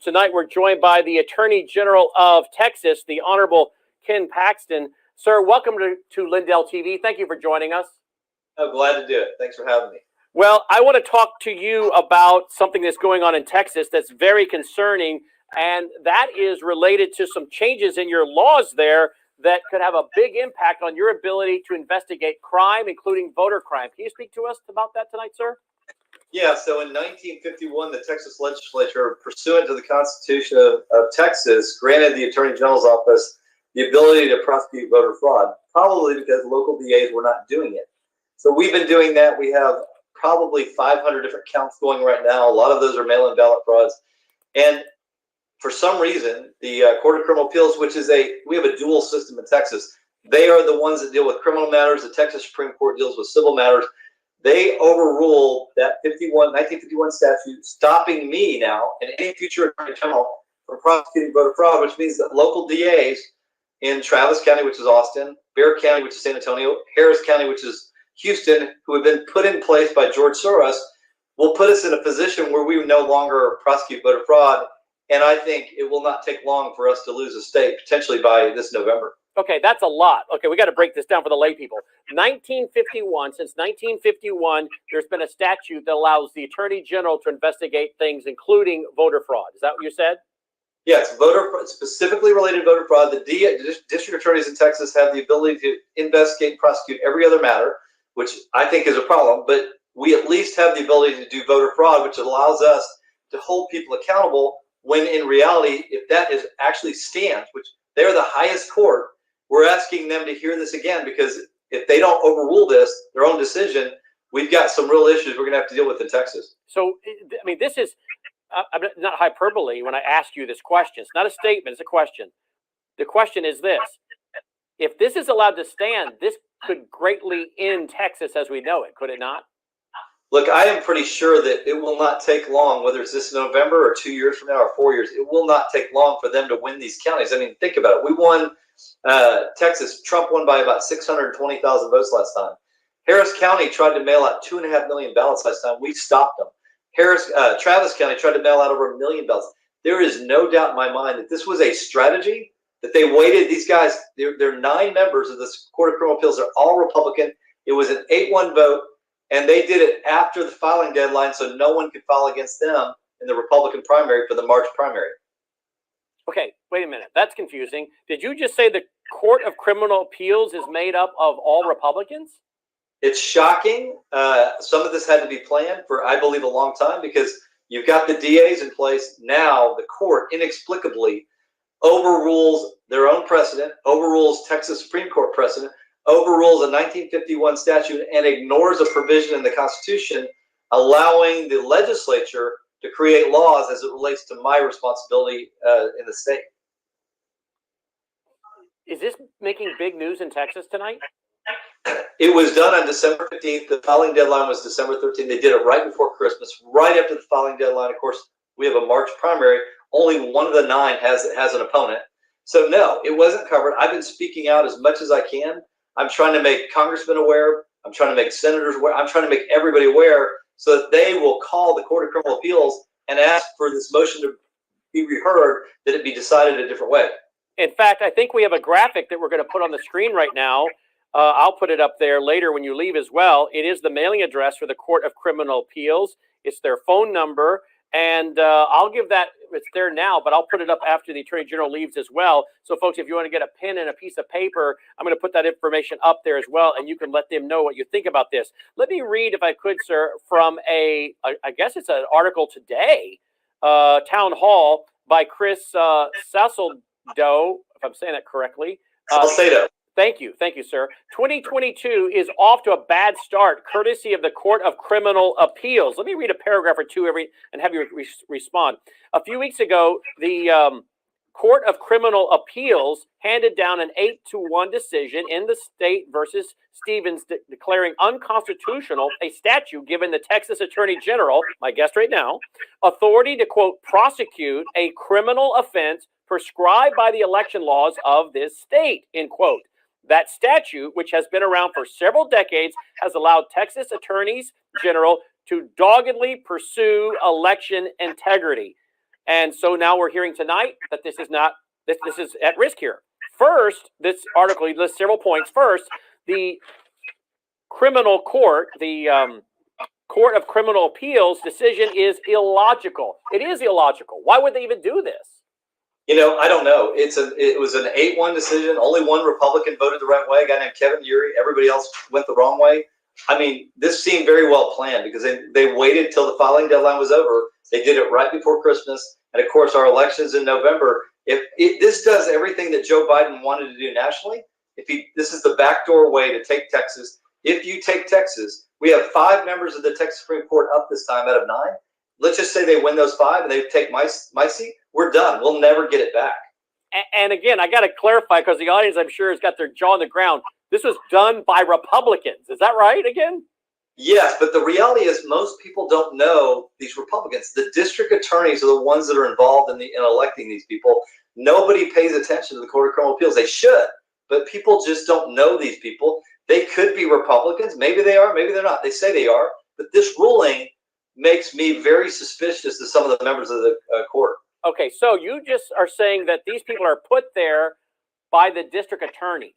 Tonight, we're joined by the Attorney General of Texas, the Honorable Ken Paxton. Sir, welcome to Lindell TV. Thank you for joining us. I'm glad to do it. Thanks for having me. Well, I want to talk to you about something that's going on in Texas that's very concerning, and that is related to some changes in your laws there that could have a big impact on your ability to investigate crime, including voter crime. Can you speak to us about that tonight, sir? Yeah, so in 1951, the Texas legislature, pursuant to the Constitution of Texas, granted the Attorney General's office the ability to prosecute voter fraud, probably because local DAs were not doing it. So we've been doing that. We have probably 500 different counts going right now. A lot of those are mail-in ballot frauds. And for some reason, the Court of Criminal Appeals, which is we have a dual system in Texas, they are the ones that deal with criminal matters. The Texas Supreme Court deals with civil matters. They overruled that 1951 statute, stopping me now and any future attorney general from prosecuting voter fraud, which means that local DAs in Travis County, which is Austin, Bexar County, which is San Antonio, Harris County, which is Houston, who have been put in place by George Soros, will put us in a position where we no longer prosecute voter fraud. And I think it will not take long for us to lose a state, potentially by this November. Okay, that's a lot. Okay, we got to break this down for the lay people. 1951, since 1951, there's been a statute that allows the Attorney General to investigate things, including voter fraud. Is that what you said? Yes, specifically related to voter fraud. The district attorneys in Texas have the ability to investigate and prosecute every other matter, which I think is a problem. But we at least have the ability to do voter fraud, which allows us to hold people accountable when in reality, if that is actually stands, which they're the highest court, we're asking them to hear this again, because if they don't overrule this, their own decision, we've got some real issues we're going to have to deal with in Texas. So, I mean, this is not hyperbole when I ask you this question. It's not a statement, it's a question. The question is this. If this is allowed to stand, this could greatly end Texas as we know it, could it not? Look, I am pretty sure that it will not take long, whether it's this November or 2 years from now or 4 years, it will not take long for them to win these counties. I mean, think about it. We won Texas. Trump won by about 620,000 votes last time. Harris County tried to mail out 2.5 million ballots last time. We stopped them. Travis County tried to mail out over 1 million ballots. There is no doubt in my mind that this was a strategy, that they waited. These guys, they're 9 members of this Court of Criminal Appeals. They're all Republican. It was an 8-1 vote. And they did it after the filing deadline, so no one could file against them in the Republican primary for the March primary. Okay, wait a minute. That's confusing. Did you just say the Court of Criminal Appeals is made up of all Republicans? It's shocking. Some of this had to be planned for, I believe, a long time, because you've got the DAs in place. Now the court inexplicably overrules their own precedent, overrules Texas Supreme Court precedent, overrules a 1951 statute, and ignores a provision in the Constitution allowing the legislature to create laws as it relates to my responsibility in the state. Is this making big news in Texas tonight? It was done on December 15th. The filing deadline was December 13th. They did it right before Christmas, right after the filing deadline. Of course, we have a March primary. Only one of the 9 has an opponent. So no, it wasn't covered. I've been speaking out as much as I can. I'm trying to make congressmen aware. I'm trying to make senators aware. I'm trying to make everybody aware so that they will call the Court of Criminal Appeals and ask for this motion to be reheard, that it be decided a different way. In fact, I think we have a graphic that we're going to put on the screen right now. I'll put it up there later when you leave as well. It is the mailing address for the Court of Criminal Appeals. It's their phone number. And I'll give that, it's there now, but I'll put it up after the Attorney General leaves as well. So, folks, if you want to get a pen and a piece of paper, I'm going to put that information up there as well, and you can let them know what you think about this. Let me read, if I could, sir, from I guess it's an article today, Town Hall by Chris Salcedo, if I'm saying that correctly. Salcedo. Thank you, sir. 2022 is off to a bad start, courtesy of the Court of Criminal Appeals. Let me read a paragraph or two and have you respond. A few weeks ago, the Court of Criminal Appeals handed down an 8-1 decision in the State versus Stevens, declaring unconstitutional a statute giving the Texas Attorney General, my guest right now, authority to, quote, prosecute a criminal offense prescribed by the election laws of this state, end quote. That statute, which has been around for several decades, has allowed Texas attorneys general to doggedly pursue election integrity. And so now we're hearing tonight that this is not, this is at risk here. First, this article lists several points. First, the criminal court, the Court of Criminal Appeals decision is illogical. It is illogical. Why would they even do this? I don't know. It was an 8-1 decision. Only one Republican voted the right way, a guy named Kevin Urey. Everybody else went the wrong way. I mean, this seemed very well planned because they waited till the filing deadline was over. They did it right before Christmas. And of course, our election's in November. This does everything that Joe Biden wanted to do nationally. This is the backdoor way to take Texas. If you take Texas, we have 5 members of the Texas Supreme Court up this time out of 9. Let's just say they win those 5 and they take my seat. We're done. We'll never get it back. And again, I got to clarify because the audience, I'm sure, has got their jaw on the ground. This was done by Republicans. Is that right again? Yes, but the reality is most people don't know these Republicans. The district attorneys are the ones that are involved in electing these people. Nobody pays attention to the Court of Criminal Appeals. They should, but people just don't know these people. They could be Republicans. Maybe they are. Maybe they're not. They say they are. But this ruling makes me very suspicious to some of the members of the court. Okay, so you just are saying that these people are put there by the district attorneys.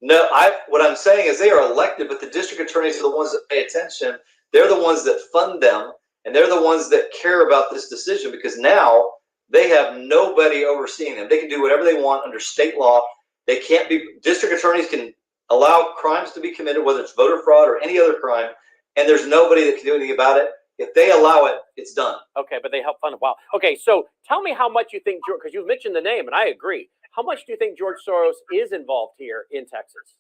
No, what I'm saying is they are elected, but the district attorneys are the ones that pay attention. They're the ones that fund them, and they're the ones that care about this decision because now they have nobody overseeing them. They can do whatever they want under state law. They can't be, district attorneys can allow crimes to be committed, whether it's voter fraud or any other crime, and there's nobody that can do anything about it. If they allow it, it's done. Okay, but they help fund it. Wow. Okay, so tell me how much you think, because you've mentioned the name, and I agree. How much do you think George Soros is involved here in Texas?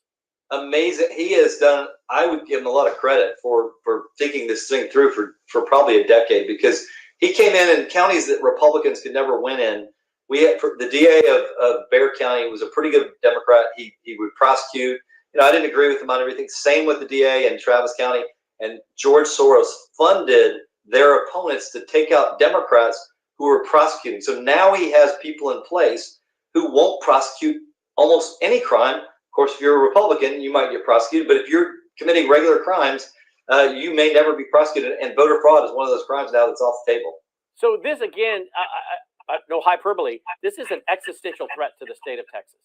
Amazing. He has done, I would give him a lot of credit for thinking this thing through for probably a decade because he came in counties that Republicans could never win in. We had the DA of Bexar County was a pretty good Democrat. He would prosecute. I didn't agree with him on everything. Same with the DA in Travis County. And George Soros funded their opponents to take out Democrats who were prosecuting. So now he has people in place who won't prosecute almost any crime. Of course, if you're a Republican, you might get prosecuted. But if you're committing regular crimes, you may never be prosecuted. And voter fraud is one of those crimes now that's off the table. So this, again, no hyperbole, this is an existential threat to the state of Texas.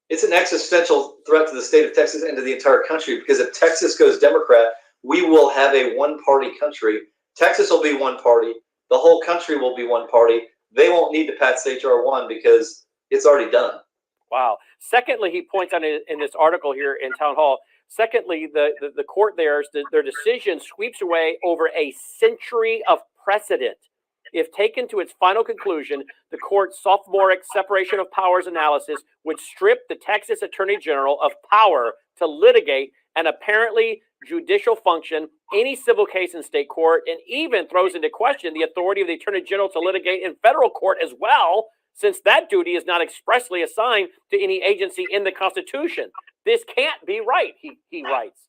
It's an existential threat to the state of Texas and to the entire country because if Texas goes Democrat, we will have a one-party country. Texas will be one party. The whole country will be one party. They won't need to pass H.R. 1 because it's already done. Wow. Secondly, he points out in this article here in Town Hall, secondly, the court their decision sweeps away over a century of precedent. If taken to its final conclusion, the court's sophomoric separation of powers analysis would strip the Texas Attorney General of power to litigate an apparently judicial function, any civil case in state court, and even throws into question the authority of the Attorney General to litigate in federal court as well, since that duty is not expressly assigned to any agency in the Constitution. This can't be right, he writes.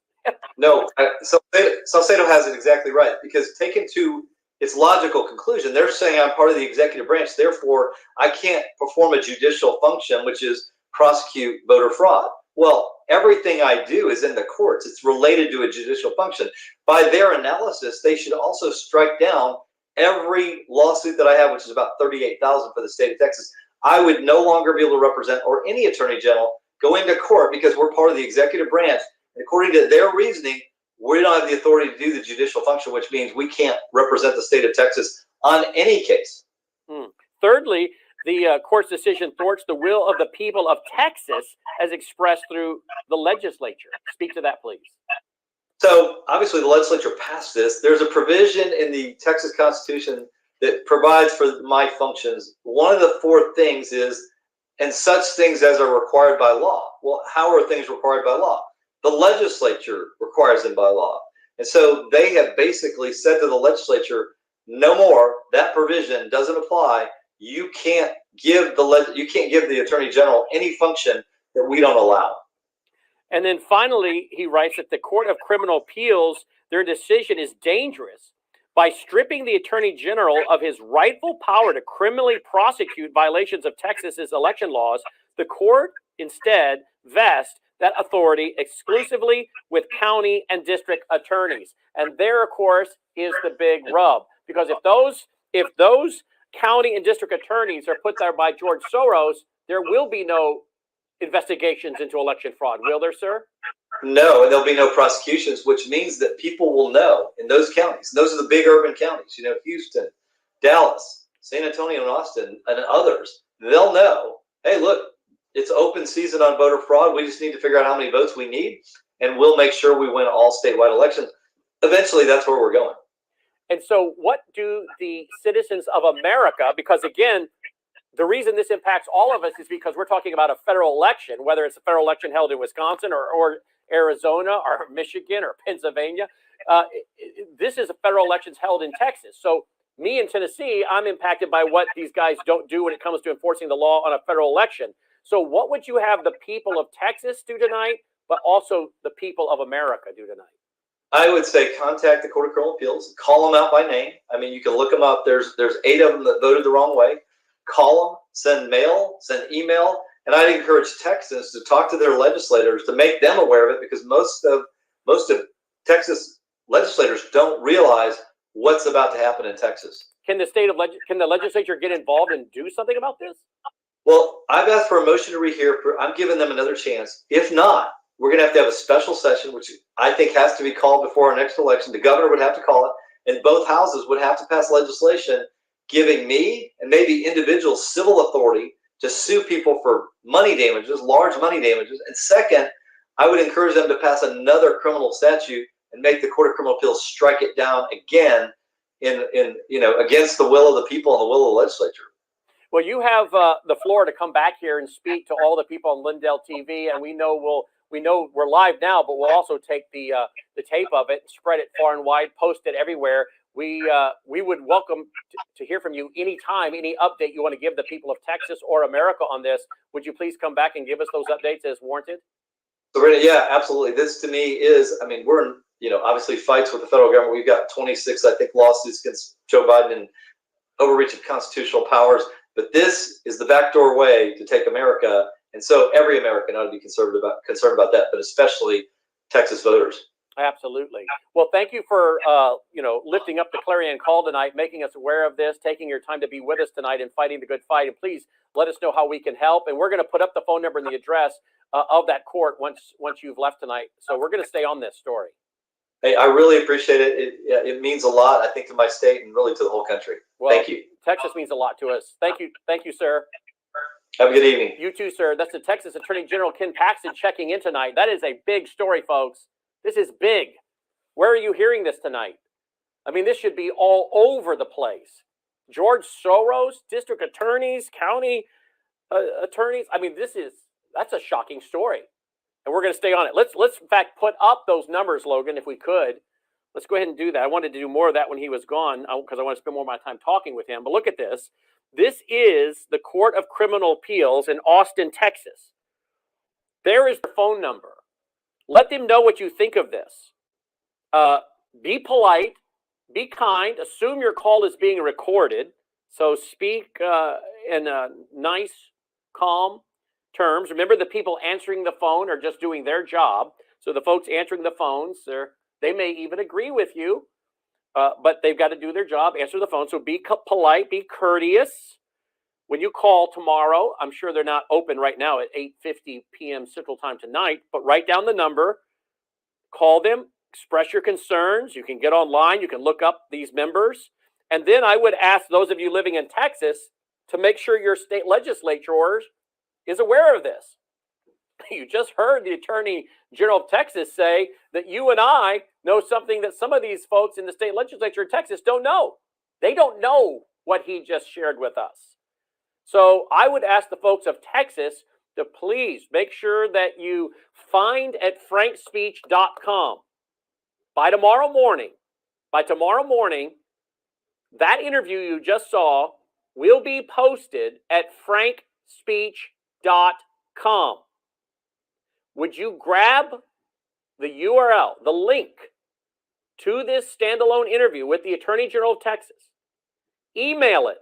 No, Salcedo has it exactly right, because taken to its logical conclusion, they're saying I'm part of the executive branch, therefore I can't perform a judicial function, which is prosecute voter fraud. Well, everything I do is in the courts. It's related to a judicial function. By their analysis, they should also strike down every lawsuit that I have, which is about 38,000 for the state of Texas. I would no longer be able to represent, or any attorney general, go into court because we're part of the executive branch. And according to their reasoning, we don't have the authority to do the judicial function, which means we can't represent the state of Texas on any case. Thirdly, the court's decision thwarts the will of the people of Texas as expressed through the legislature. Speak to that, please. So obviously the legislature passed this. There's a provision in the Texas Constitution that provides for my functions. One of the 4 things is, and such things as are required by law. Well, how are things required by law? The legislature requires them by law. And so they have basically said to the legislature, no more, that provision doesn't apply. You can't give the Attorney General any function that we don't allow. And then finally, he writes that the Court of Criminal Appeals, their decision is dangerous. By stripping the Attorney General of his rightful power to criminally prosecute violations of Texas's election laws, the court instead vests that authority exclusively with county and district attorneys. And there, of course, is the big rub. Because if those county and district attorneys are put there by George Soros, there will be no investigations into election fraud, will there, sir? No, and there'll be no prosecutions, which means that people will know in those counties. Those are the big urban counties, Houston, Dallas, San Antonio, and Austin, and others. They'll know, hey, look, it's open season on voter fraud. We just need to figure out how many votes we need, and we'll make sure we win all statewide elections. Eventually, that's where we're going. And so what do the citizens of America, because again, the reason this impacts all of us is because we're talking about a federal election, whether it's a federal election held in Wisconsin or Arizona or Michigan or Pennsylvania. This is a federal elections held in Texas. So me in Tennessee, I'm impacted by what these guys don't do when it comes to enforcing the law on a federal election. So what would you have the people of Texas do tonight, but also the people of America do tonight? I would say contact the Court of Criminal Appeals, call them out by name. I mean, you can look them up. There's 8 of them that voted the wrong way. Call them, send mail, send email. And I'd encourage Texans to talk to their legislators to make them aware of it, because most of Texas legislators don't realize what's about to happen in Texas. Can the legislature get involved and do something about this? Well, I've asked for a motion to rehear. I'm giving them another chance. If not, we're going to have a special session, which I think has to be called before our next election. The governor would have to call it, and both houses would have to pass legislation giving me and maybe individuals civil authority to sue people for money damages, large money damages. And second, I would encourage them to pass another criminal statute and make the Court of Criminal Appeals strike it down again in against the will of the people and the will of the legislature. Well, you have the floor to come back here and speak to all the people on Lindell TV, and we know we're live now, but we'll also take the tape of it, spread it far and wide, post it everywhere. We would welcome to hear from you anytime, any update you want to give the people of Texas or America on this. Would you please come back and give us those updates as warranted? So, yeah, absolutely. This to me is, I mean, we're in, obviously fights with the federal government. We've got 26, I think, lawsuits against Joe Biden and overreach of constitutional powers. But this is the backdoor way to take America. And so every American ought to be concerned about that, but especially Texas voters. Absolutely. Well, thank you for, lifting up the clarion call tonight, making us aware of this, taking your time to be with us tonight and fighting the good fight. And please let us know how we can help. And we're going to put up the phone number and the address of that court once you've left tonight. So we're going to stay on this story. Hey, I really appreciate it. It means a lot, I think, to my state and really to the whole country. Well, thank you. Texas means a lot to us. Thank you. Thank you, sir. Have a good evening. You too, sir. That's the Texas Attorney General Ken Paxton checking in tonight. That is a big story, folks. This is big. Where are you hearing this tonight? I mean, this should be all over the place. George Soros, district attorneys, county attorneys. I mean, that's a shocking story. And we're going to stay on it. Let's in fact put up those numbers, Logan, if we could. Let's go ahead and do that. I wanted to do more of that when he was gone because I want to spend more of my time talking with him. But look at this. This is the Court of Criminal Appeals in Austin, Texas. There is the phone number. Let them know what you think of this. Be polite, be kind, assume your call is being recorded. So speak in nice, calm terms. Remember, the people answering the phone are just doing their job. So the folks answering the phones, they may even agree with you, but they've got to do their job, answer the phone. So be polite, be courteous. When you call tomorrow, I'm sure they're not open right now at 8:50 p.m. Central Time tonight, but write down the number, call them, express your concerns. You can get online. You can look up these members. And then I would ask those of you living in Texas to make sure your state legislature is aware of this. You just heard the Attorney General of Texas say that you and I know something that some of these folks in the state legislature of Texas don't know. They don't know what he just shared with us. So I would ask the folks of Texas to please make sure that you find at frankspeech.com by tomorrow morning, that interview you just saw will be posted at frankspeech.com. Would you grab the URL, the link to this standalone interview with the Attorney General of Texas, email it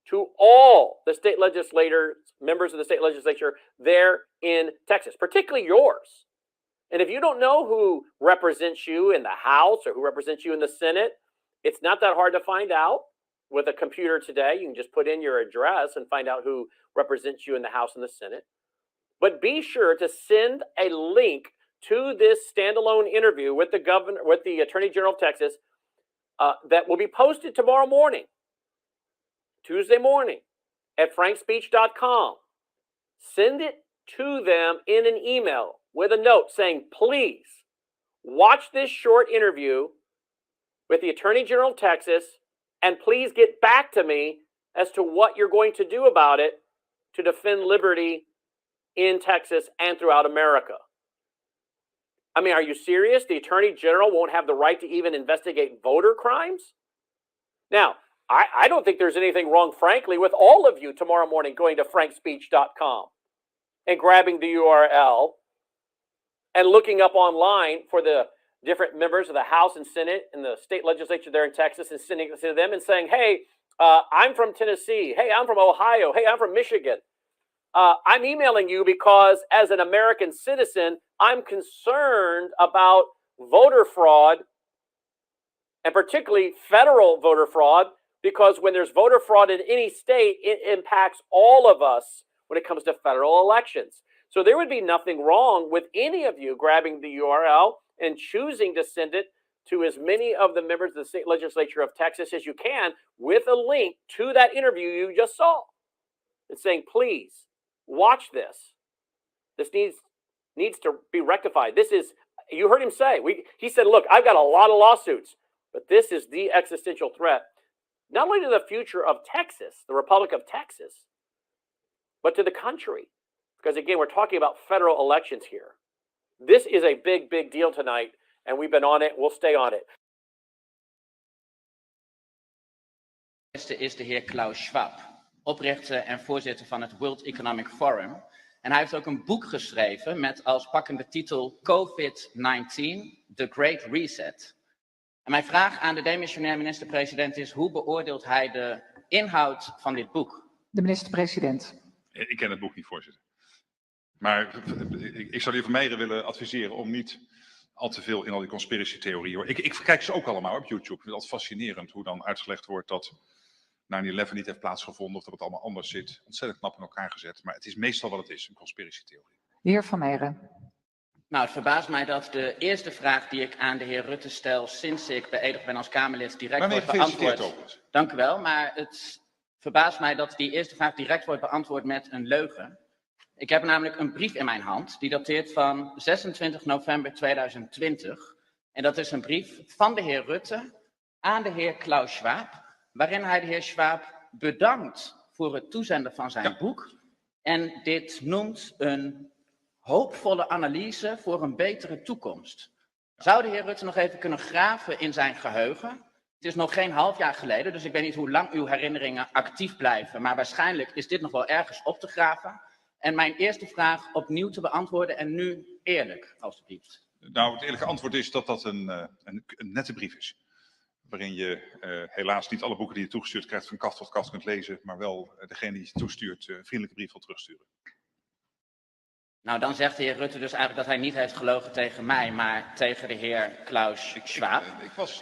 to all the state legislators, members of the state legislature there in Texas, particularly yours. And if you don't know who represents you in the House or who represents you in the Senate, it's not that hard to find out. with a computer today. You can just put in your address and find out who represents you in the House and the Senate. But be sure to send a link to this standalone interview with the governor, with the Attorney General of Texas, that will be posted tomorrow morning, Tuesday morning, at frankspeech.com. Send it to them in an email with a note saying, please watch this short interview with the Attorney General of Texas, and please get back to me as to what you're going to do about it to defend liberty in Texas and throughout America. I mean, are you serious? The Attorney General won't have the right to even investigate voter crimes? Now, I don't think there's anything wrong, frankly, with all of you tomorrow morning going to frankspeech.com and grabbing the URL and looking up online for the different members of the House and Senate and the state legislature there in Texas and sending it to them and saying, hey, I'm from Tennessee. Hey, I'm from Ohio. Hey, I'm from Michigan. I'm emailing you because as an American citizen, I'm concerned about voter fraud, and particularly federal voter fraud, because when there's voter fraud in any state, it impacts all of us when it comes to federal elections. So there would be nothing wrong with any of you grabbing the URL and choosing to send it to as many of the members of the state legislature of Texas as you can with a link to that interview you just saw. It's saying, please watch this. This needs to be rectified. This is, you heard him say, he said, look, I've got a lot of lawsuits, but this is the existential threat, not only to the future of Texas, the Republic of Texas, but to the country. Because again, we're talking about federal elections here. This is a big, big deal tonight, and we've been on it. We'll stay on it. Is de heer Klaus Schwab, oprichter en voorzitter van het World Economic Forum. En hij heeft ook een boek geschreven met als pakkende titel COVID-19, The Great Reset. En mijn vraag aan de demissionair minister-president is, hoe beoordeelt hij de inhoud van dit boek? De minister-president. Ik ken het boek niet, voorzitter. Maar ik zou de heer Vermeijeren willen adviseren om niet al te veel in al die conspiracy-theorieën. Ik kijk ze ook allemaal op YouTube. Ik vind het altijd fascinerend hoe dan uitgelegd wordt dat 9/11 niet heeft plaatsgevonden of dat het allemaal anders zit. Ontzettend knap in elkaar gezet. Maar het is meestal wat het is, een conspiracy-theorie. De heer Vermeijeren. Nou, het verbaast mij dat de eerste vraag die ik aan de heer Rutte stel sinds ik beëdigd ben als Kamerlid direct wordt beantwoord. Dank u wel, maar het verbaast mij dat die eerste vraag direct wordt beantwoord met een leugen. Ik heb namelijk een brief in mijn hand, die dateert van 26 november 2020. En dat is een brief van de heer Rutte aan de heer Klaus Schwab, waarin hij de heer Schwab bedankt voor het toezenden van zijn boek. En dit noemt een hoopvolle analyse voor een betere toekomst. Zou de heer Rutte nog even kunnen graven in zijn geheugen? Het is nog geen half jaar geleden, dus ik weet niet hoe lang uw herinneringen actief blijven. Maar waarschijnlijk is dit nog wel ergens op te graven. En mijn eerste vraag opnieuw te beantwoorden en nu eerlijk, alstublieft. Nou, het eerlijke antwoord is dat dat een nette brief is. Waarin je helaas niet alle boeken die je toegestuurd krijgt van kaft tot kaft kunt lezen. Maar wel degene die je toestuurt een vriendelijke brief wil terugsturen. Nou, dan zegt de heer Rutte dus eigenlijk dat hij niet heeft gelogen tegen mij, maar tegen de heer Klaus Schwab.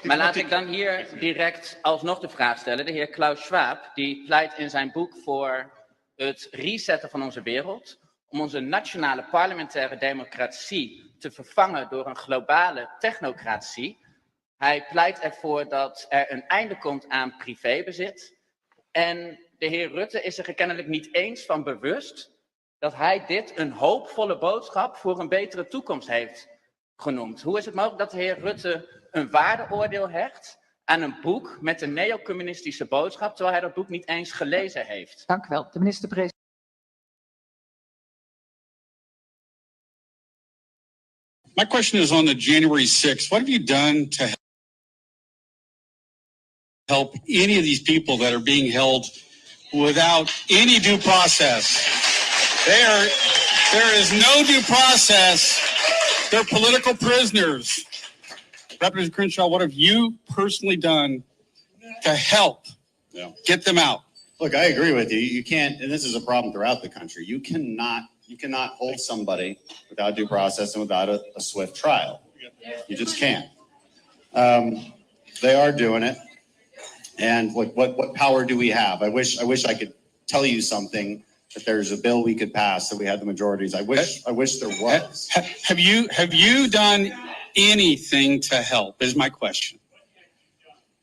Maar laat ik dan hier direct alsnog de vraag stellen. De heer Klaus Schwab, die pleit in zijn boek voor het resetten van onze wereld, om onze nationale parlementaire democratie te vervangen door een globale technocratie. Hij pleit ervoor dat er een einde komt aan privébezit. En de heer Rutte is er kennelijk niet eens van bewust dat hij dit een hoopvolle boodschap voor een betere toekomst heeft genoemd. Hoe is het mogelijk dat de heer Rutte een waardeoordeel hecht aan een boek met een neocommunistische boodschap, terwijl hij dat boek niet eens gelezen heeft? Dank u wel, de minister-president. My question is on the January 6th. What have you done to help any of these people that are being held without any due process? There is no due process. They're political prisoners. Representative Crenshaw, what have you personally done to help get them out? Look, I agree with you. You can't, and this is a problem throughout the country. You cannot hold somebody without due process and without a swift trial. You just can't. They are doing it. And what power do we have? I wish I could tell you something, that there's a bill we could pass, that we had the majorities. I wish there was. Have you done anything to help is my question.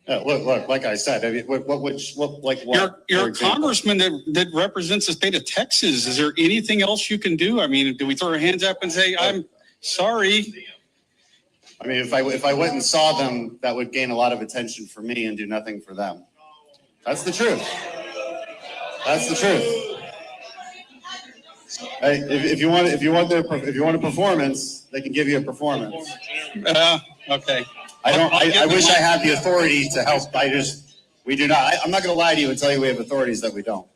Look, like I said, I mean, what? You're a congressman that represents the state of Texas. Is there anything else you can do? I mean, do we throw our hands up and say, I'm sorry? I mean, if I went and saw them, that would gain a lot of attention for me and do nothing for them. That's the truth. That's the truth. Hey, if you want a performance, they can give you a performance. Okay. I wish I had the authority to help. We do not. I'm not going to lie to you and tell you we have authorities that we don't.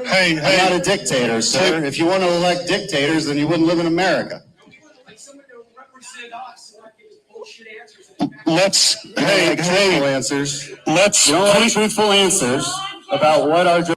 Hey, I'm not a dictator, sir. If you want to elect dictators, then you wouldn't live in America. Let's Truthful answers. You don't like truthful answers about what our.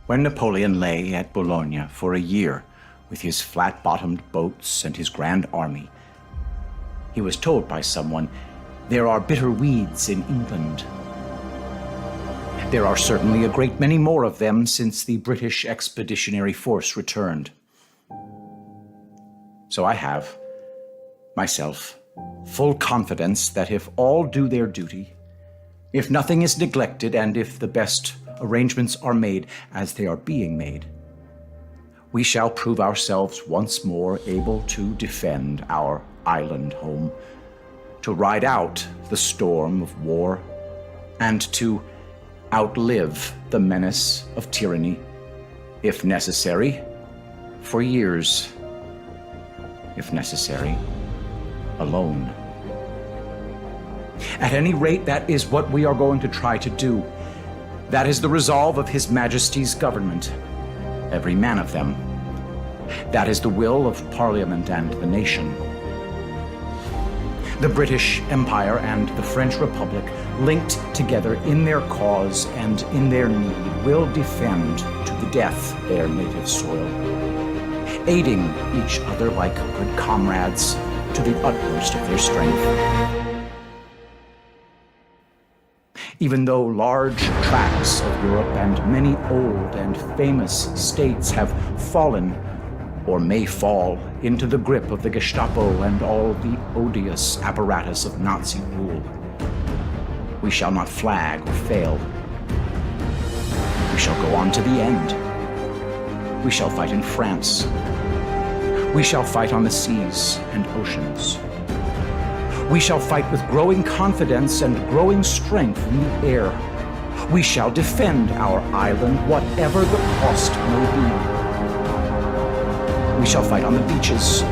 When Napoleon lay at Bologna for a year with his flat-bottomed boats and his grand army, he was told by someone, "There are bitter weeds in England." There are certainly a great many more of them since the British Expeditionary Force returned. So I have, myself, full confidence that if all do their duty, if nothing is neglected, and if the best arrangements are made as they are being made, we shall prove ourselves once more able to defend our island home, to ride out the storm of war, and to outlive the menace of tyranny, if necessary, for years, if necessary, alone. At any rate, that is what we are going to try to do. That is the resolve of His Majesty's government, every man of them. That is the will of Parliament and the nation. The British Empire and the French Republic, linked together in their cause and in their need, will defend to the death their native soil, aiding each other like good comrades to the utmost of their strength. Even though large tracts of Europe and many old and famous states have fallen or may fall into the grip of the Gestapo and all the odious apparatus of Nazi rule, we shall not flag or fail. We shall go on to the end. We shall fight in France. We shall fight on the seas and oceans. We shall fight with growing confidence and growing strength in the air. We shall defend our island, whatever the cost may be. We shall fight on the beaches.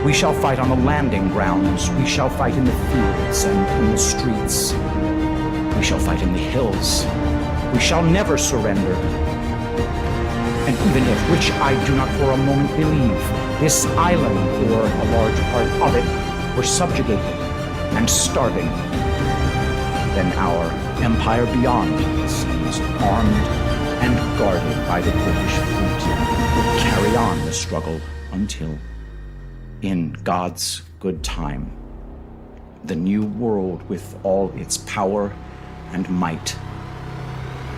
We shall fight on the landing grounds. We shall fight in the fields and in the streets. We shall fight in the hills. We shall never surrender. And even if, which I do not for a moment believe, this island or a large part of it were subjugated and starving, then our empire beyond the seas, armed and guarded by the British fleet, would carry on the struggle until, in God's good time, the new world with all its power and might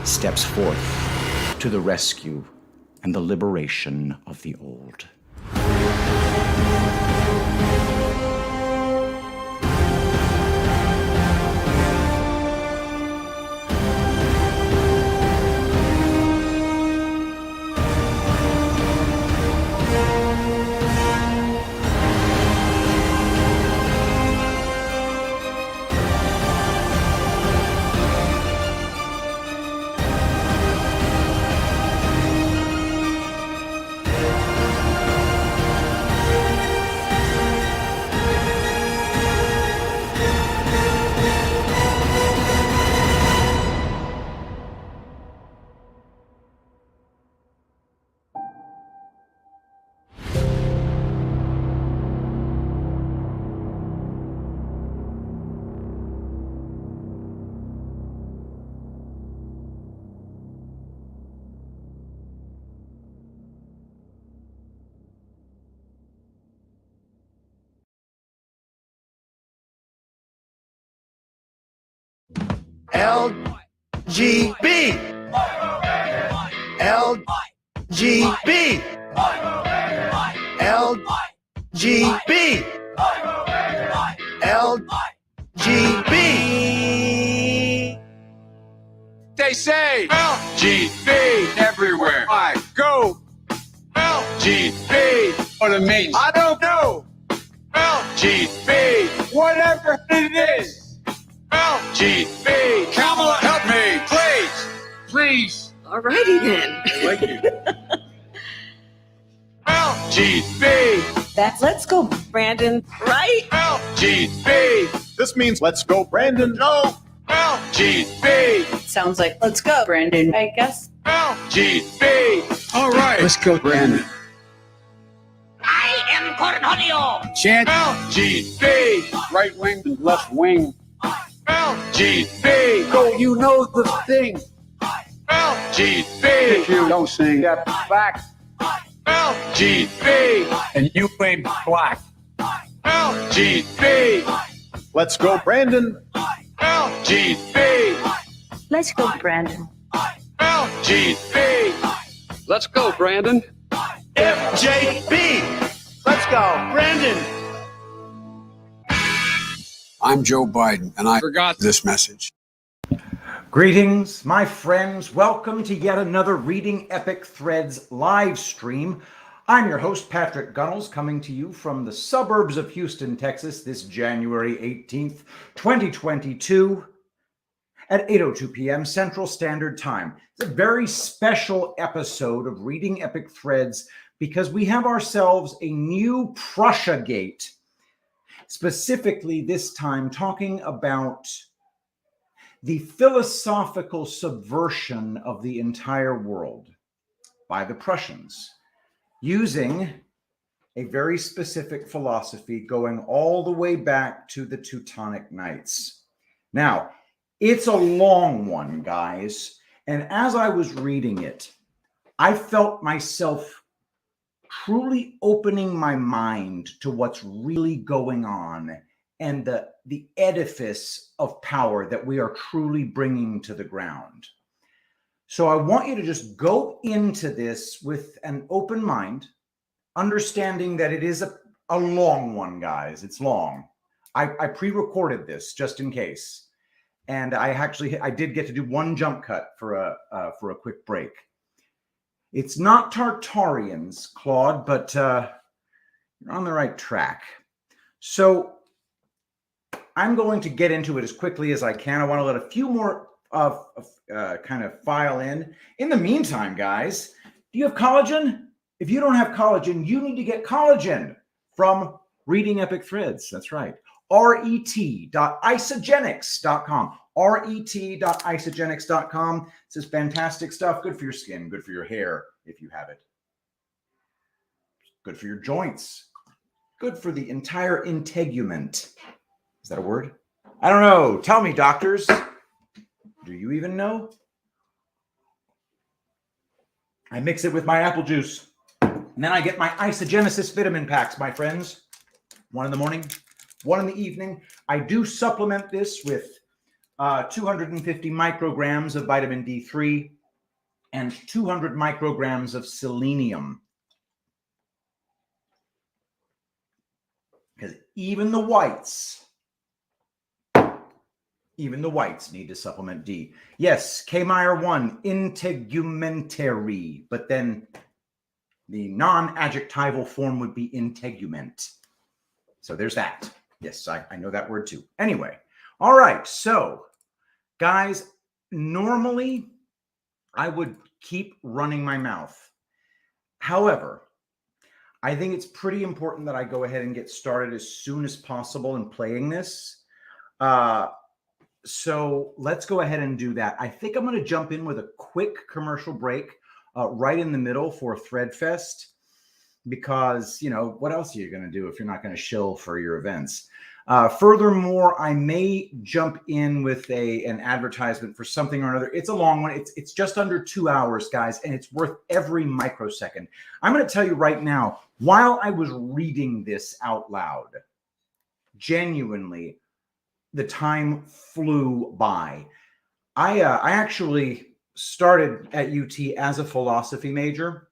steps forth to the rescue and the liberation of the old. LGB. LGB. LGB. LGB. They say LGB everywhere I go. LGB. What it means, I don't know. LGB. Whatever it is. LGB. Kamala, help me, please. Please. Alrighty then. Thank you. LGB. That's let's go, Brandon, right? LGB. This means let's go, Brandon. No. LGB. Sounds like let's go, Brandon, I guess. LGB. All right. Let's go, Brandon. I am Cornholio. Chant LGB. Right wing and left wing. LGB. Go, you know the thing. LGB. If you don't sing that back. LGB. And you ain't black. LGB. Let's go, Brandon. LGB. Let's go, Brandon. LGB. Let's go, Brandon. FJB. Let's go, Brandon. I'm Joe Biden, and I forgot this message. Greetings, my friends. Welcome to yet another Reading Epic Threads live stream. I'm your host, Patrick Gunnels, coming to you from the suburbs of Houston, Texas, this January 18th, 2022 at 8:02 p.m. Central Standard Time. It's a very special episode of Reading Epic Threads because we have ourselves a new Prussiagate, specifically this time talking about the philosophical subversion of the entire world by the Prussians, using a very specific philosophy going all the way back to the Teutonic Knights. Now, it's a long one, guys, and as I was reading it, I felt myself truly opening my mind to what's really going on and the edifice of power that we are truly bringing to the ground. So I want you to just go into this with an open mind, understanding that it is a long one, guys. It's long. I pre-recorded this just in case. And I did get to do one jump cut for a quick break. It's not Tartarians, Claude, but you're on the right track. So I'm going to get into it as quickly as I can. I want to let a few more kind of file in. In the meantime, guys, do you have collagen? If you don't have collagen, you need to get collagen from Reading Epic Threads. That's right. ret.isogenics.com. ret.isogenics.com. This is fantastic stuff. Good for your skin, good for your hair if you have it. Good for your joints. Good for the entire integument. Is that a word? I don't know. Tell me, doctors. Do you even know? I mix it with my apple juice. And then I get my Isogenesis vitamin packs, my friends. One in the morning, one in the evening. I do supplement this with 250 micrograms of vitamin D3 and 200 micrograms of selenium. Because even the whites need to supplement D. Yes, K-Meyer 1, integumentary, but then the non-adjectival form would be integument. So there's that. Yes, I know that word too. Anyway, all right. So, guys, normally I would keep running my mouth. However, I think it's pretty important that I go ahead and get started as soon as possible in playing this. So let's go ahead and do that. I think I'm going to jump in with a quick commercial break right in the middle for Threadfest, because, you know, what else are you going to do if you're not going to shill for your events? Furthermore, I may jump in with an advertisement for something or another. It's a long one. It's just under 2 hours, guys, and it's worth every microsecond. I'm going to tell you right now, while I was reading this out loud, genuinely, the time flew by. I actually started at UT as a philosophy major,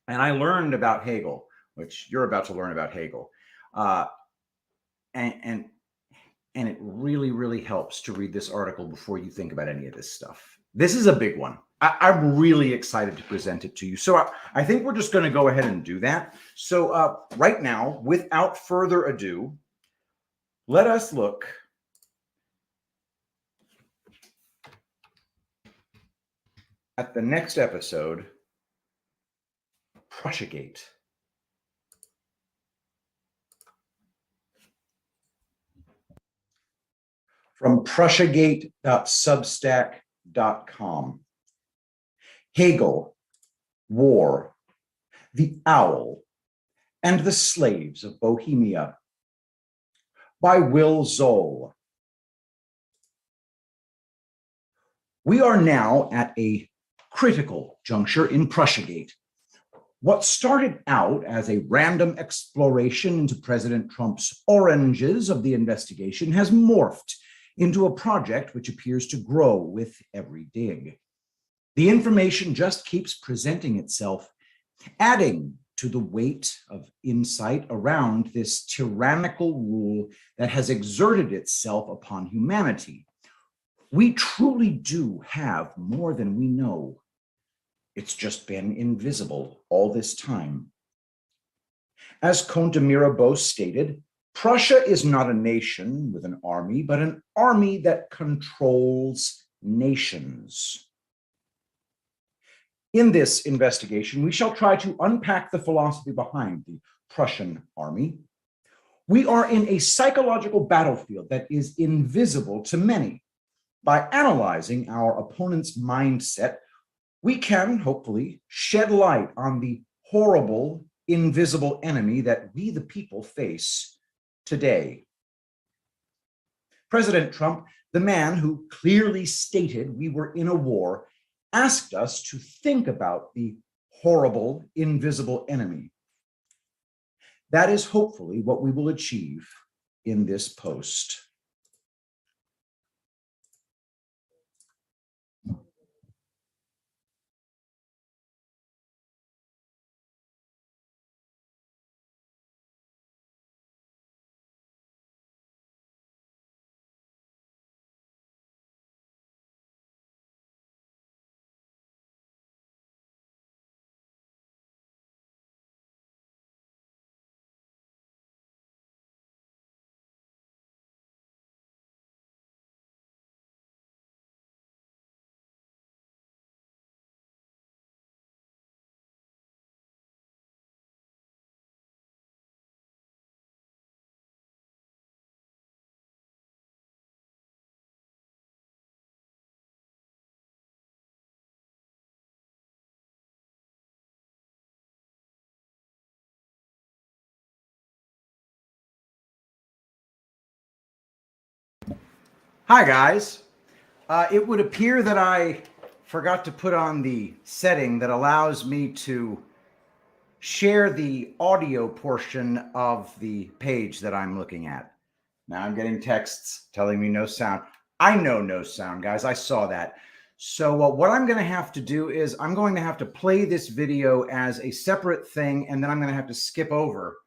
and I learned about Hegel, which you're about to learn about Hegel. And it really, really helps to read this article before you think about any of this stuff. This is a big one. I'm really excited to present it to you. So I think we're just going to go ahead and do that. So right now, without further ado, let us look at the next episode, Prussiagate. From Prussiagate.substack.com. Hegel, War, the Owl, and the Slaves of Bohemia by Will Zoll. We are now at a critical juncture in Prussiagate. What started out as a random exploration into President Trump's oranges of the investigation has morphed into a project which appears to grow with every dig. The information just keeps presenting itself, adding to the weight of insight around this tyrannical rule that has exerted itself upon humanity. We truly do have more than we know. It's just been invisible all this time. As Comte de Mirabeau stated, Prussia is not a nation with an army, but an army that controls nations. In this investigation, we shall try to unpack the philosophy behind the Prussian army. We are in a psychological battlefield that is invisible to many. By analyzing our opponent's mindset, we can hopefully shed light on the horrible invisible enemy that we, the people, face today. President Trump, the man who clearly stated we were in a war, asked us to think about the horrible invisible enemy. That is hopefully what we will achieve in this post. Hi, guys. It would appear that I forgot to put on the setting that allows me to share the audio portion of the page that I'm looking at. Now I'm getting texts telling me no sound. I know no sound, guys. I saw that. So what I'm going to have to do is I'm going to have to play this video as a separate thing, and then I'm going to have to skip over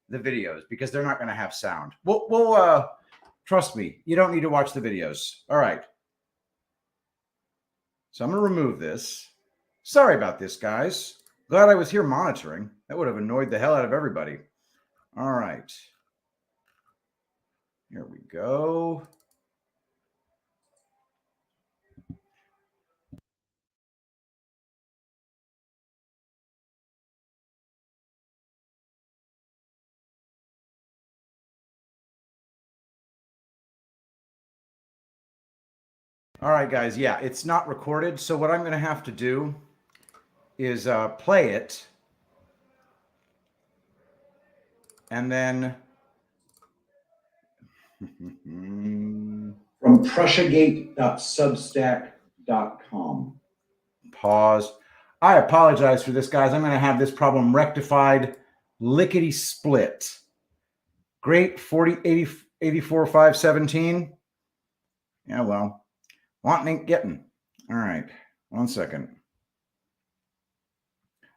the videos because they're not going to have sound. We'll trust me, you don't need to watch the videos. All right. So I'm going to remove this. Sorry about this, guys. Glad I was here monitoring. That would have annoyed the hell out of everybody. All right. Here we go. All right, guys. Yeah, it's not recorded. So what I'm going to have to do is play it. And then from Prussiagate.substack.com. Pause. I apologize for this, guys. I'm going to have this problem rectified lickety split. Great 84 517. Yeah, well, wanting ain't getting. All right, 1 second.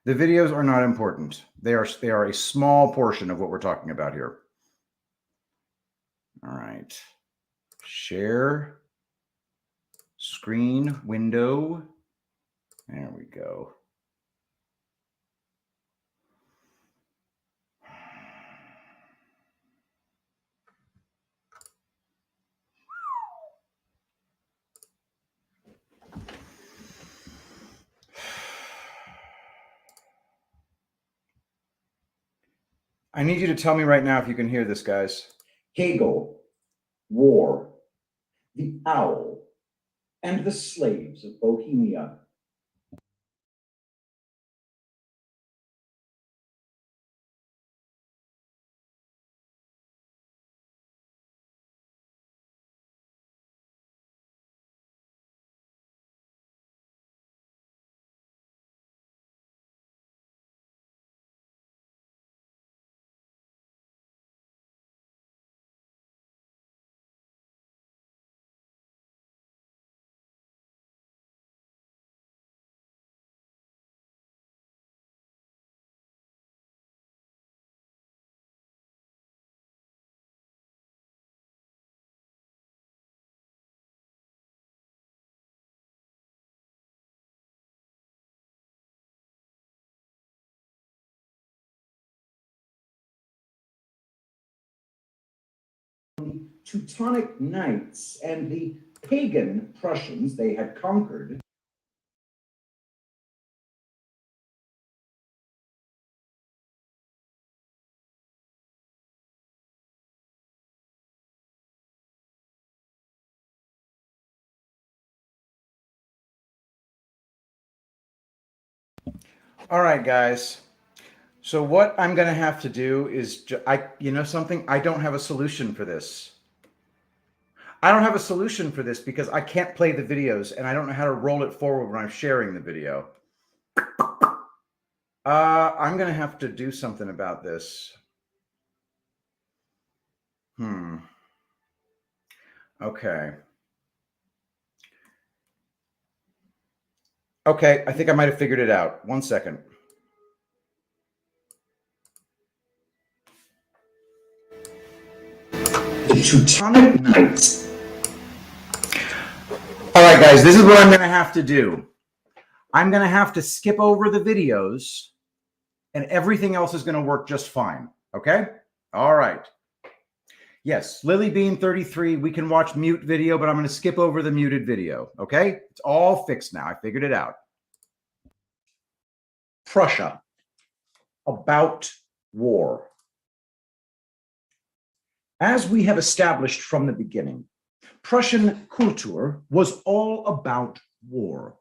The videos are not important. They are a small portion of what we're talking about here. All right. Share screen window. There we go. I need you to tell me right now if you can hear this, guys. Hegel, War, the Owl, and the Slaves of Bohemia. Teutonic Knights and the pagan Prussians they had conquered. All right, guys. So what I'm going to have to do is, you know something? I don't have a solution for this. I don't have a solution for this because I can't play the videos and I don't know how to roll it forward when I'm sharing the video. I'm going to have to do something about this. Okay. Okay, I think I might have figured it out. 1 second. The Teutonic Knights. All right, guys, this is what I'm going to have to do. I'm going to have to skip over the videos and everything else is going to work just fine. Okay? All right. Yes, Lily Bean 33, we can watch mute video, but I'm going to skip over the muted video. Okay? It's all fixed now. I figured it out. Prussia. About war. As we have established from the beginning, Prussian Kultur was all about war.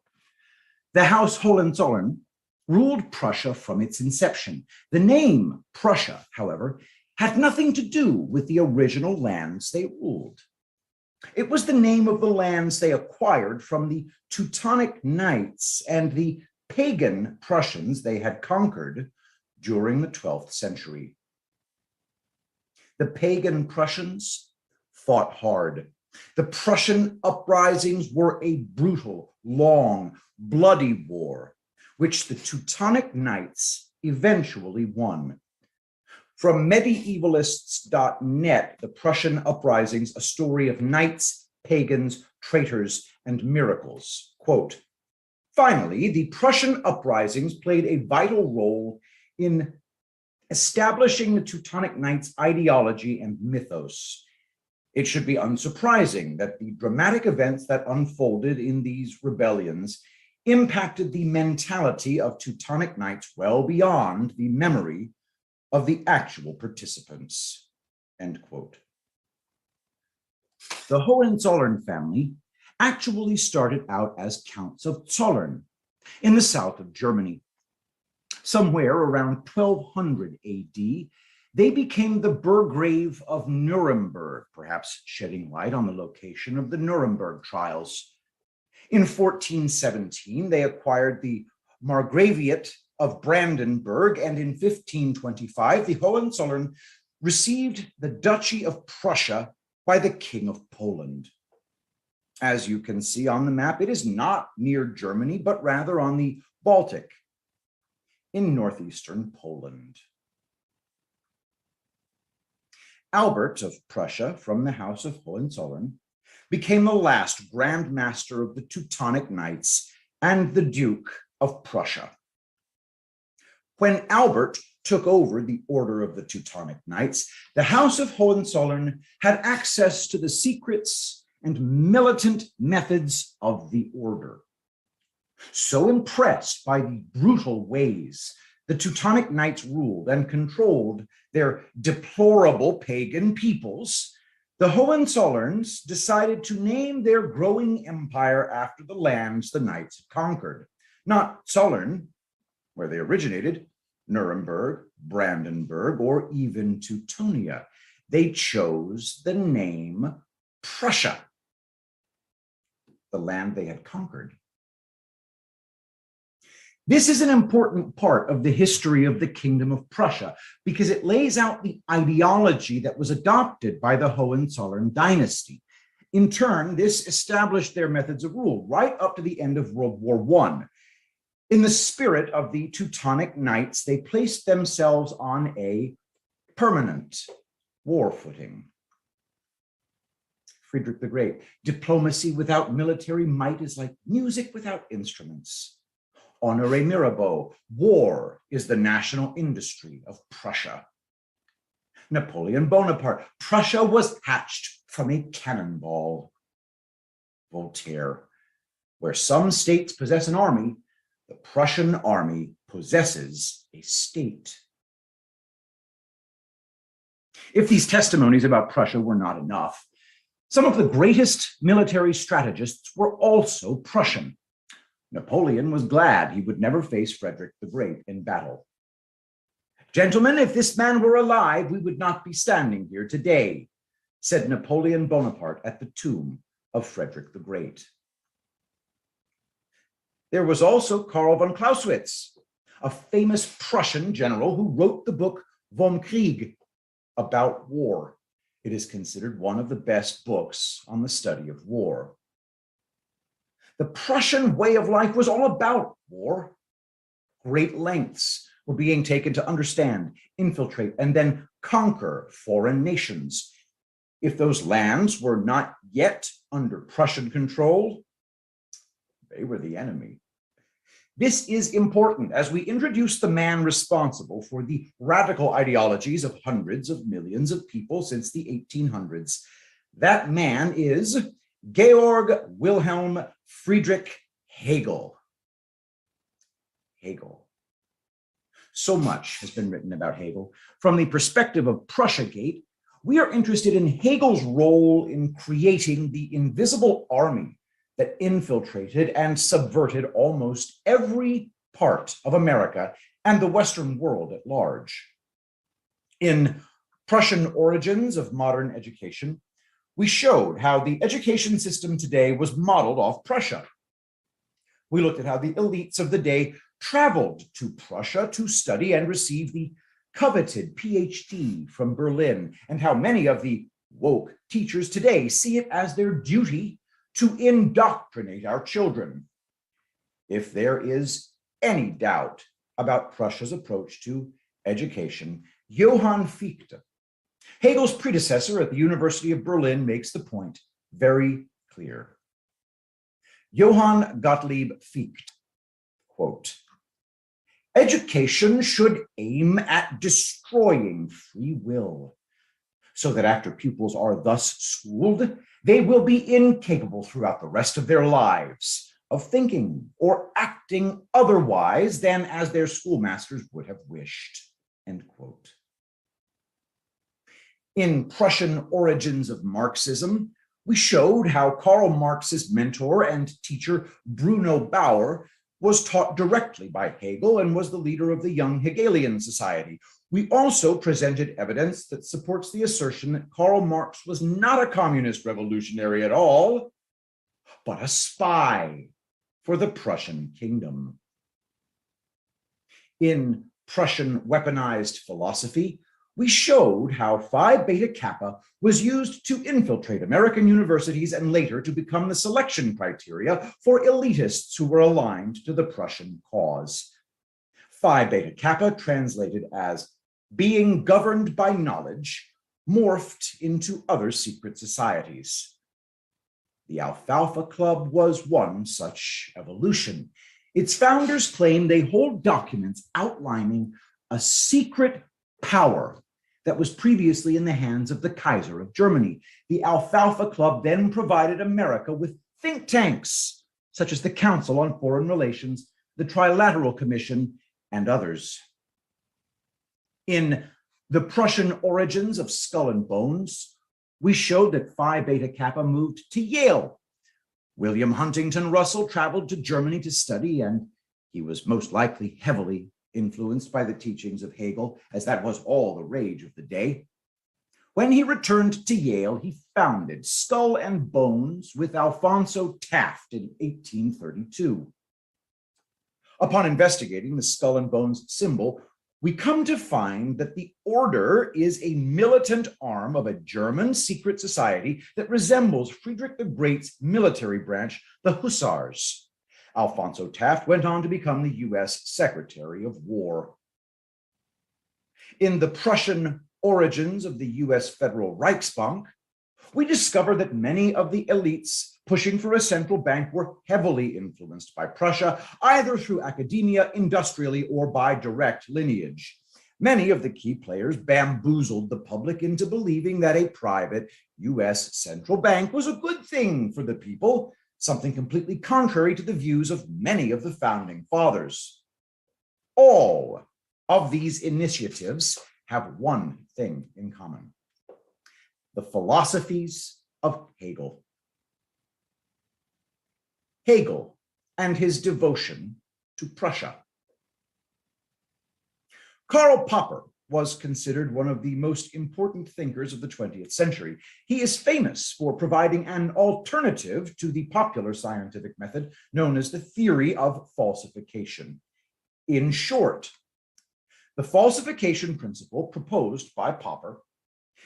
The House Hohenzollern ruled Prussia from its inception. The name Prussia, however, had nothing to do with the original lands they ruled. It was the name of the lands they acquired from the Teutonic Knights and the pagan Prussians they had conquered during the 12th century. The pagan Prussians fought hard. The Prussian uprisings were a brutal, long, bloody war, which the Teutonic Knights eventually won. From medievalists.net, the Prussian uprisings, a story of knights, pagans, traitors, and miracles. Quote, finally, the Prussian uprisings played a vital role in establishing the Teutonic Knights' ideology and mythos. It should be unsurprising that the dramatic events that unfolded in these rebellions impacted the mentality of Teutonic Knights well beyond the memory of the actual participants. End quote. The Hohenzollern family actually started out as Counts of Zollern in the south of Germany. Somewhere around 1200 AD, they became the Burgrave of Nuremberg, perhaps shedding light on the location of the Nuremberg trials. In 1417, they acquired the Margraviate of Brandenburg, and in 1525, the Hohenzollern received the Duchy of Prussia by the King of Poland. As you can see on the map, it is not near Germany, but rather on the Baltic in northeastern Poland. Albert of Prussia, from the House of Hohenzollern, became the last Grand Master of the Teutonic Knights and the Duke of Prussia. When Albert took over the Order of the Teutonic Knights, the House of Hohenzollern had access to the secrets and militant methods of the order. So impressed by the brutal ways the Teutonic Knights ruled and controlled their deplorable pagan peoples, the Hohenzollerns decided to name their growing empire after the lands the Knights had conquered. Not Zollern, where they originated, Nuremberg, Brandenburg, or even Teutonia. They chose the name Prussia, the land they had conquered. This is an important part of the history of the Kingdom of Prussia because it lays out the ideology that was adopted by the Hohenzollern dynasty. In turn, this established their methods of rule right up to the end of World War I. In the spirit of the Teutonic Knights, they placed themselves on a permanent war footing. Friedrich the Great, diplomacy without military might is like music without instruments. Honoré Mirabeau, war is the national industry of Prussia. Napoleon Bonaparte, Prussia was hatched from a cannonball. Voltaire, where some states possess an army, the Prussian army possesses a state. If these testimonies about Prussia were not enough, some of the greatest military strategists were also Prussian. Napoleon was glad he would never face Frederick the Great in battle. Gentlemen, if this man were alive, we would not be standing here today, said Napoleon Bonaparte at the tomb of Frederick the Great. There was also Karl von Clausewitz, a famous Prussian general who wrote the book Vom Krieg, about war. It is considered one of the best books on the study of war. The Prussian way of life was all about war. Great lengths were being taken to understand, infiltrate, and then conquer foreign nations. If those lands were not yet under Prussian control, they were the enemy. This is important as we introduce the man responsible for the radical ideologies of hundreds of millions of people since the 1800s. That man is Georg Wilhelm Friedrich Hegel. Hegel. So much has been written about Hegel. From the perspective of Prussiagate, we are interested in Hegel's role in creating the invisible army that infiltrated and subverted almost every part of America and the Western world at large. In Prussian Origins of Modern Education, we showed how the education system today was modeled off Prussia. We looked at how the elites of the day traveled to Prussia to study and receive the coveted PhD from Berlin, and how many of the woke teachers today see it as their duty to indoctrinate our children. If there is any doubt about Prussia's approach to education, Johann Fichte, Hegel's predecessor at the University of Berlin, makes the point very clear. Johann Gottlieb Fichte, quote, "Education should aim at destroying free will, so that after pupils are thus schooled, they will be incapable throughout the rest of their lives of thinking or acting otherwise than as their schoolmasters would have wished," end quote. In Prussian Origins of Marxism, we showed how Karl Marx's mentor and teacher Bruno Bauer was taught directly by Hegel and was the leader of the Young Hegelian Society. We also presented evidence that supports the assertion that Karl Marx was not a communist revolutionary at all, but a spy for the Prussian kingdom. In Prussian Weaponized Philosophy, we showed how Phi Beta Kappa was used to infiltrate American universities and later to become the selection criteria for elitists who were aligned to the Prussian cause. Phi Beta Kappa, translated as being governed by knowledge, morphed into other secret societies. The Alfalfa Club was one such evolution. Its founders claim they hold documents outlining a secret power that was previously in the hands of the Kaiser of Germany. The Alfalfa Club then provided America with think tanks, such as the Council on Foreign Relations, the Trilateral Commission, and others. In the Prussian Origins of Skull and Bones, we showed that Phi Beta Kappa moved to Yale. William Huntington Russell traveled to Germany to study, and he was most likely heavily influenced by the teachings of Hegel, as that was all the rage of the day. When he returned to Yale, he founded Skull and Bones with Alphonso Taft in 1832. Upon investigating the Skull and Bones symbol, we come to find that the order is a militant arm of a German secret society that resembles Friedrich the Great's military branch, the Hussars. Alphonso Taft went on to become the U.S. Secretary of War. In the Prussian Origins of the U.S. Federal Reichsbank, we discover that many of the elites pushing for a central bank were heavily influenced by Prussia, either through academia, industrially, or by direct lineage. Many of the key players bamboozled the public into believing that a private U.S. central bank was a good thing for the people, something completely contrary to the views of many of the founding fathers. All of these initiatives have one thing in common: the philosophies of Hegel. Hegel and his devotion to Prussia. Karl Popper was considered one of the most important thinkers of the 20th century. He is famous for providing an alternative to the popular scientific method known as the theory of falsification. In short, the falsification principle proposed by Popper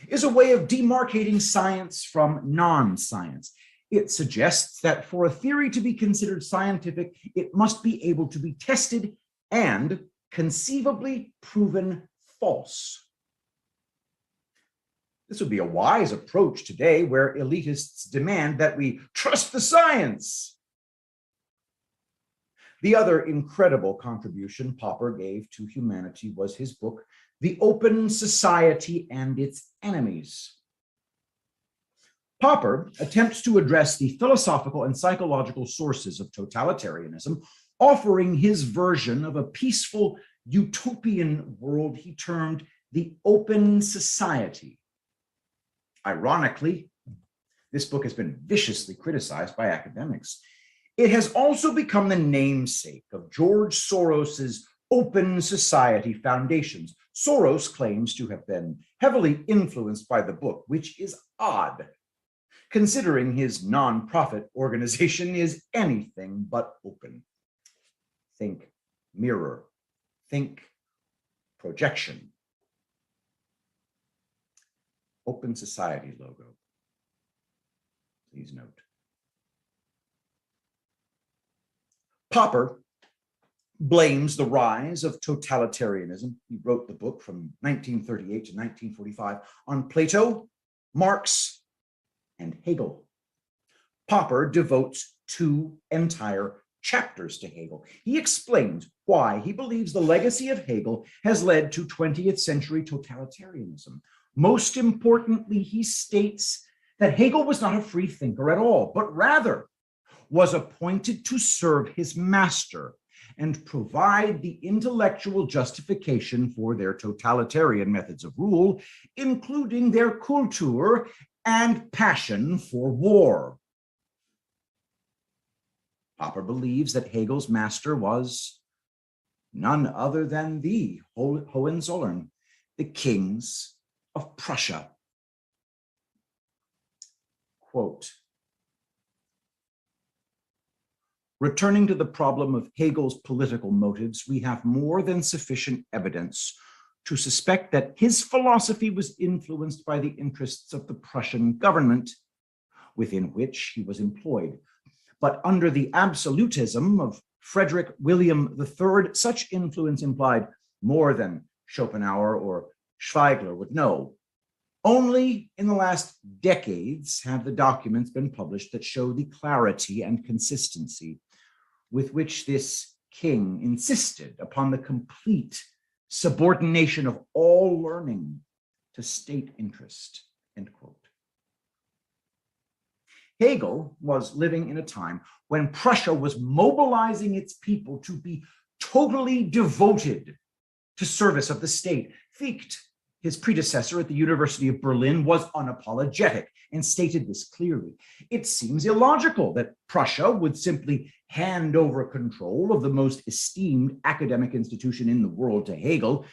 is a way of demarcating science from non-science. It suggests that for a theory to be considered scientific, it must be able to be tested and conceivably proven false. This would be a wise approach today, where elitists demand that we trust the science. The other incredible contribution Popper gave to humanity was his book, The Open Society and Its Enemies. Popper attempts to address the philosophical and psychological sources of totalitarianism, offering his version of a peaceful utopian world he termed the Open Society. Ironically, this book has been viciously criticized by academics. It has also become the namesake of George Soros's Open Society Foundations. Soros claims to have been heavily influenced by the book, which is odd, considering his nonprofit organization is anything but open. Think mirror. Think projection. Open Society logo. Please note. Popper blames the rise of totalitarianism. He wrote the book from 1938 to 1945 on Plato, Marx, and Hegel. Popper devotes 2 entire chapters to Hegel. He explains why he believes the legacy of Hegel has led to 20th century totalitarianism. Most importantly, he states that Hegel was not a free thinker at all, but rather was appointed to serve his master and provide the intellectual justification for their totalitarian methods of rule, including their culture and passion for war. Popper believes that Hegel's master was none other than the Hohenzollern, the kings of Prussia. Quote, returning to the problem of Hegel's political motives, we have more than sufficient evidence to suspect that his philosophy was influenced by the interests of the Prussian government within which he was employed. But under the absolutism of Frederick William III, such influence implied more than Schopenhauer or Schweigler would know. Only in the last decades have the documents been published that show the clarity and consistency with which this king insisted upon the complete subordination of all learning to state interest, end quote. Hegel was living in a time when Prussia was mobilizing its people to be totally devoted to service of the state. Fichte, his predecessor at the University of Berlin, was unapologetic and stated this clearly. It seems illogical that Prussia would simply hand over control of the most esteemed academic institution in the world to Hegel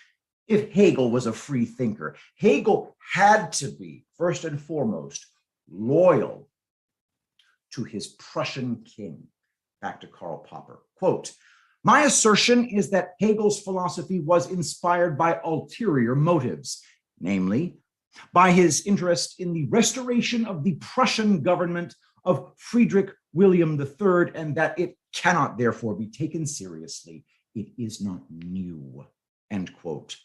if Hegel was a free thinker. Hegel had to be, first and foremost, loyal to his Prussian king. Back to Karl Popper. Quote, my assertion is that Hegel's philosophy was inspired by ulterior motives, namely, by his interest in the restoration of the Prussian government of Friedrich William III, and that it cannot therefore be taken seriously. It is not new, end quote.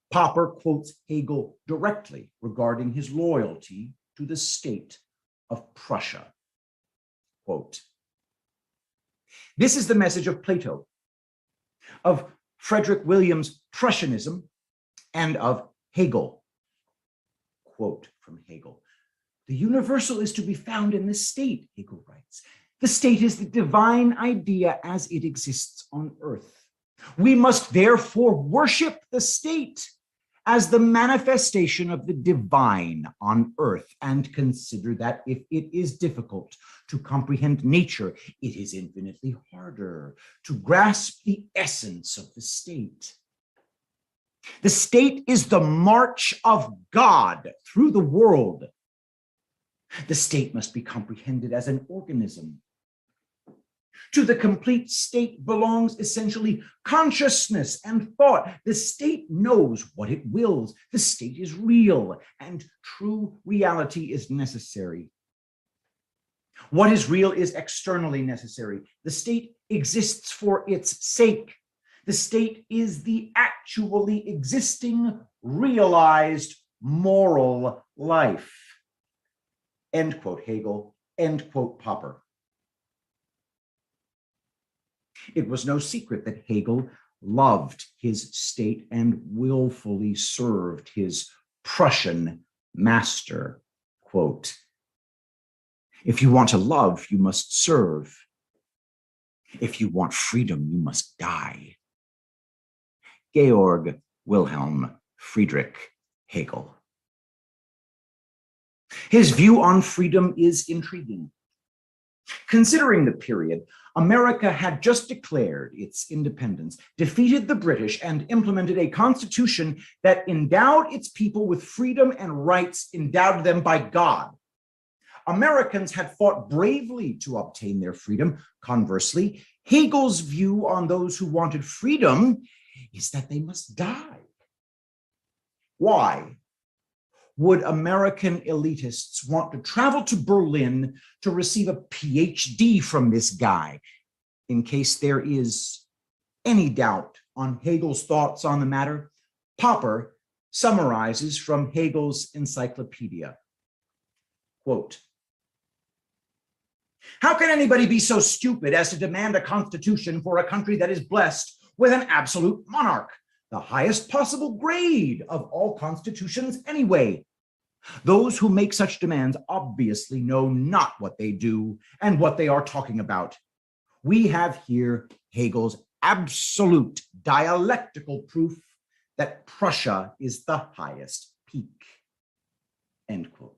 Popper quotes Hegel directly regarding his loyalty to the state of Prussia. Quote, this is the message of Plato, of Frederick William's Prussianism, and of Hegel. Quote from Hegel, the universal is to be found in the state, Hegel writes. The state is the divine idea as it exists on earth. We must therefore worship the state as the manifestation of the divine on earth, and consider that if it is difficult to comprehend nature, it is infinitely harder to grasp the essence of the state. The state is the march of God through the world. The state must be comprehended as an organism. To the complete state belongs essentially consciousness and thought. The state knows what it wills. The state is real, and true reality is necessary. What is real is externally necessary. The state exists for its sake. The state is the actually existing, realized moral life. End quote Hegel, end quote Popper. It was no secret that Hegel loved his state and willfully served his Prussian master. Quote, if you want to love, you must serve. If you want freedom, you must die. Georg Wilhelm Friedrich Hegel. His view on freedom is intriguing. Considering the period, America had just declared its independence, defeated the British, and implemented a constitution that endowed its people with freedom and rights endowed them by God. Americans had fought bravely to obtain their freedom. Conversely, Hegel's view on those who wanted freedom is that they must die. Why would American elitists want to travel to Berlin to receive a PhD from this guy? In case there is any doubt on Hegel's thoughts on the matter, Popper summarizes from Hegel's encyclopedia. Quote, how can anybody be so stupid as to demand a constitution for a country that is blessed with an absolute monarch, the highest possible grade of all constitutions anyway? Those who make such demands obviously know not what they do and what they are talking about. We have here Hegel's absolute dialectical proof that Prussia is the highest peak. End quote.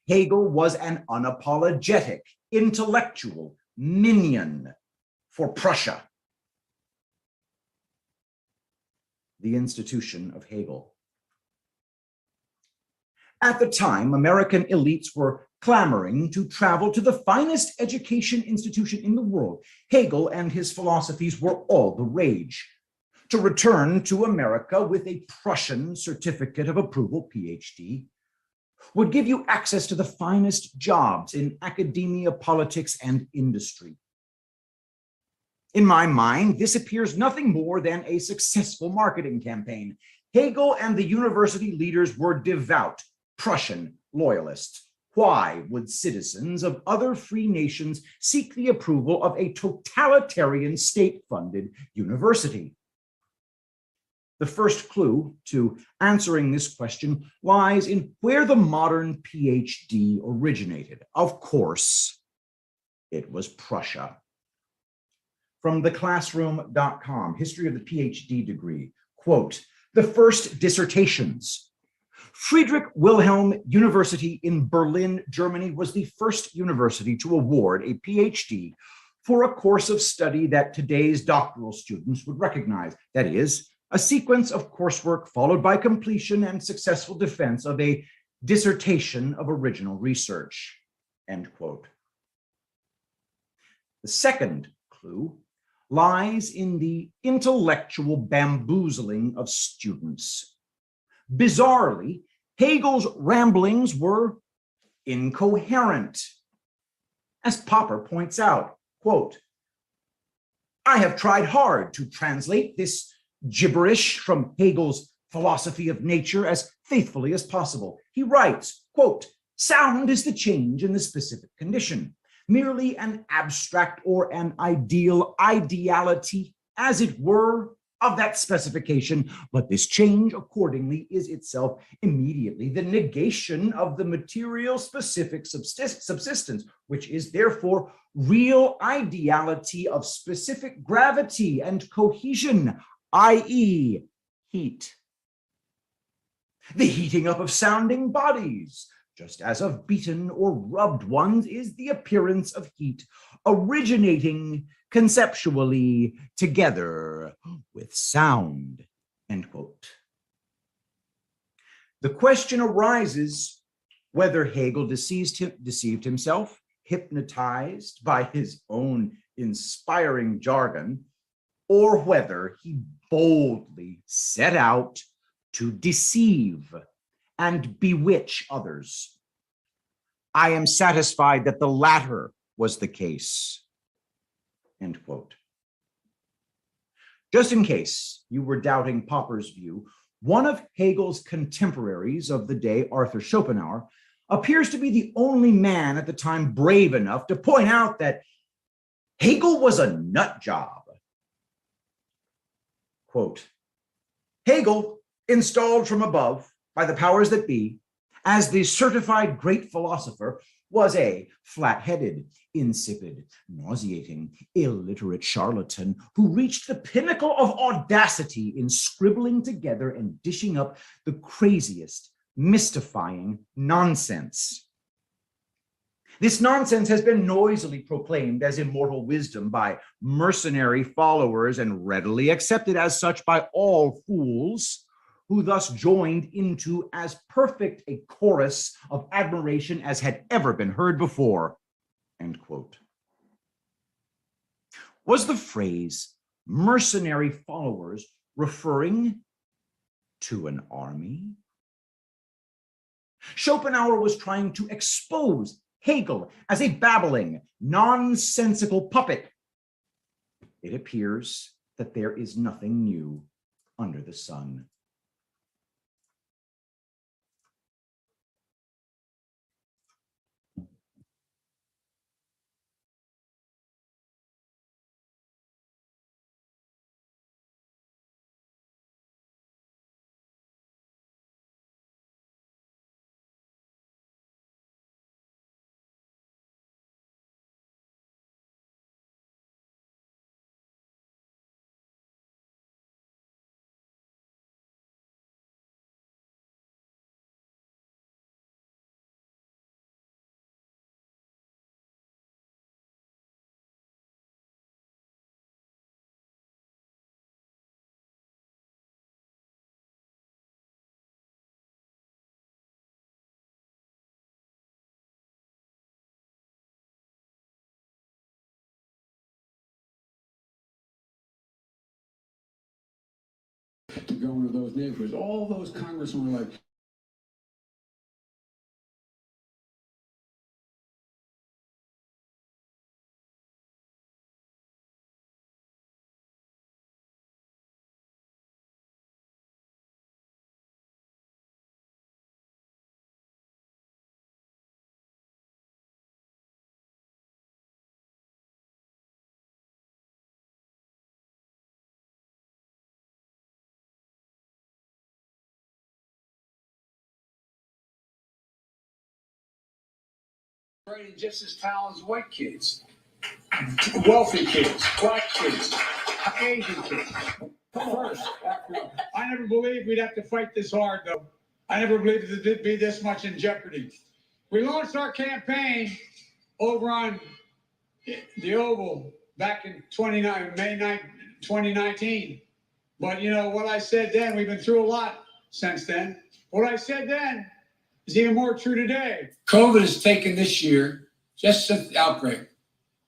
Hegel was an unapologetic, intellectual minion for Prussia. The institution of Hegel. At the time, American elites were clamoring to travel to the finest education institution in the world. Hegel and his philosophies were all the rage. To return to America with a Prussian certificate of approval, PhD, would give you access to the finest jobs in academia, politics, and industry. In my mind, this appears nothing more than a successful marketing campaign. Hegel and the university leaders were devout Prussian loyalists. Why would citizens of other free nations seek the approval of a totalitarian state-funded university? The first clue to answering this question lies in where the modern PhD originated. Of course, it was Prussia. From theclassroom.com, history of the PhD degree, quote, the first dissertations. Friedrich Wilhelm University in Berlin, Germany was the first university to award a PhD for a course of study that today's doctoral students would recognize. That is, a sequence of coursework followed by completion and successful defense of a dissertation of original research, end quote. The second clue lies in the intellectual bamboozling of students. Bizarrely, Hegel's ramblings were incoherent. As Popper points out, quote, I have tried hard to translate this gibberish from Hegel's philosophy of nature as faithfully as possible. He writes, quote, sound is the change in the specific condition, merely an abstract or an ideality, as it were, of that specification, but this change accordingly is itself immediately the negation of the material specific subsistence, which is therefore real ideality of specific gravity and cohesion, i.e., heat. The heating up of sounding bodies, just as of beaten or rubbed ones, is the appearance of heat, originating conceptually together with sound, end quote. The question arises whether Hegel deceived himself, hypnotized by his own inspiring jargon, or whether he boldly set out to deceive and bewitch others. I am satisfied that the latter was the case, end quote. Just in case you were doubting Popper's view, one of Hegel's contemporaries of the day, Arthur Schopenhauer, appears to be the only man at the time brave enough to point out that Hegel was a nut job. Quote, Hegel, installed from above by the powers that be, as the certified great philosopher, was a flat-headed, insipid, nauseating, illiterate charlatan who reached the pinnacle of audacity in scribbling together and dishing up the craziest, mystifying nonsense. This nonsense has been noisily proclaimed as immortal wisdom by mercenary followers and readily accepted as such by all fools, who thus joined into as perfect a chorus of admiration as had ever been heard before, end quote. Was the phrase mercenary followers referring to an army? Schopenhauer was trying to expose Hegel as a babbling, nonsensical puppet. It appears that there is nothing new under the sun. To go into those neighborhoods, all those congressmen were like, writing just as talented as white kids, wealthy kids, black kids, Asian kids. First, I never believed we'd have to fight this hard, though. I never believed it'd be this much in jeopardy. We launched our campaign over on the Oval back in May 9, 2019. But you know what I said then, we've been through a lot since then. What I said then is even more true today. COVID has taken this year, just since the outbreak,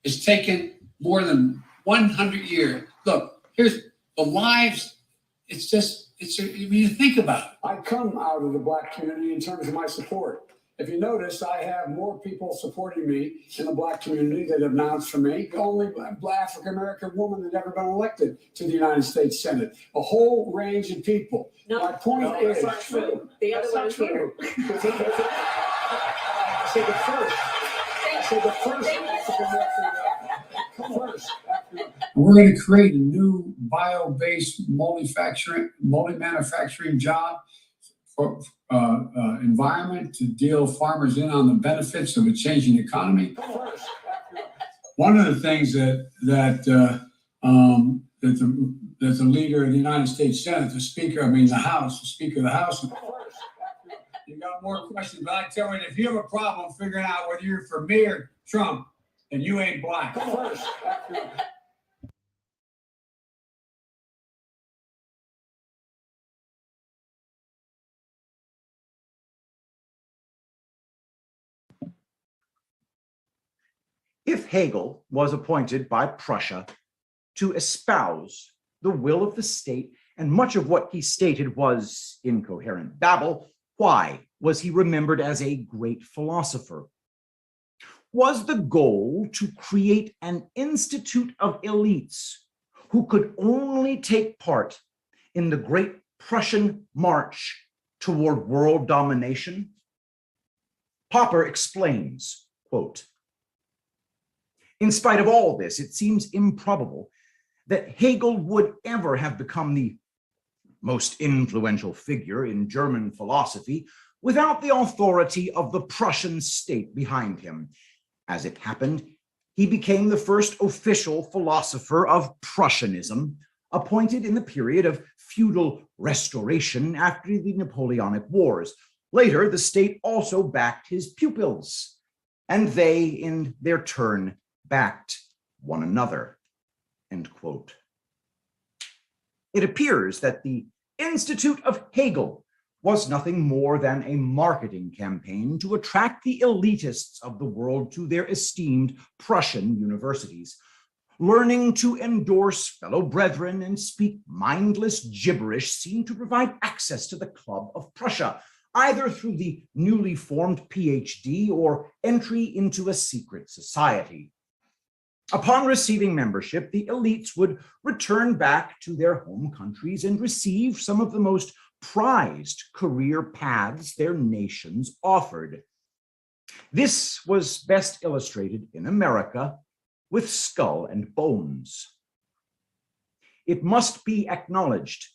it's taken more than 100 years. Look, here's the lives. When you think about it. I come out of the black community in terms of my support. If you notice, I have more people supporting me in the black community that have vouched for me. The only African-American woman that's ever been elected to the United States Senate. A whole range of people. No, my point is... That's not true. The other one's here. I said the first African-American woman. We're going to create a new bio-based multi-manufacturing job for environment to deal farmers in on the benefits of a changing economy. One of the things that the leader of the United States Senate, the Speaker of the House. You got more questions, but I tell you, if you have a problem figuring out whether you're for me or Trump, then you ain't black. If Hegel was appointed by Prussia to espouse the will of the state, and much of what he stated was incoherent babble, why was he remembered as a great philosopher? Was the goal to create an institute of elites who could only take part in the great Prussian march toward world domination? Popper explains, quote, "In spite of all this, it seems improbable that Hegel would ever have become the most influential figure in German philosophy without the authority of the Prussian state behind him. As it happened, he became the first official philosopher of Prussianism, appointed in the period of feudal restoration after the Napoleonic Wars. Later, the state also backed his pupils, and they, in their turn, backed one another." End quote. It appears that the Institute of Hegel was nothing more than a marketing campaign to attract the elitists of the world to their esteemed Prussian universities. Learning to endorse fellow brethren and speak mindless gibberish seemed to provide access to the Club of Prussia, either through the newly formed PhD or entry into a secret society. Upon receiving membership, the elites would return back to their home countries and receive some of the most prized career paths their nations offered. This was best illustrated in America with Skull and Bones. It must be acknowledged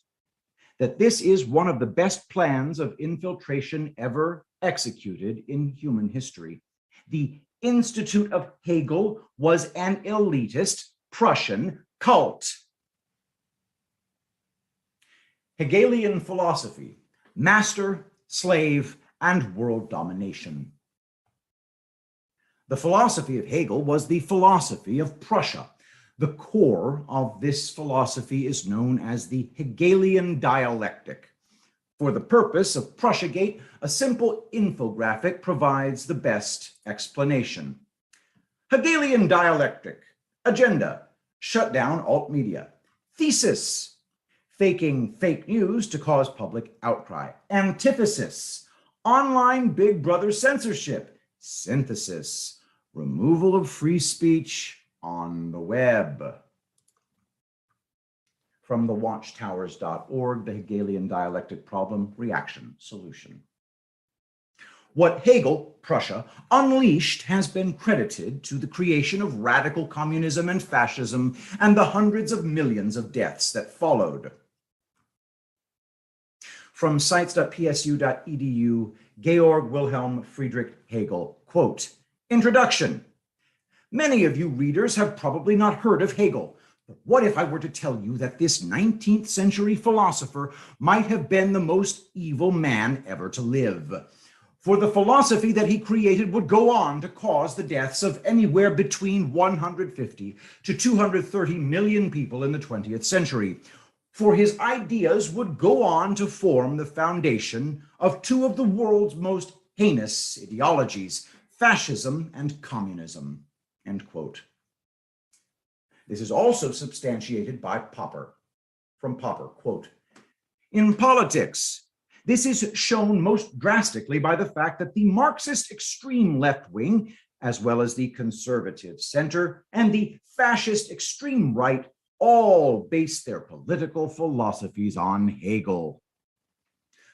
that this is one of the best plans of infiltration ever executed in human history. The Institute of Hegel was an elitist Prussian cult. Hegelian philosophy, master, slave, and world domination. The philosophy of Hegel was the philosophy of Prussia. The core of this philosophy is known as the Hegelian dialectic. For the purpose of Prussiagate, a simple infographic provides the best explanation. Hegelian dialectic. Agenda: shut down alt media. Thesis: faking fake news to cause public outcry. Antithesis: online Big Brother censorship. Synthesis: removal of free speech on the web. From the watchtowers.org, the Hegelian dialectic problem, reaction, solution. What Hegel, Prussia, unleashed has been credited to the creation of radical communism and fascism and the hundreds of millions of deaths that followed. From sites.psu.edu, Georg Wilhelm Friedrich Hegel, quote, "Introduction. Many of you readers have probably not heard of Hegel. But what if I were to tell you that this 19th century philosopher might have been the most evil man ever to live? For the philosophy that he created would go on to cause the deaths of anywhere between 150 to 230 million people in the 20th century. For his ideas would go on to form the foundation of two of the world's most heinous ideologies, fascism and communism." End quote. This is also substantiated by Popper. From Popper, quote, "In politics, this is shown most drastically by the fact that the Marxist extreme left wing, as well as the conservative center and the fascist extreme right, all base their political philosophies on Hegel.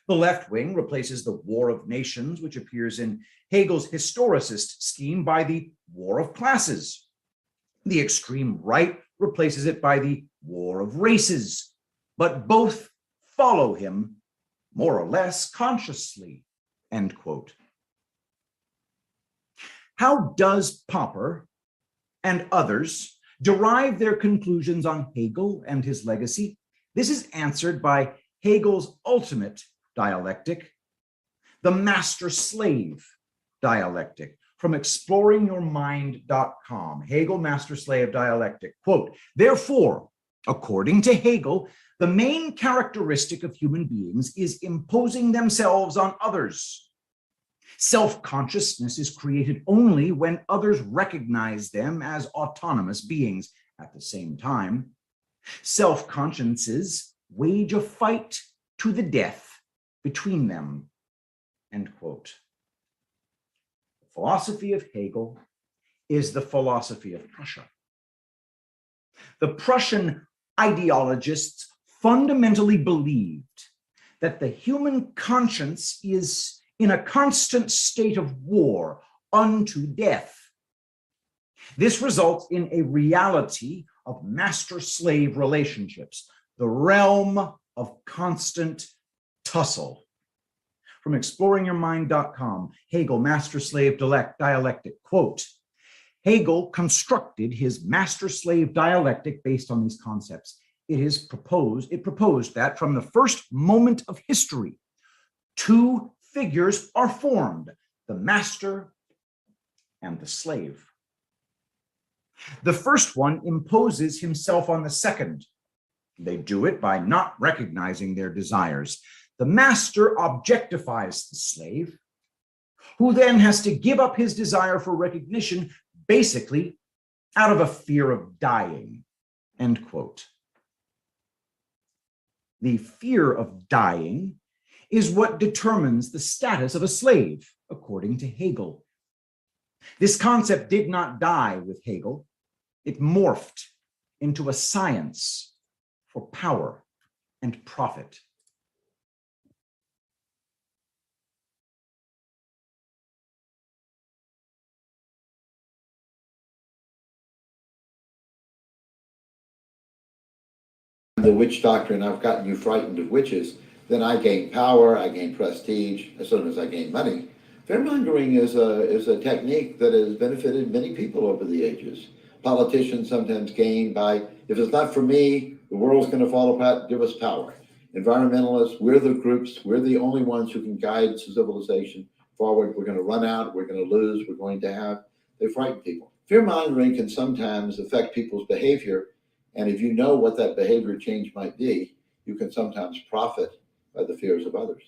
The left wing replaces the War of Nations, which appears in Hegel's historicist scheme, by the War of Classes. The extreme right replaces it by the War of Races, but both follow him more or less consciously." End quote. How does Popper and others derive their conclusions on Hegel and his legacy? This is answered by Hegel's ultimate dialectic, the master-slave dialectic. From exploringyourmind.com, Hegel master-slave dialectic, quote, "Therefore, according to Hegel, the main characteristic of human beings is imposing themselves on others. Self-consciousness is created only when others recognize them as autonomous beings. At the same time, self-consciences wage a fight to the death between them. End quote. The philosophy of Hegel is the philosophy of Prussia. The Prussian ideologists fundamentally believed that the human conscience is in a constant state of war unto death. This results in a reality of master-slave relationships, the realm of constant tussle. From exploringyourmind.com, Hegel, Master-Slave Dialectic, quote, Hegel constructed his master-slave dialectic based on these concepts. It proposed that from the first moment of history, two figures are formed, the master and the slave. The first one imposes himself on the second. They do it by not recognizing their desires. The master objectifies the slave, who then has to give up his desire for recognition, basically out of a fear of dying, end quote. The fear of dying is what determines the status of a slave, according to Hegel. This concept did not die with Hegel. It morphed into a science for power and profit. The witch doctrine, I've gotten you frightened of witches, then I gain power, I gain prestige, as soon as I gain money. Fear-mongering is a technique that has benefited many people over the ages. Politicians sometimes gain by, if it's not for me, the world's going to fall apart, give us power. Environmentalists, we're the groups, we're the only ones who can guide civilization forward. We're going to run out, we're going to lose, we're going to have. They frighten people. Fear-mongering can sometimes affect people's behavior, and if you know what that behavior change might be, you can sometimes profit by the fears of others.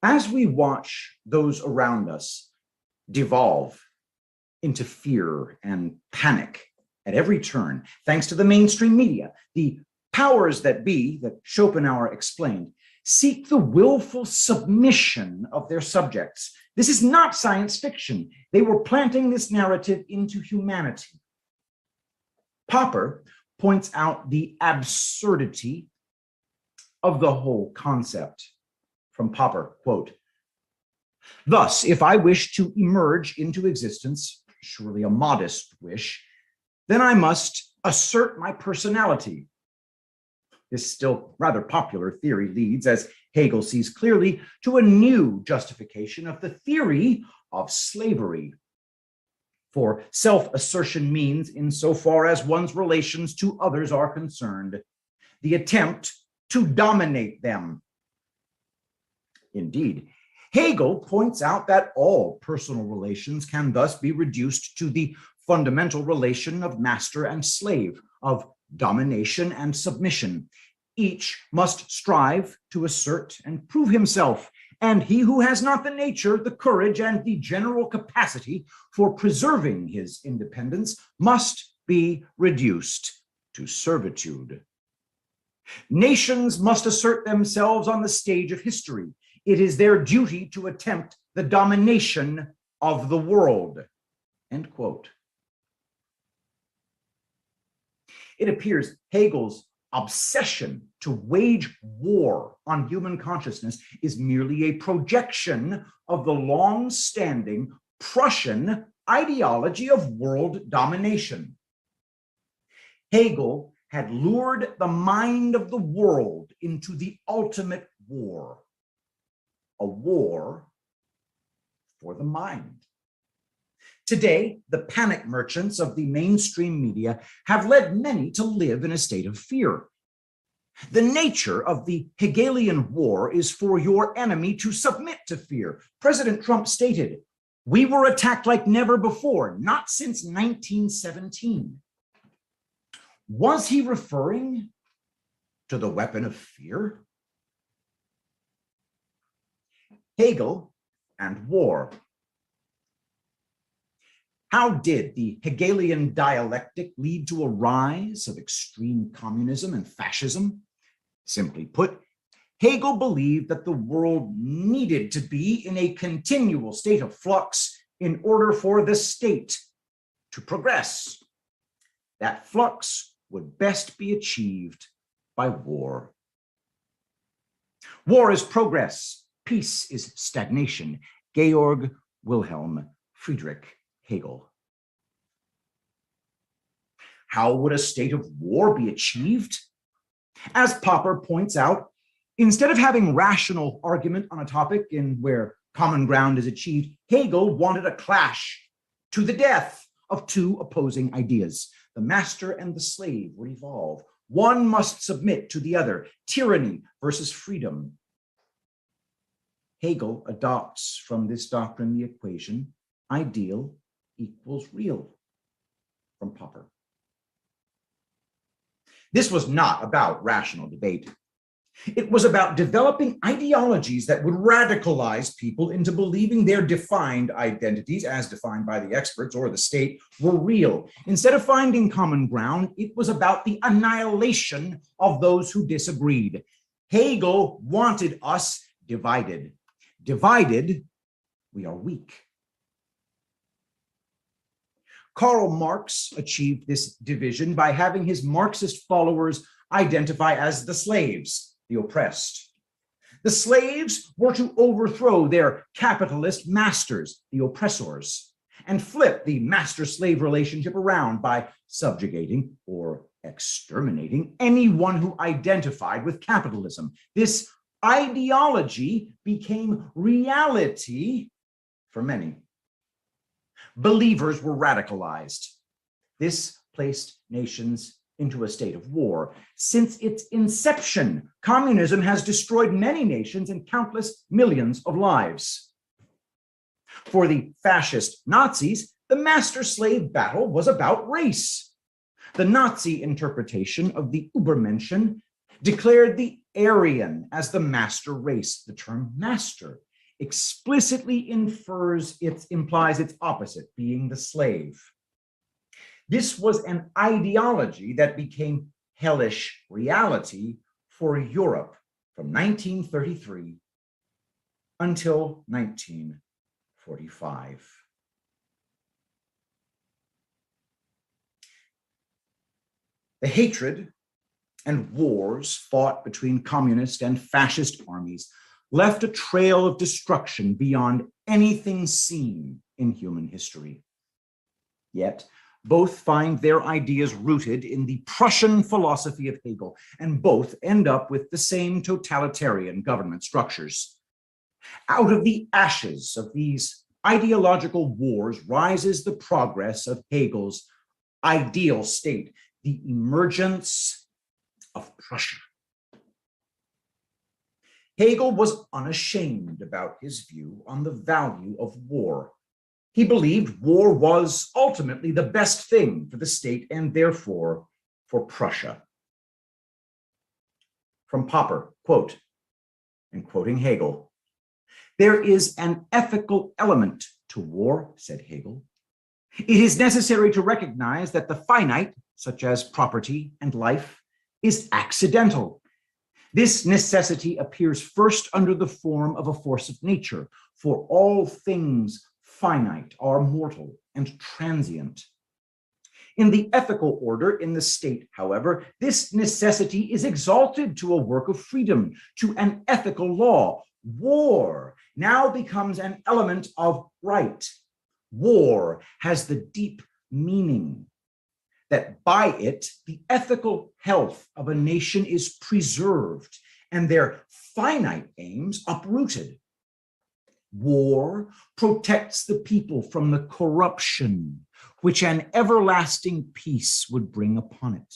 As we watch those around us devolve into fear and panic at every turn, thanks to the mainstream media, the powers that be, that Schopenhauer explained, seek the willful submission of their subjects. This is not science fiction. They were planting this narrative into humanity. Popper points out the absurdity of the whole concept. From Popper, quote, thus, if I wish to emerge into existence, surely a modest wish, then I must assert my personality. This still rather popular theory leads, as Hegel sees clearly, to a new justification of the theory of slavery. For self-assertion means, insofar as one's relations to others are concerned, the attempt to dominate them. Indeed, Hegel points out that all personal relations can thus be reduced to the fundamental relation of master and slave, of domination and submission. Each must strive to assert and prove himself, and he who has not the nature, the courage, and the general capacity for preserving his independence must be reduced to servitude. Nations must assert themselves on the stage of history. It is their duty to attempt the domination of the world. End quote. It appears Hegel's obsession to wage war on human consciousness is merely a projection of the long-standing Prussian ideology of world domination. Hegel had lured the mind of the world into the ultimate war, a war for the mind. Today, the panic merchants of the mainstream media have led many to live in a state of fear. The nature of the Hegelian war is for your enemy to submit to fear. President Trump stated, "We were attacked like never before, not since 1917. Was he referring to the weapon of fear? Hegel and war. How did the Hegelian dialectic lead to a rise of extreme communism and fascism? Simply put, Hegel believed that the world needed to be in a continual state of flux in order for the state to progress. That flux would best be achieved by war. War is progress, peace is stagnation. Georg Wilhelm Friedrich Hegel. How would a state of war be achieved? As Popper points out, instead of having rational argument on a topic in where common ground is achieved, Hegel wanted a clash to the death of two opposing ideas. The master and the slave would evolve. One must submit to the other, tyranny versus freedom. Hegel adopts from this doctrine the equation, ideal equals real, from Popper. This was not about rational debate. It was about developing ideologies that would radicalize people into believing their defined identities, as defined by the experts or the state, were real. Instead of finding common ground, it was about the annihilation of those who disagreed. Hegel wanted us divided. Divided, we are weak. Karl Marx achieved this division by having his Marxist followers identify as the slaves, the oppressed. The slaves were to overthrow their capitalist masters, the oppressors, and flip the master-slave relationship around by subjugating or exterminating anyone who identified with capitalism. This ideology became reality for many. Believers were radicalized. This placed nations into a state of war. Since its inception, communism has destroyed many nations and countless millions of lives. For the fascist Nazis, the master-slave battle was about race. The Nazi interpretation of the Übermenschen declared the Aryan as the master race. The term master explicitly implies its opposite, being the slave. This was an ideology that became hellish reality for Europe from 1933 until 1945. The hatred and wars fought between communist and fascist armies left a trail of destruction beyond anything seen in human history. Yet, both find their ideas rooted in the Prussian philosophy of Hegel, and both end up with the same totalitarian government structures. Out of the ashes of these ideological wars rises the progress of Hegel's ideal state, the emergence of Prussia. Hegel was unashamed about his view on the value of war. He believed war was ultimately the best thing for the state and therefore for Prussia. From Popper, quote, and quoting Hegel, "There is an ethical element to war," said Hegel. "It is necessary to recognize that the finite, such as property and life, is accidental. This necessity appears first under the form of a force of nature, for all things finite are mortal and transient. In the ethical order in the state, however, this necessity is exalted to a work of freedom, to an ethical law. War now becomes an element of right. War has the deep meaning that by it, the ethical health of a nation is preserved and their finite aims uprooted. War protects the people from the corruption which an everlasting peace would bring upon it.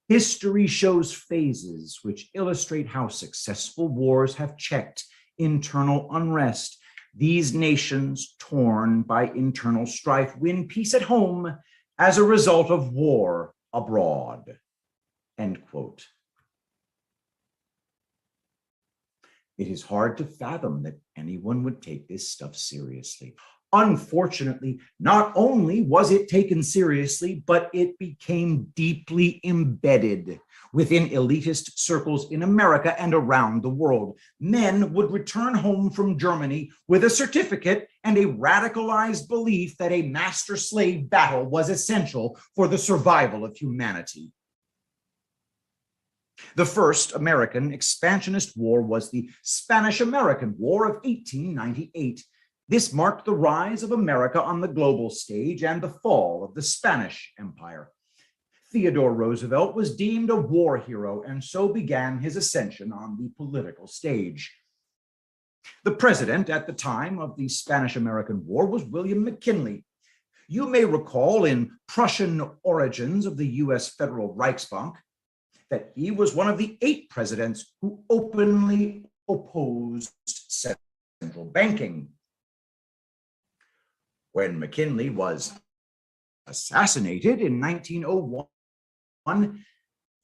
History shows phases which illustrate how successful wars have checked internal unrest. These nations, torn by internal strife, win peace at home as a result of war abroad." end quote. It is hard to fathom that anyone would take this stuff seriously. Unfortunately, not only was it taken seriously, but it became deeply embedded within elitist circles in America and around the world. Men would return home from Germany with a certificate and a radicalized belief that a master-slave battle was essential for the survival of humanity. The first American expansionist war was the Spanish-American War of 1898. This marked the rise of America on the global stage and the fall of the Spanish Empire. Theodore Roosevelt was deemed a war hero, and so began his ascension on the political stage. The president at the time of the Spanish-American War was William McKinley. You may recall in Prussian Origins of the U.S. Federal Reichsbank that he was one of the 8 presidents who openly opposed central banking. When McKinley was assassinated in 1901,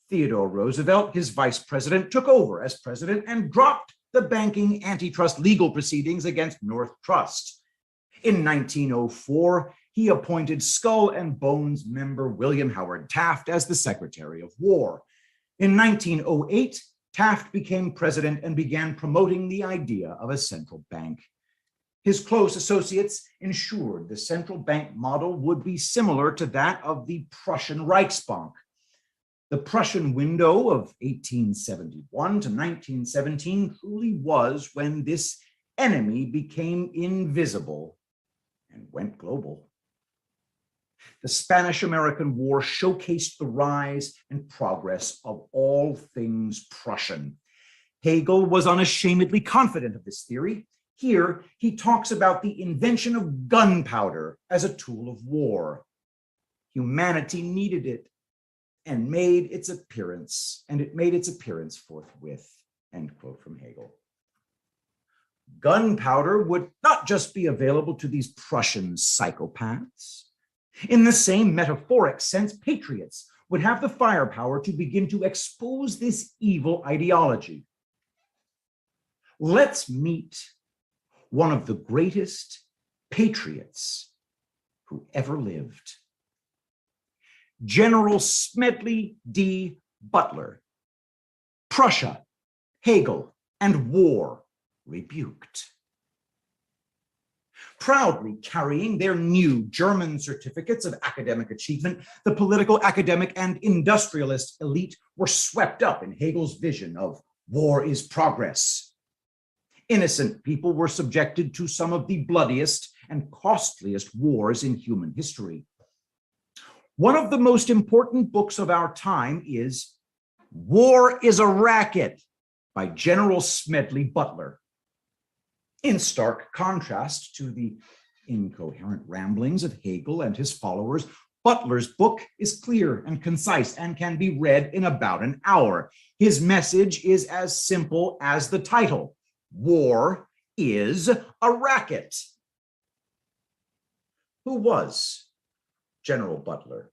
Theodore Roosevelt, his vice president, took over as president and dropped the banking antitrust legal proceedings against North Trust. In 1904, he appointed Skull and Bones member William Howard Taft as the Secretary of War. In 1908, Taft became president and began promoting the idea of a central bank. His close associates ensured the central bank model would be similar to that of the Prussian Reichsbank. The Prussian window of 1871 to 1917 truly was when this enemy became invisible and went global. The Spanish-American War showcased the rise and progress of all things Prussian. Hegel was unashamedly confident of this theory. Here, he talks about the invention of gunpowder as a tool of war. Humanity needed it and made its appearance, forthwith, end quote from Hegel. Gunpowder would not just be available to these Prussian psychopaths. In the same metaphoric sense, patriots would have the firepower to begin to expose this evil ideology. Let's meet one of the greatest patriots who ever lived. General Smedley D. Butler. Prussia, Hegel, and war rebuked. Proudly carrying their new German certificates of academic achievement, the political, academic, and industrialist elite were swept up in Hegel's vision of war is progress. Innocent people were subjected to some of the bloodiest and costliest wars in human history. One of the most important books of our time is War is a Racket by General Smedley Butler. In stark contrast to the incoherent ramblings of Hegel and his followers, Butler's book is clear and concise and can be read in about an hour. His message is as simple as the title. War is a racket. Who was General Butler?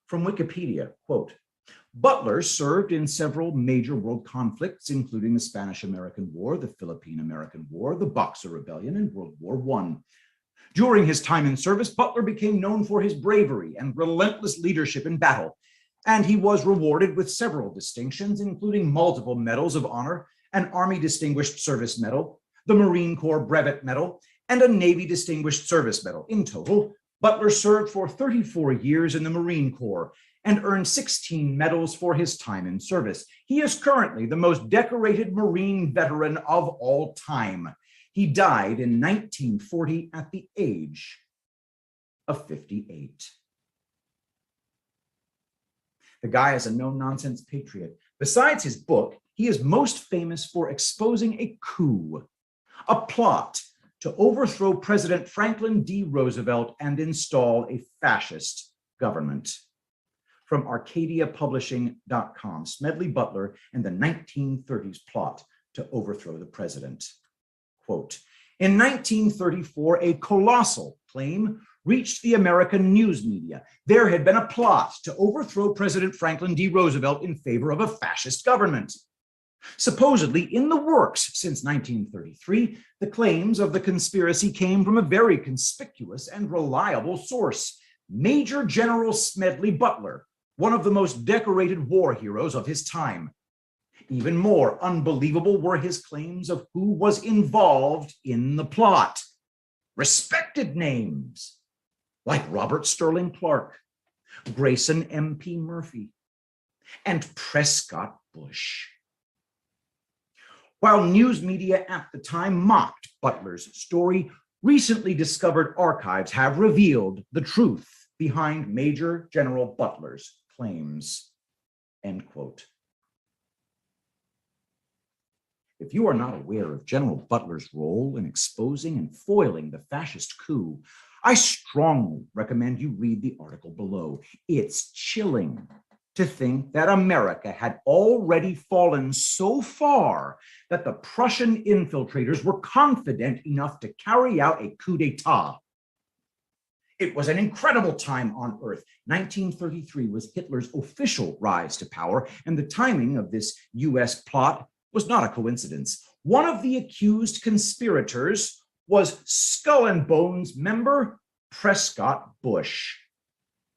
From Wikipedia, quote, Butler served in several major world conflicts, including the Spanish-American War, the Philippine-American War, the Boxer Rebellion, and World War I. During his time in service, Butler became known for his bravery and relentless leadership in battle, and he was rewarded with several distinctions, including multiple medals of honor, an Army Distinguished Service Medal, the Marine Corps Brevet Medal, and a Navy Distinguished Service Medal. In total, Butler served for 34 years in the Marine Corps and earned 16 medals for his time in service. He is currently the most decorated Marine veteran of all time. He died in 1940 at the age of 58. The guy is a no-nonsense patriot. Besides his book, he is most famous for exposing a coup, a plot to overthrow President Franklin D. Roosevelt and install a fascist government. From ArcadiaPublishing.com, Smedley Butler and the 1930s plot to overthrow the president. Quote, in 1934, a colossal plane reached the American news media, there had been a plot to overthrow President Franklin D. Roosevelt in favor of a fascist government. Supposedly in the works since 1933, the claims of the conspiracy came from a very conspicuous and reliable source, Major General Smedley Butler, one of the most decorated war heroes of his time. Even more unbelievable were his claims of who was involved in the plot. Respected names like Robert Sterling Clark, Grayson M.P. Murphy, and Prescott Bush. While news media at the time mocked Butler's story, recently discovered archives have revealed the truth behind Major General Butler's claims. End quote. If you are not aware of General Butler's role in exposing and foiling the fascist coup, I strongly recommend you read the article below. It's chilling to think that America had already fallen so far that the Prussian infiltrators were confident enough to carry out a coup d'etat. It was an incredible time on Earth. 1933 was Hitler's official rise to power, and the timing of this US plot was not a coincidence. One of the accused conspirators was Skull and Bones member Prescott Bush.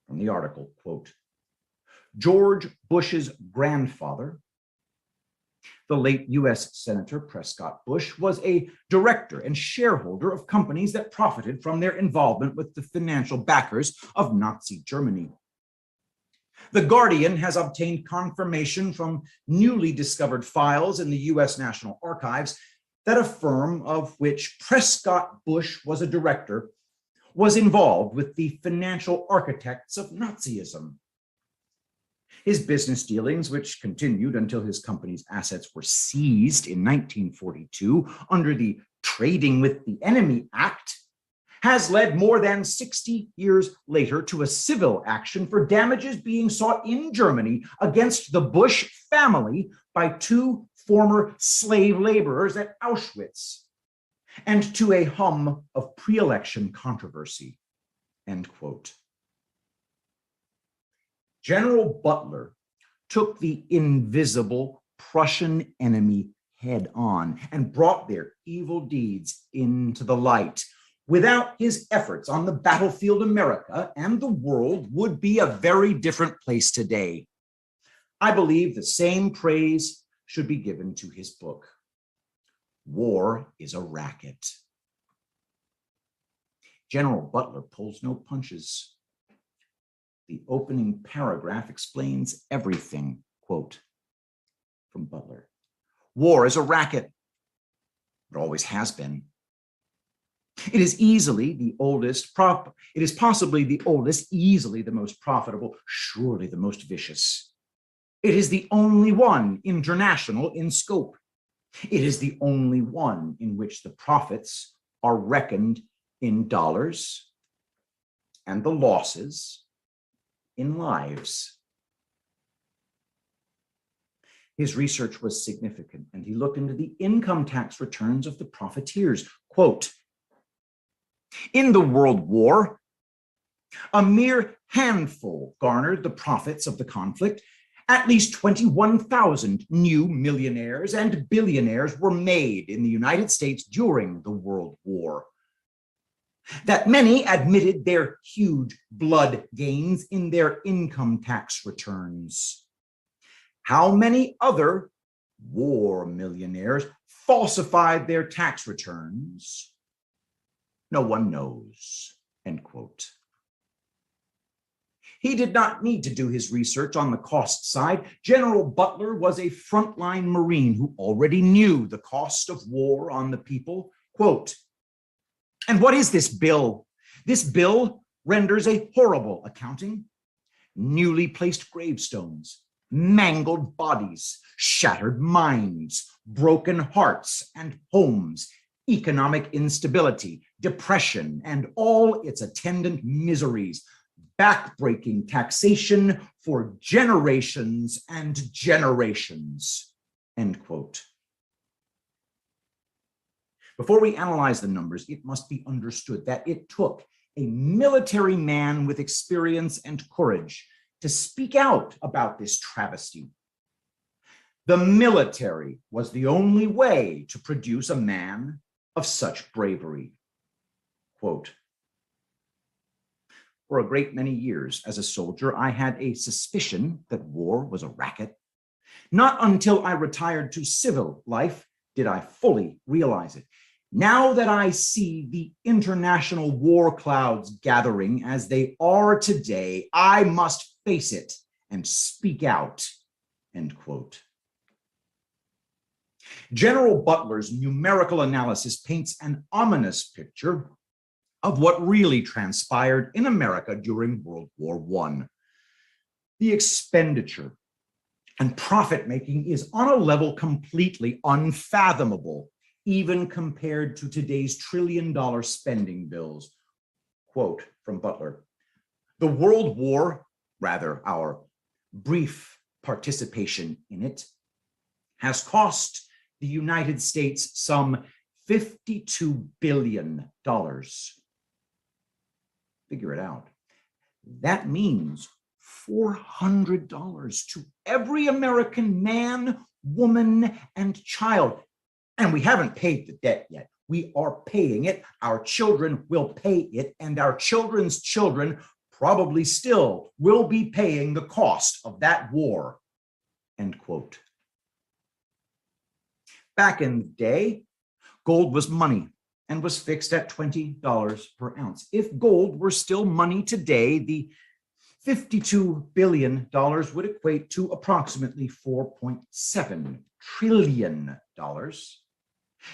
From the article, quote, George Bush's grandfather, the late US Senator Prescott Bush, was a director and shareholder of companies that profited from their involvement with the financial backers of Nazi Germany. The Guardian has obtained confirmation from newly discovered files in the US National Archives that a firm of which Prescott Bush was a director was involved with the financial architects of Nazism. His business dealings, which continued until his company's assets were seized in 1942 under the Trading with the Enemy Act, has led more than 60 years later to a civil action for damages being sought in Germany against the Bush family by two former slave laborers at Auschwitz, and to a hum of pre-election controversy, end quote. General Butler took the invisible Prussian enemy head on and brought their evil deeds into the light. Without his efforts on the battlefield, America and the world would be a very different place today. I believe the same praise should be given to his book. War is a Racket. General Butler pulls no punches. The opening paragraph explains everything. Quote from Butler. War is a racket. It always has been. It is easily the oldest, it is possibly the oldest, easily the most profitable, surely the most vicious. It is the only one international in scope. It is the only one in which the profits are reckoned in dollars and the losses in lives. His research was significant, and he looked into the income tax returns of the profiteers. Quote, in the World War, a mere handful garnered the profits of the conflict. At least 21,000 new millionaires and billionaires were made in the United States during the World War. That many admitted their huge blood gains in their income tax returns. How many other war millionaires falsified their tax returns? No one knows, end quote. He did not need to do his research on the cost side. General Butler was a frontline Marine who already knew the cost of war on the people. Quote, and what is this bill? This bill renders a horrible accounting. Newly placed gravestones, mangled bodies, shattered minds, broken hearts and homes, economic instability, depression, and all its attendant miseries, backbreaking taxation for generations and generations, end quote. Before we analyze the numbers, it must be understood that it took a military man with experience and courage to speak out about this travesty. The military was the only way to produce a man of such bravery. Quote, for a great many years as a soldier, I had a suspicion that war was a racket. Not until I retired to civil life did I fully realize it. Now that I see the international war clouds gathering as they are today, I must face it and speak out, end quote. General Butler's numerical analysis paints an ominous picture of what really transpired in America during World War I. The expenditure and profit-making is on a level completely unfathomable, even compared to today's trillion-dollar spending bills. Quote from Butler, the World War, rather our brief participation in it, has cost the United States some $52 billion. Figure it out. That means $400 to every American man, woman, and child. And we haven't paid the debt yet. We are paying it. Our children will pay it, and our children's children probably still will be paying the cost of that war, end quote. Back in the day, gold was money and was fixed at $20 per ounce. If gold were still money today, the $52 billion would equate to approximately $4.7 trillion.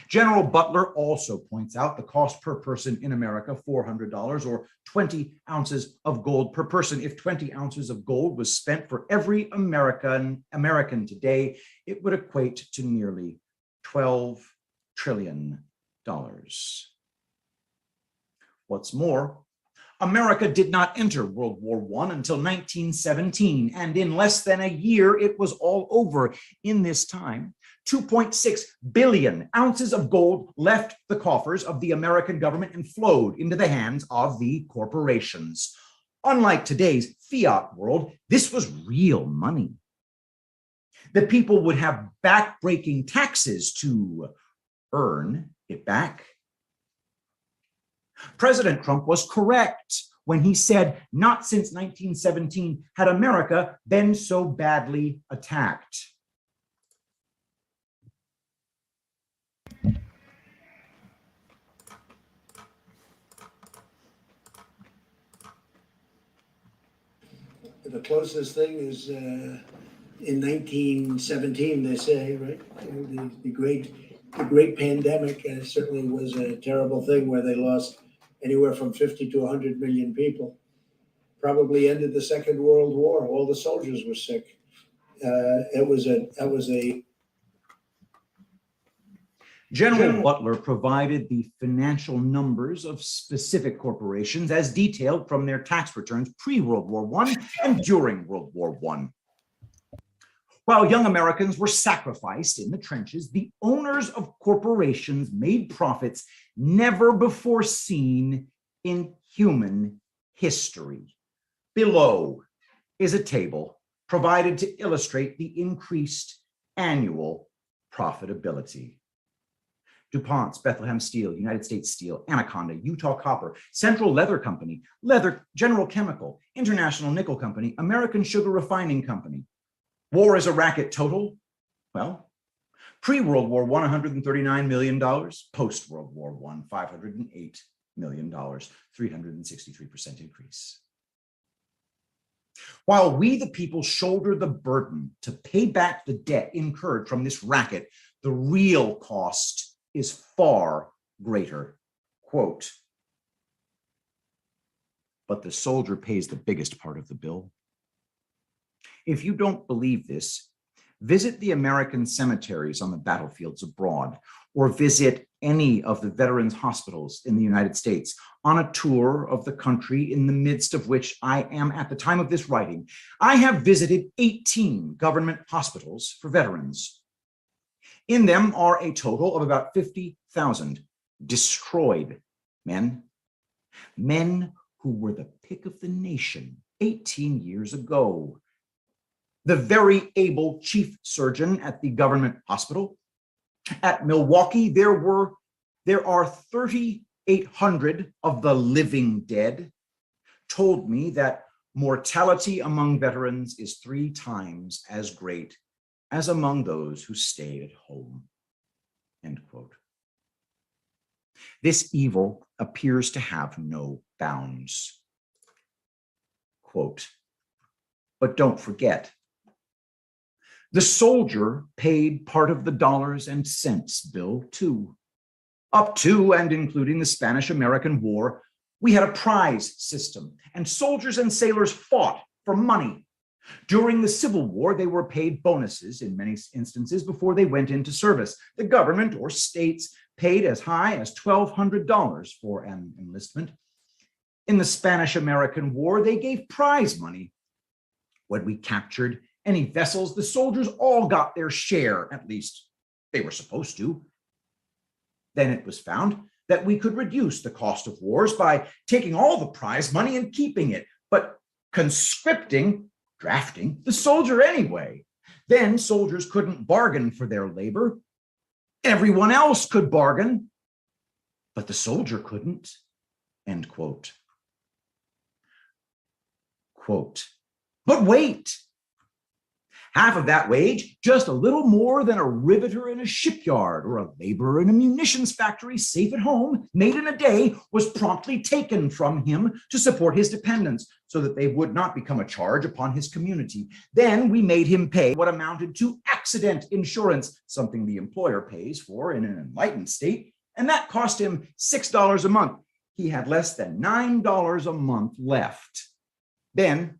General Butler also points out the cost per person in America, $400 or 20 ounces of gold per person. If 20 ounces of gold was spent for every American today, it would equate to nearly $12 trillion. What's more, America did not enter World War I until 1917, and in less than a year, it was all over. In this time, 2.6 billion ounces of gold left the coffers of the American government and flowed into the hands of the corporations. Unlike today's fiat world, this was real money. The people would have back-breaking taxes to earn it back. President Trump was correct when he said, not since 1917 had America been so badly attacked. The closest thing is in 1917, they say, right? The great pandemic, and it certainly was a terrible thing where they lost anywhere from 50 to 100 million people. Probably ended the Second World War. All the soldiers were sick. General Butler provided the financial numbers of specific corporations as detailed from their tax returns pre-World War I and during World War I. While young Americans were sacrificed in the trenches, the owners of corporations made profits never before seen in human history. Below is a table provided to illustrate the increased annual profitability. DuPont's, Bethlehem Steel, United States Steel, Anaconda, Utah Copper, Central Leather Company, General Chemical, International Nickel Company, American Sugar Refining Company. War is a racket total? Well, pre-World War I, $139 million. Post-World War I, $508 million, 363% increase. While we, the people, shoulder the burden to pay back the debt incurred from this racket, the real cost is far greater. Quote, but the soldier pays the biggest part of the bill. If you don't believe this, visit the American cemeteries on the battlefields abroad, or visit any of the veterans' hospitals in the United States on a tour of the country in the midst of which I am at the time of this writing. I have visited 18 government hospitals for veterans. In them are a total of about 50,000 destroyed men Men who were the pick of the nation 18 years ago. The very able chief surgeon at the government hospital. At Milwaukee, there are 3,800 of the living dead, told me that mortality among veterans is 3 times as great as among those who stayed at home. End quote. This evil appears to have no bounds. Quote, but don't forget, the soldier paid part of the dollars and cents bill too. Up to and including the Spanish-American War, we had a prize system, and soldiers and sailors fought for money. During the Civil War, they were paid bonuses in many instances before they went into service. The government or states paid as high as $1,200 for an enlistment. In the Spanish-American War, they gave prize money. When we captured any vessels, the soldiers all got their share, at least they were supposed to. Then it was found that we could reduce the cost of wars by taking all the prize money and keeping it, but conscripting, drafting the soldier anyway. Then soldiers couldn't bargain for their labor. Everyone else could bargain, but the soldier couldn't. End quote. Quote, but wait. Half of that wage, just a little more than a riveter in a shipyard or a laborer in a munitions factory safe at home, made in a day, was promptly taken from him to support his dependents so that they would not become a charge upon his community. Then we made him pay what amounted to accident insurance, something the employer pays for in an enlightened state, and that cost him $6 a month. He had less than $9 a month left. Then,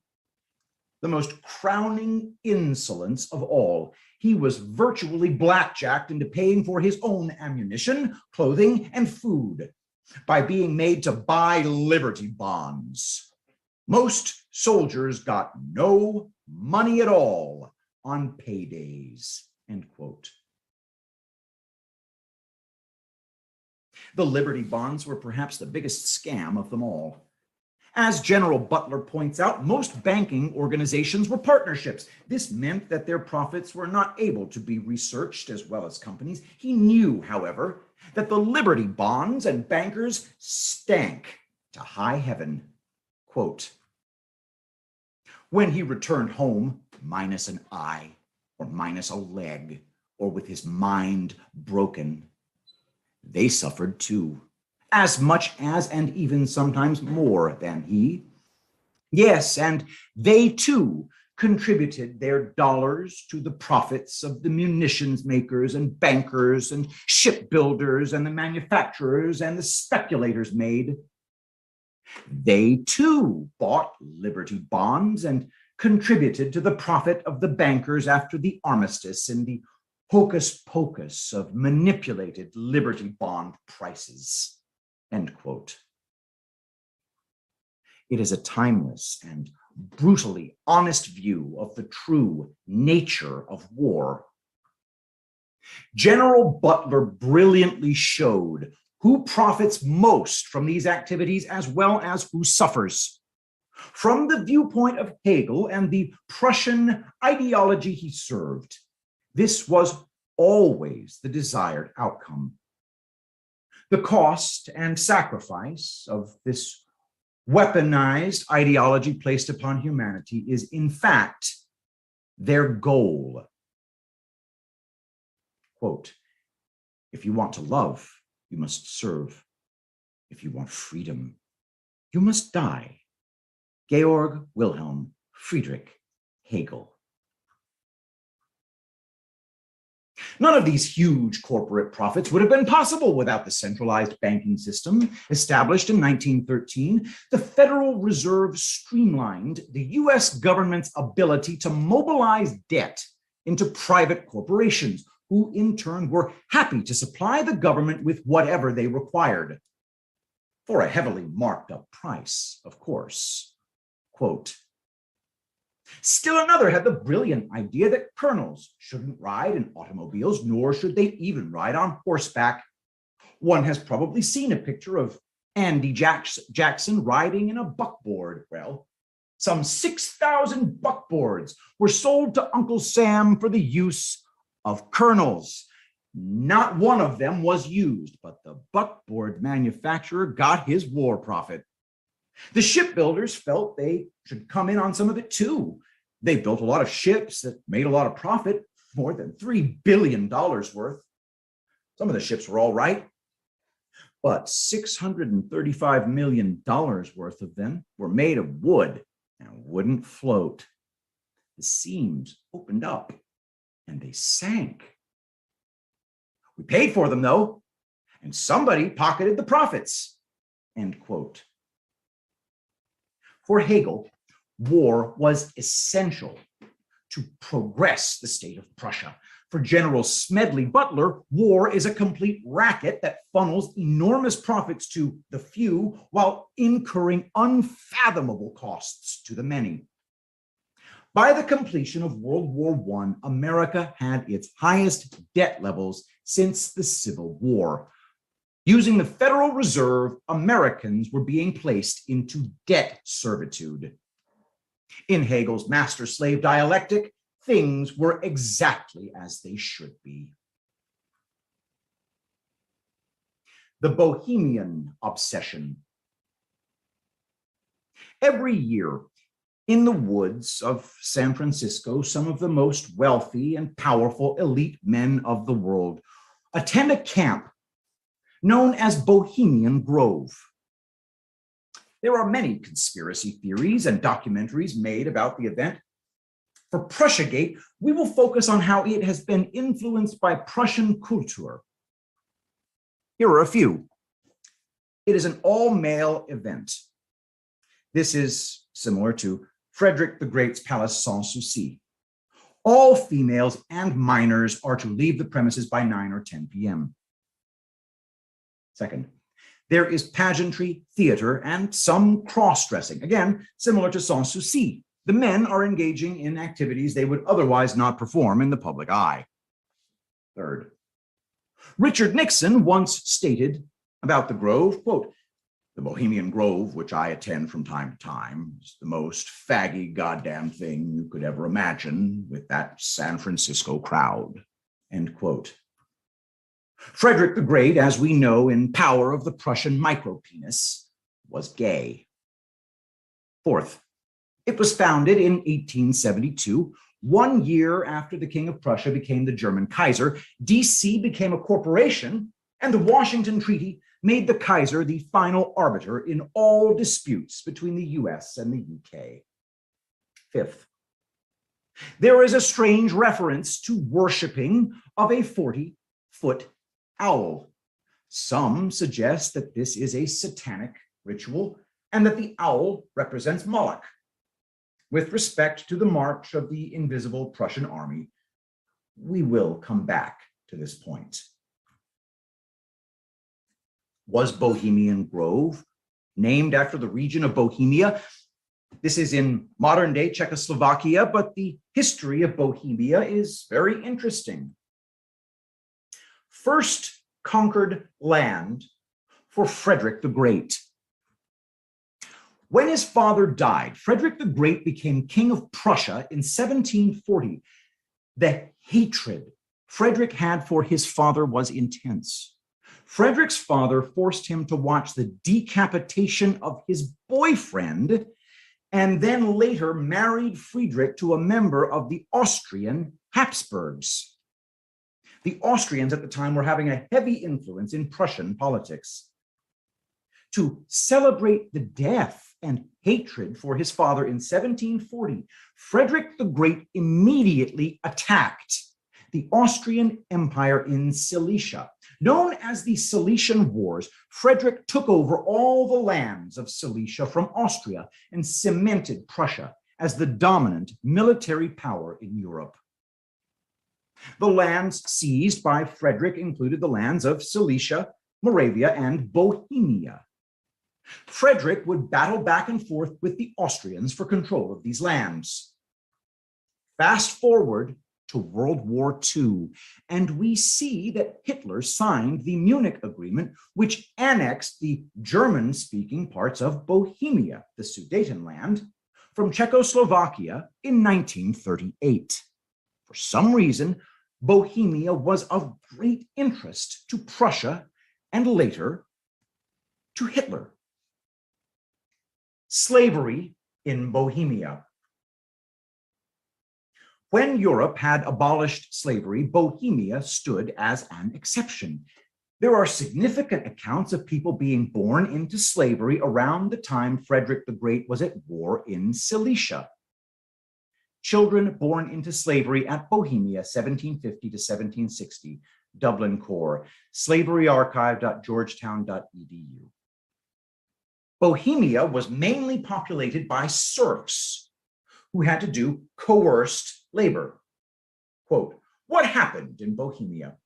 the most crowning insolence of all, he was virtually blackjacked into paying for his own ammunition, clothing, and food by being made to buy Liberty bonds. Most soldiers got no money at all on paydays, end quote. The Liberty bonds were perhaps the biggest scam of them all. As General Butler points out, most banking organizations were partnerships. This meant that their profits were not able to be researched as well as companies. He knew, however, that the Liberty bonds and bankers stank to high heaven. Quote, when he returned home, minus an eye, or minus a leg, or with his mind broken, they suffered too. As much as and even sometimes more than he. Yes, and they too contributed their dollars to the profits of the munitions makers and bankers and shipbuilders and the manufacturers and the speculators made. They too bought Liberty bonds and contributed to the profit of the bankers after the armistice in the hocus pocus of manipulated Liberty bond prices. End quote. It is a timeless and brutally honest view of the true nature of war. General Butler brilliantly showed who profits most from these activities as well as who suffers. From the viewpoint of Hegel and the Prussian ideology he served, this was always the desired outcome. The cost and sacrifice of this weaponized ideology placed upon humanity is, in fact, their goal. Quote, if you want to love, you must serve. If you want freedom, you must die. Georg Wilhelm Friedrich Hegel. None of these huge corporate profits would have been possible without the centralized banking system established in 1913. The Federal Reserve streamlined the US government's ability to mobilize debt into private corporations, who in turn were happy to supply the government with whatever they required, for a heavily marked up price, of course. Quote, still another had the brilliant idea that colonels shouldn't ride in automobiles, nor should they even ride on horseback. One has probably seen a picture of Andy Jackson riding in a buckboard. Well, some 6,000 buckboards were sold to Uncle Sam for the use of colonels. Not one of them was used, but the buckboard manufacturer got his war profit. The shipbuilders felt they should come in on some of it too. They built a lot of ships that made a lot of profit, more than $3 billion worth. Some of the ships were all right, but $635 million worth of them were made of wood and wouldn't float. The seams opened up and they sank. We paid for them though, and somebody pocketed the profits, end quote. For Hegel, war was essential to progress the state of Prussia. For General Smedley Butler, war is a complete racket that funnels enormous profits to the few while incurring unfathomable costs to the many. By the completion of World War I, America had its highest debt levels since the Civil War. Using the Federal Reserve, Americans were being placed into debt servitude. In Hegel's master-slave dialectic, things were exactly as they should be. The Bohemian obsession. Every year, in the woods of San Francisco, some of the most wealthy and powerful elite men of the world attend a camp known as Bohemian Grove. There are many conspiracy theories and documentaries made about the event. For Prussiagate, we will focus on how it has been influenced by Prussian culture. Here are a few. It is an all-male event. This is similar to Frederick the Great's Palace Sans Souci. All females and minors are to leave the premises by 9 or 10 p.m. Second, there is pageantry, theater, and some cross-dressing. Again, similar to Sans Souci. The men are engaging in activities they would otherwise not perform in the public eye. Third, Richard Nixon once stated about the Grove, quote, "The Bohemian Grove, which I attend from time to time, is the most faggy goddamn thing you could ever imagine with that San Francisco crowd," end quote. Frederick the Great, as we know in Power of the Prussian Micropenis, was gay. Fourth, it was founded in 1872, 1 year after the King of Prussia became the German Kaiser. DC became a corporation, and the Washington Treaty made the Kaiser the final arbiter in all disputes between the US and the UK. Fifth, there is a strange reference to worshiping of a 40-foot owl. Some suggest that this is a satanic ritual and that the owl represents Moloch. With respect to the march of the invisible Prussian army, we will come back to this point. Was Bohemian Grove named after the region of Bohemia? This is in modern-day Czechoslovakia, but the history of Bohemia is very interesting. First conquered land for Frederick the Great. When his father died, Frederick the Great became King of Prussia in 1740. The hatred Frederick had for his father was intense. Frederick's father forced him to watch the decapitation of his boyfriend and then later married Friedrich to a member of the Austrian Habsburgs. The Austrians at the time were having a heavy influence in Prussian politics. To celebrate the death and hatred for his father in 1740, Frederick the Great immediately attacked the Austrian Empire in Silesia. Known as the Silesian Wars, Frederick took over all the lands of Silesia from Austria and cemented Prussia as the dominant military power in Europe. The lands seized by Frederick included the lands of Silesia, Moravia, and Bohemia. Frederick would battle back and forth with the Austrians for control of these lands. Fast forward to World War II, and we see that Hitler signed the Munich Agreement, which annexed the German-speaking parts of Bohemia, the Sudetenland, from Czechoslovakia in 1938. For some reason, Bohemia was of great interest to Prussia and later to Hitler. Slavery in Bohemia. When Europe had abolished slavery, Bohemia stood as an exception. There are significant accounts of people being born into slavery around the time Frederick the Great was at war in Silesia. Children born into slavery at Bohemia, 1750 to 1760, Dublin Core, slaveryarchive.georgetown.edu. Bohemia was mainly populated by serfs who had to do coerced labor. Quote, what happened in Bohemia?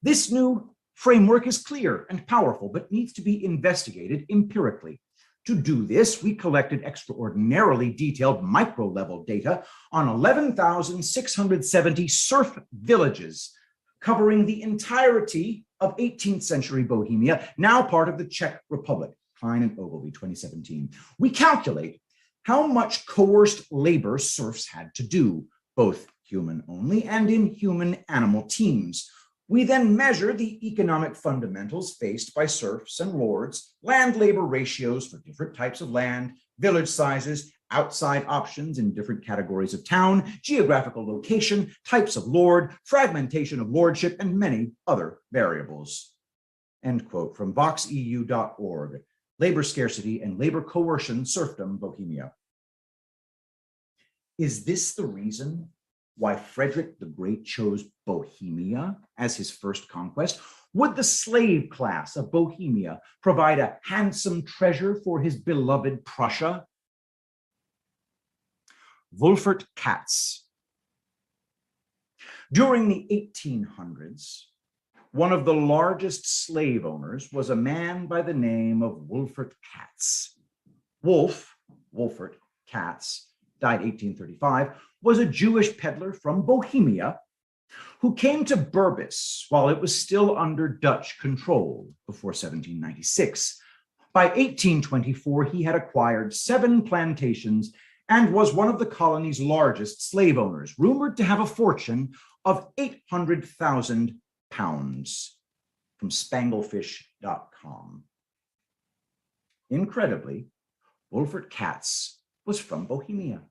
This new framework is clear and powerful, but needs to be investigated empirically. To do this, we collected extraordinarily detailed micro-level data on 11,670 serf villages, covering the entirety of 18th century Bohemia, now part of the Czech Republic, Klein and Ogilvy, 2017. We calculate how much coerced labor serfs had to do, both human only and in human-animal teams. We then measure the economic fundamentals faced by serfs and lords, land-labor ratios for different types of land, village sizes, outside options in different categories of town, geographical location, types of lord, fragmentation of lordship, and many other variables. End quote from voxeu.org, Labor Scarcity and Labor Coercion, Serfdom, Bohemia. Is this the reason why Frederick the Great chose Bohemia as his first conquest? Would the slave class of Bohemia provide a handsome treasure for his beloved Prussia? Wolfert Katz. During the 1800s, one of the largest slave owners was a man by the name of Wolfert Katz. Wolfert Katz, died 1835, was a Jewish peddler from Bohemia who came to Burbis while it was still under Dutch control before 1796. By 1824, he had acquired 7 plantations and was one of the colony's largest slave owners, rumored to have a fortune of £800,000 from spanglefish.com. Incredibly, Wolfert Katz was from Bohemia.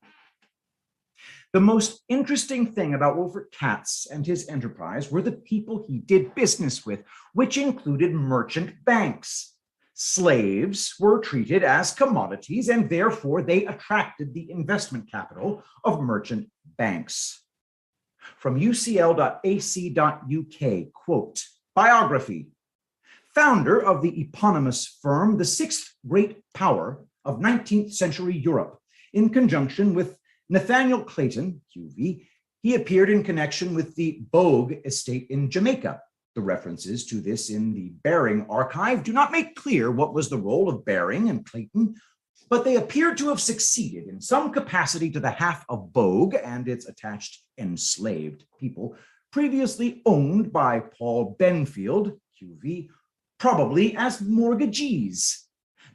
The most interesting thing about Wolfert Katz and his enterprise were the people he did business with, which included merchant banks. Slaves were treated as commodities, and therefore they attracted the investment capital of merchant banks. From ucl.ac.uk, quote, biography. Founder of the eponymous firm, the 6th great power of 19th century Europe, in conjunction with Nathaniel Clayton, QV, he appeared in connection with the Bogue estate in Jamaica. The references to this in the Baring archive do not make clear what was the role of Baring and Clayton, but they appear to have succeeded in some capacity to the half of Bogue and its attached enslaved people, previously owned by Paul Benfield, QV, probably as mortgagees.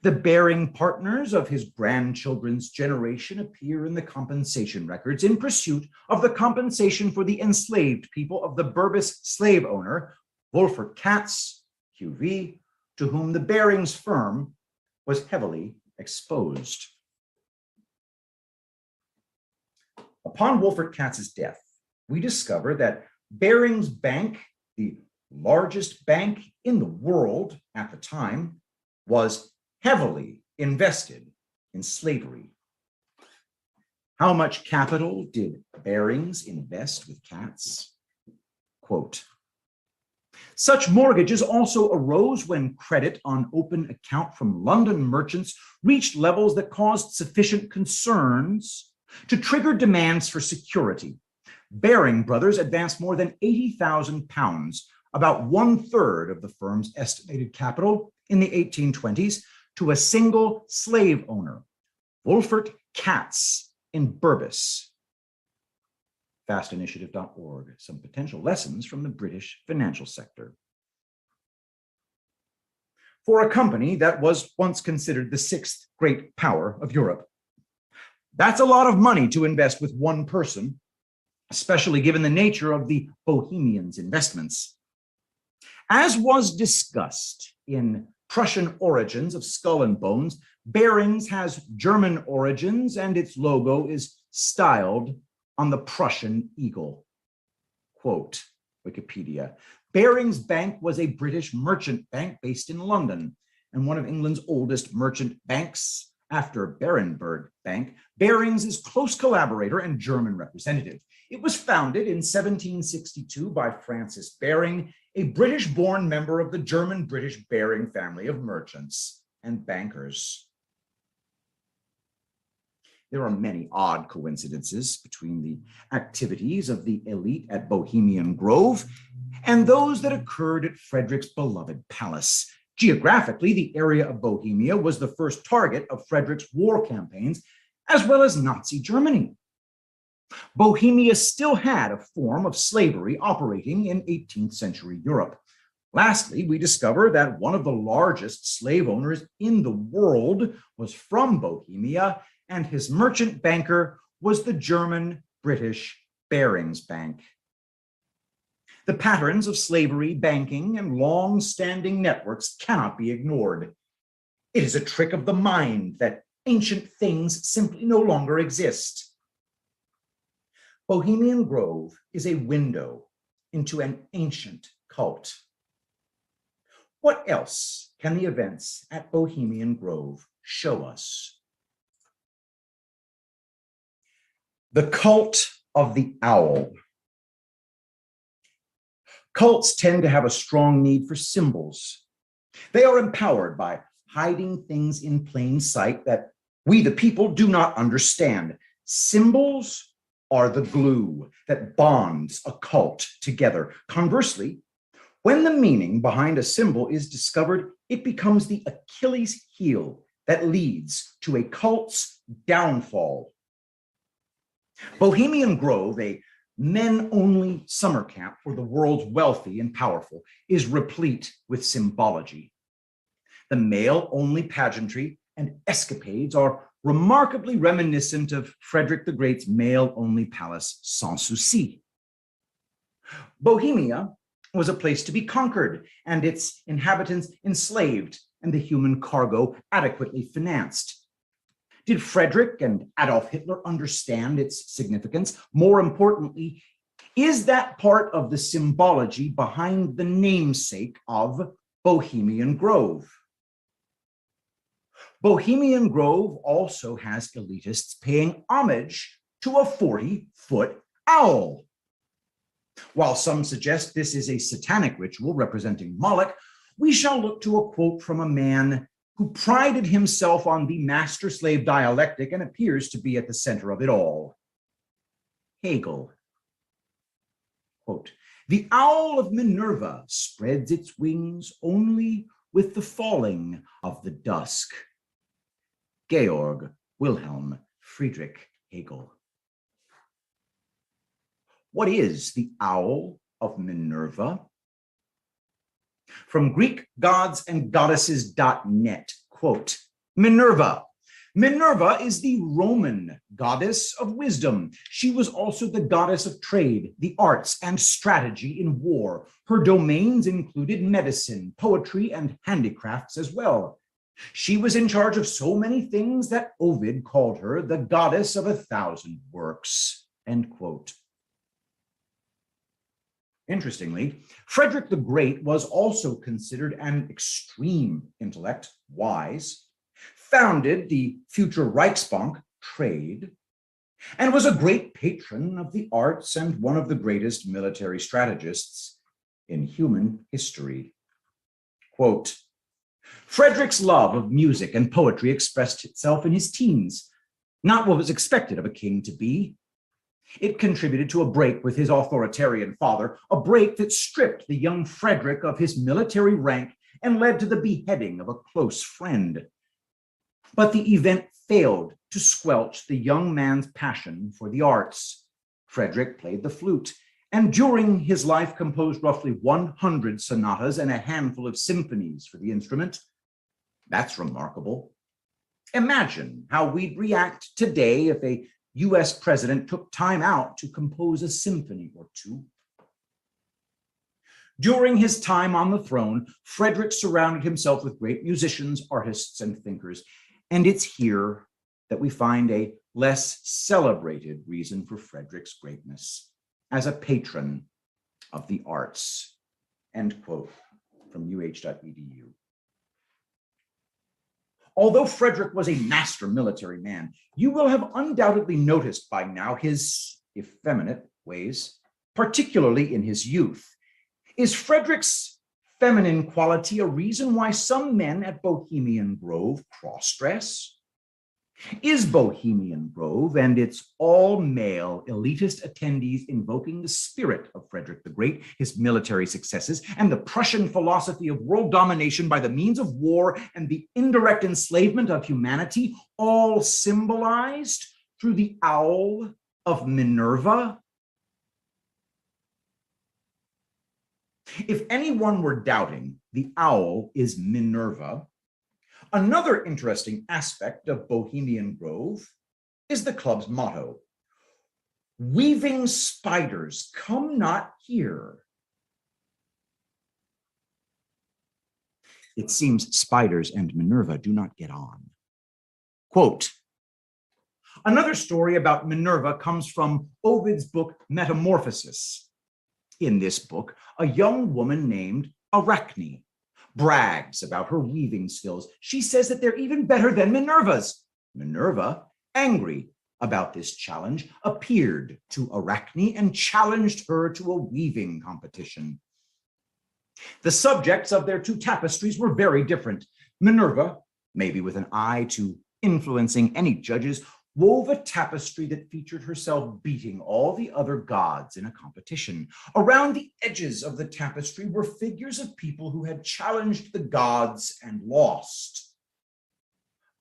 The Baring partners of his grandchildren's generation appear in the compensation records in pursuit of the compensation for the enslaved people of the Burbis slave owner, Wolfert Katz, QV, to whom the Baring's firm was heavily exposed. Upon Wolfert Katz's death, we discover that Baring's bank, the largest bank in the world at the time, was heavily invested in slavery. How much capital did Barings invest with Katz? Quote, such mortgages also arose when credit on open account from London merchants reached levels that caused sufficient concerns to trigger demands for security. Baring Brothers advanced more than £80,000, about 1/3 of the firm's estimated capital in the 1820s, to a single slave owner, Wolfert Katz in Burbis. fastinitiative.org, some potential lessons from the British financial sector. For a company that was once considered the sixth great power of Europe, that's a lot of money to invest with one person, especially given the nature of the Bohemians' investments. As was discussed in Prussian Origins of Skull and Bones, Barings has German origins and its logo is styled on the Prussian eagle. Quote, Wikipedia, Barings Bank was a British merchant bank based in London and one of England's oldest merchant banks. After Berenberg Bank, Barings is close collaborator and German representative. It was founded in 1762 by Francis Baring, a British-born member of the German-British Baring family of merchants and bankers. There are many odd coincidences between the activities of the elite at Bohemian Grove and those that occurred at Frederick's beloved palace. Geographically, the area of Bohemia was the first target of Frederick's war campaigns, as well as Nazi Germany. Bohemia still had a form of slavery operating in 18th century Europe. Lastly, we discover that one of the largest slave owners in the world was from Bohemia, and his merchant banker was the German-British Barings Bank. The patterns of slavery, banking, and long-standing networks cannot be ignored. It is a trick of the mind that ancient things simply no longer exist. Bohemian Grove is a window into an ancient cult. What else can the events at Bohemian Grove show us? The cult of the owl. Cults tend to have a strong need for symbols. They are empowered by hiding things in plain sight that we, the people, do not understand. Symbols are the glue that bonds a cult together. Conversely, when the meaning behind a symbol is discovered, it becomes the Achilles heel that leads to a cult's downfall. Bohemian Grove, a men-only summer camp for the world's wealthy and powerful, is replete with symbology. The male-only pageantry and escapades are remarkably reminiscent of Frederick the Great's male-only palace, Sans Souci. Bohemia was a place to be conquered and its inhabitants enslaved and the human cargo adequately financed. Did Frederick and Adolf Hitler understand its significance? More importantly, is that part of the symbology behind the namesake of Bohemian Grove? Bohemian Grove also has elitists paying homage to a 40-foot owl. While some suggest this is a satanic ritual representing Moloch, we shall look to a quote from a man who prided himself on the master-slave dialectic and appears to be at the center of it all. Hegel. Quote, "The owl of Minerva spreads its wings only with the falling of the dusk." Georg Wilhelm Friedrich Hegel. What is the owl of Minerva? From GreekGodsAndGoddesses.net, quote, Minerva. Minerva is the Roman goddess of wisdom. She was also the goddess of trade, the arts, and strategy in war. Her domains included medicine, poetry, and handicrafts as well. She was in charge of so many things that Ovid called her the goddess of 1,000 works, end quote. Interestingly, Frederick the Great was also considered an extreme intellect, wise, founded the future Reichsbank, trade, and was a great patron of the arts and one of the greatest military strategists in human history. Quote, Frederick's love of music and poetry expressed itself in his teens, not what was expected of a king to be. It contributed to a break with his authoritarian father, a break that stripped the young Frederick of his military rank and led to the beheading of a close friend. But the event failed to squelch the young man's passion for the arts. Frederick played the flute, and during his life composed roughly 100 sonatas and a handful of symphonies for the instrument. That's remarkable. Imagine how we'd react today if a US president took time out to compose a symphony or two. During his time on the throne, Frederick surrounded himself with great musicians, artists, and thinkers, and it's here that we find a less celebrated reason for Frederick's greatness as a patron of the arts. End quote from uh.edu. Although Frederick was a master military man, you will have undoubtedly noticed by now his effeminate ways, particularly in his youth. Is Frederick's feminine quality a reason why some men at Bohemian Grove cross-dress? Is Bohemian Grove and its all-male elitist attendees invoking the spirit of Frederick the Great, his military successes, and the Prussian philosophy of world domination by the means of war and the indirect enslavement of humanity, all symbolized through the owl of Minerva? If anyone were doubting, the owl is Minerva. Another interesting aspect of Bohemian Grove is the club's motto: weaving spiders, come not here. It seems spiders and Minerva do not get on. Quote, another story about Minerva comes from Ovid's book Metamorphosis. In this book, a young woman named Arachne brags about her weaving skills. She says that they're even better than Minerva's. Minerva, angry about this challenge, appeared to Arachne and challenged her to a weaving competition. The subjects of their two tapestries were very different. Minerva, maybe with an eye to influencing any judges, wove a tapestry that featured herself beating all the other gods in a competition. Around the edges of the tapestry were figures of people who had challenged the gods and lost.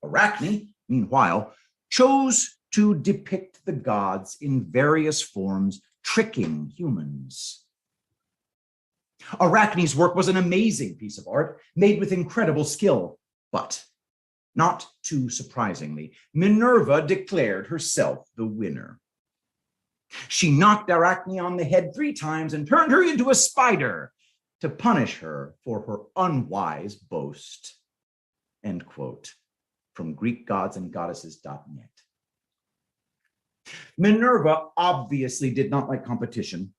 Arachne, meanwhile, chose to depict the gods in various forms, tricking humans. Arachne's work was an amazing piece of art, made with incredible skill, but not too surprisingly, Minerva declared herself the winner. She knocked Arachne on the head 3 times and turned her into a spider to punish her for her unwise boast. End quote from GreekGodsAndGoddesses.net. Minerva obviously did not like competition.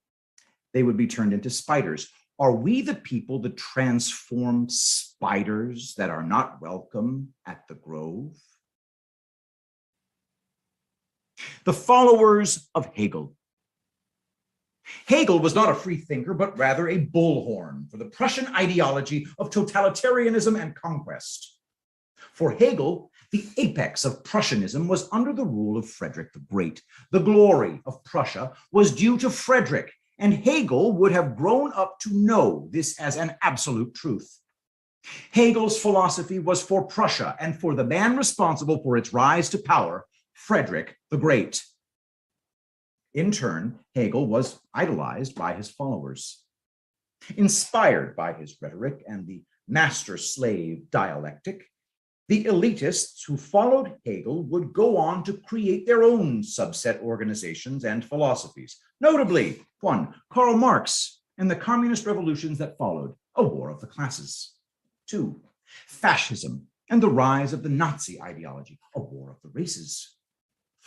They would be turned into spiders. Are we the people that transformed spiders that are not welcome at the Grove? The followers of Hegel. Hegel was not a free thinker, but rather a bullhorn for the Prussian ideology of totalitarianism and conquest. For Hegel, the apex of Prussianism was under the rule of Frederick the Great. The glory of Prussia was due to Frederick, and Hegel would have grown up to know this as an absolute truth. Hegel's philosophy was for Prussia and for the man responsible for its rise to power, Frederick the Great. In turn, Hegel was idolized by his followers. Inspired by his rhetoric and the master-slave dialectic, the elitists who followed Hegel would go on to create their own subset organizations and philosophies. Notably, 1, Karl Marx and the communist revolutions that followed, a war of the classes. 2, fascism and the rise of the Nazi ideology, a war of the races.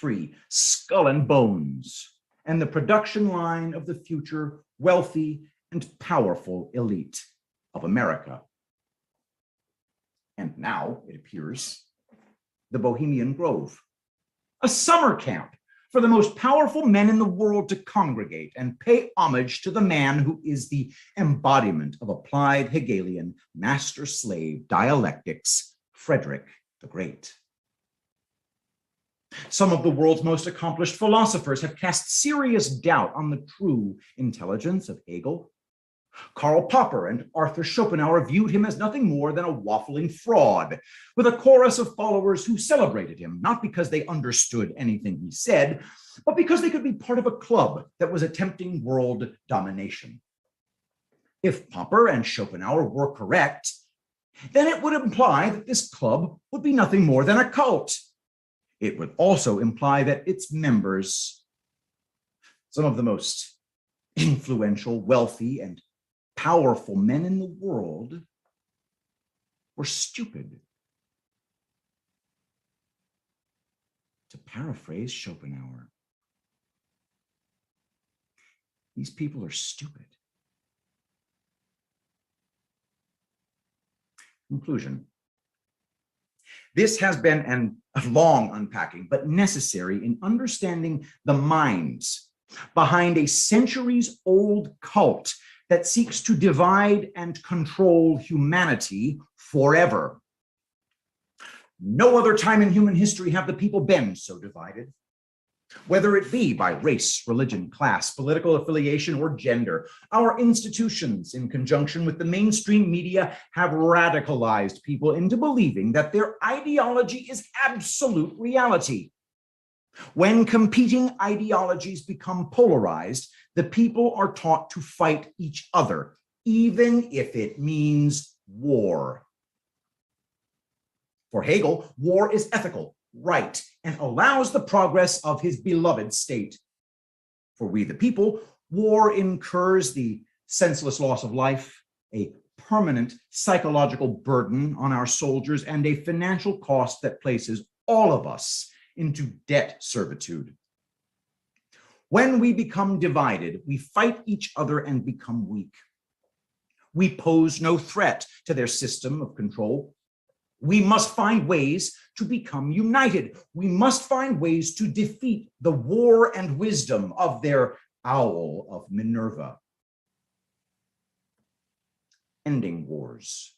3, Skull and Bones and the production line of the future wealthy and powerful elite of America. And now, it appears, the Bohemian Grove, a summer camp for the most powerful men in the world to congregate and pay homage to the man who is the embodiment of applied Hegelian master-slave dialectics, Frederick the Great. Some of the world's most accomplished philosophers have cast serious doubt on the true intelligence of Hegel. Karl Popper and Arthur Schopenhauer viewed him as nothing more than a waffling fraud, with a chorus of followers who celebrated him, not because they understood anything he said, but because they could be part of a club that was attempting world domination. If Popper and Schopenhauer were correct, then it would imply that this club would be nothing more than a cult. It would also imply that its members, some of the most influential, wealthy, and powerful men in the world, were stupid. To paraphrase Schopenhauer, these people are stupid. Conclusion. This has been a long unpacking, but necessary in understanding the minds behind a centuries-old cult that seeks to divide and control humanity forever. No other time in human history have the people been so divided, whether it be by race, religion, class, political affiliation, or gender. Our institutions, in conjunction with the mainstream media, have radicalized people into believing that their ideology is absolute reality. When competing ideologies become polarized, the people are taught to fight each other, even if it means war. For Hegel, war is ethical, right, and allows the progress of his beloved state. For we the people, war incurs the senseless loss of life, a permanent psychological burden on our soldiers, and a financial cost that places all of us into debt servitude. When we become divided, we fight each other and become weak. We pose no threat to their system of control. We must find ways to become united. We must find ways to defeat the war and wisdom of their owl of Minerva. Ending wars.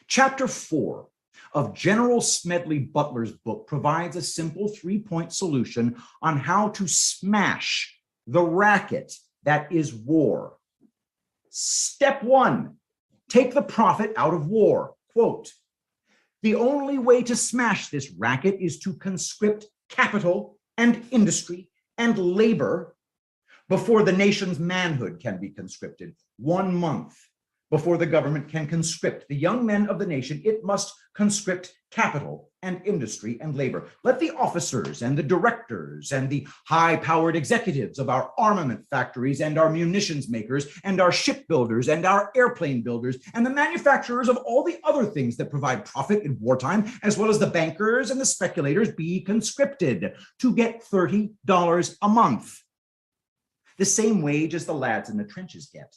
Chapter 4 of General Smedley Butler's book provides a simple 3-point solution on how to smash the racket that is war. Step 1, take the profit out of war. Quote, the only way to smash this racket is to conscript capital and industry and labor before the nation's manhood can be conscripted. 1 month before the government can conscript the young men of the nation, it must conscript capital and industry and labor. Let the officers and the directors and the high-powered executives of our armament factories and our munitions makers and our shipbuilders and our airplane builders and the manufacturers of all the other things that provide profit in wartime, as well as the bankers and the speculators, be conscripted to get $30 a month, the same wage as the lads in the trenches get.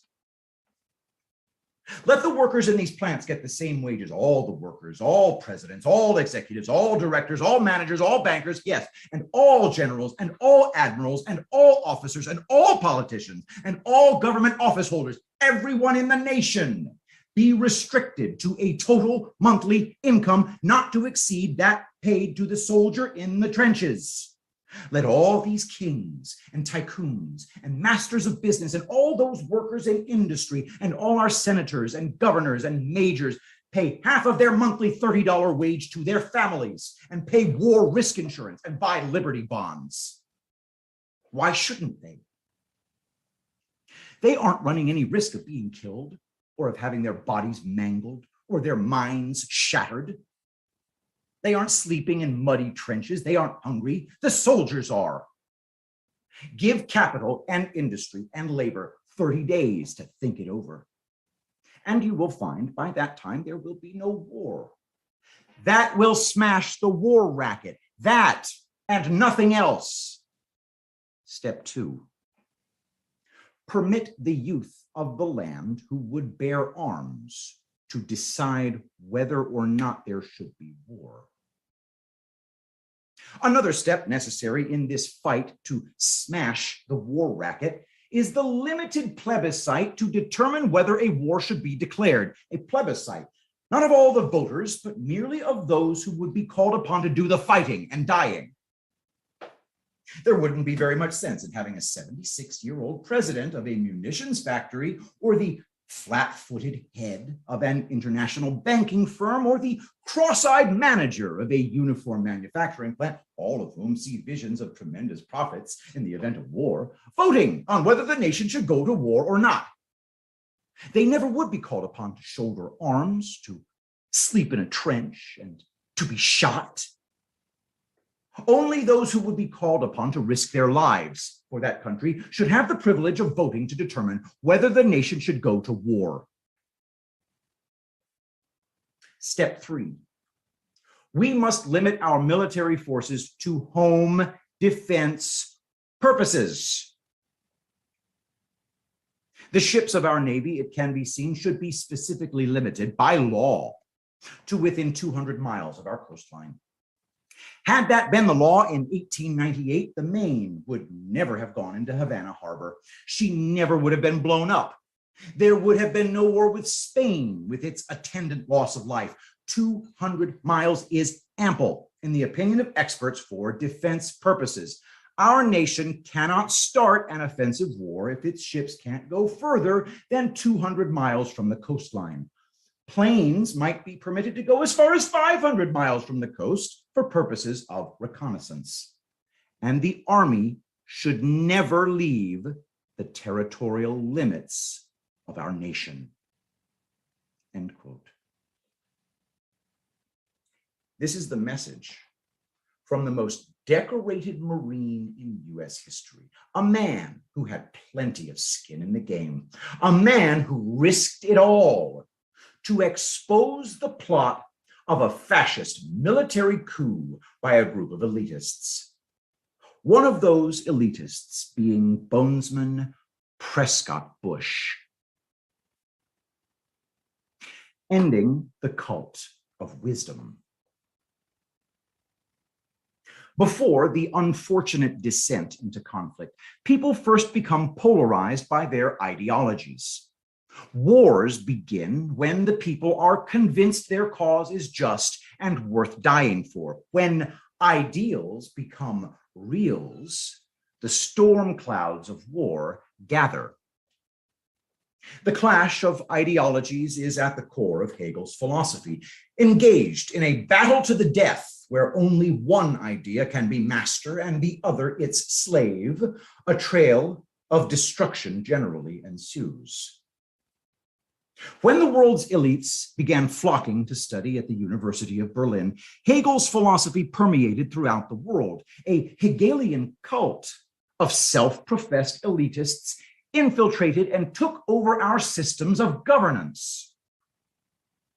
Let the workers in these plants get the same wages, all the workers, all presidents, all executives, all directors, all managers, all bankers, yes, and all generals and all admirals and all officers and all politicians and all government office holders, everyone in the nation, be restricted to a total monthly income not to exceed that paid to the soldier in the trenches. Let all these kings and tycoons and masters of business and all those workers in industry and all our senators and governors and majors pay half of their monthly $30 wage to their families and pay war risk insurance and buy Liberty bonds. Why shouldn't they? They aren't running any risk of being killed or of having their bodies mangled or their minds shattered. They aren't sleeping in muddy trenches. They aren't hungry. The soldiers are. Give capital and industry and labor 30 days to think it over. And you will find by that time there will be no war. That will smash the war racket. That and nothing else. Step 2. Permit the youth of the land who would bear arms to decide whether or not there should be war. Another step necessary in this fight to smash the war racket is the limited plebiscite to determine whether a war should be declared. A plebiscite, not of all the voters, but merely of those who would be called upon to do the fighting and dying. There wouldn't be very much sense in having a 76-year-old president of a munitions factory, or the flat-footed head of an international banking firm, or the cross-eyed manager of a uniform manufacturing plant, all of whom see visions of tremendous profits in the event of war, voting on whether the nation should go to war or not. They never would be called upon to shoulder arms, to sleep in a trench, and to be shot. Only those who would be called upon to risk their lives for that country should have the privilege of voting to determine whether the nation should go to war. Step 3. We must limit our military forces to home defense purposes. The ships of our Navy, it can be seen, should be specifically limited by law to within 200 miles of our coastline. Had that been the law in 1898, the Maine would never have gone into Havana Harbor. She never would have been blown up. There would have been no war with Spain with its attendant loss of life. 200 miles is ample, in the opinion of experts, for defense purposes. Our nation cannot start an offensive war if its ships can't go further than 200 miles from the coastline. Planes might be permitted to go as far as 500 miles from the coast for purposes of reconnaissance. And the Army should never leave the territorial limits of our nation. End quote. This is the message from the most decorated Marine in U.S. history, a man who had plenty of skin in the game, a man who risked it all to expose the plot of a fascist military coup by a group of elitists. One of those elitists being Bonesman Prescott Bush. Ending the cult of wisdom. Before the unfortunate descent into conflict, people first become polarized by their ideologies. Wars begin when the people are convinced their cause is just and worth dying for. When ideals become reals, the storm clouds of war gather. The clash of ideologies is at the core of Hegel's philosophy, engaged in a battle to the death where only one idea can be master and the other its slave. A trail of destruction generally ensues. When the world's elites began flocking to study at the University of Berlin, Hegel's philosophy permeated throughout the world. A Hegelian cult of self-professed elitists infiltrated and took over our systems of governance.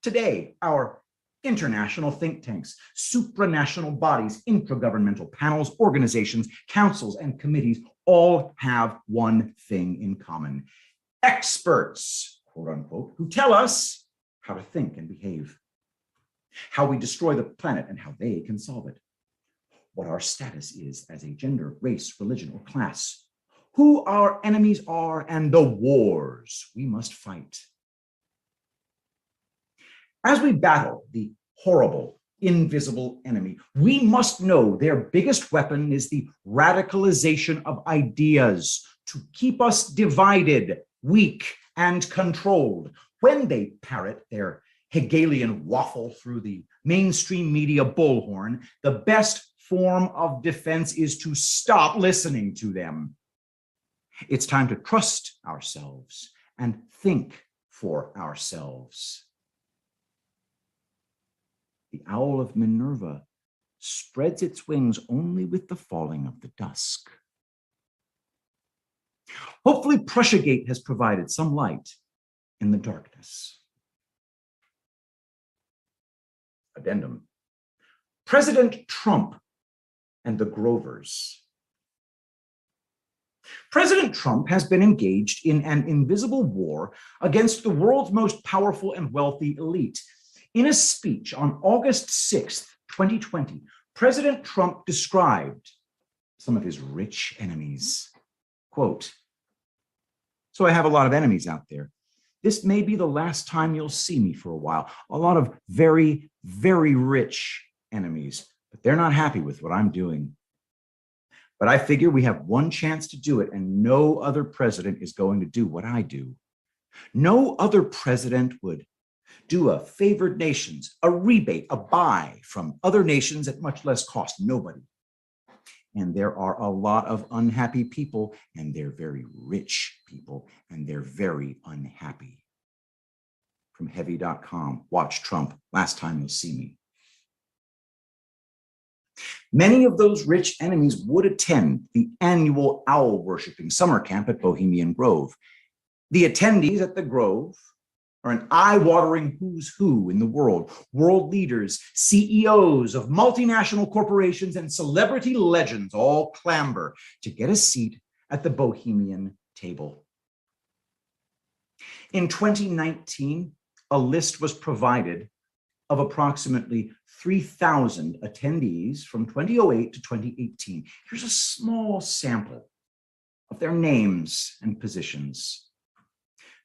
Today, our international think tanks, supranational bodies, intragovernmental panels, organizations, councils, and committees all have one thing in common: experts, quote unquote, who tell us how to think and behave, how we destroy the planet and how they can solve it, what our status is as a gender, race, religion, or class, who our enemies are, and the wars we must fight. As we battle the horrible, invisible enemy, we must know their biggest weapon is the radicalization of ideas to keep us divided, weak, and controlled. When they parrot their Hegelian waffle through the mainstream media bullhorn, the best form of defense is to stop listening to them. It's time to trust ourselves and think for ourselves. The owl of Minerva spreads its wings only with the falling of the dusk. Hopefully, Prussiagate has provided some light in the darkness. Addendum. President Trump and the Grovers. President Trump has been engaged in an invisible war against the world's most powerful and wealthy elite. In a speech on August 6th, 2020, President Trump described some of his rich enemies. Quote, "So I have a lot of enemies out there. This may be the last time you'll see me for a while. A lot of very, very rich enemies, but they're not happy with what I'm doing. But I figure we have one chance to do it, and no other president is going to do what I do. No other president would do a favored nations, a rebate, a buy from other nations at much less cost. Nobody. And there are a lot of unhappy people, and they're very rich people, and they're very unhappy. From heavy.com, watch Trump, last time you'll see me. Many of those rich enemies would attend the annual owl worshiping summer camp at Bohemian Grove. The attendees at the Grove are an eye-watering who's who in the world. World leaders, CEOs of multinational corporations, and celebrity legends all clamber to get a seat at the Bohemian table. In 2019, a list was provided of approximately 3,000 attendees from 2008 to 2018. Here's a small sample of their names and positions.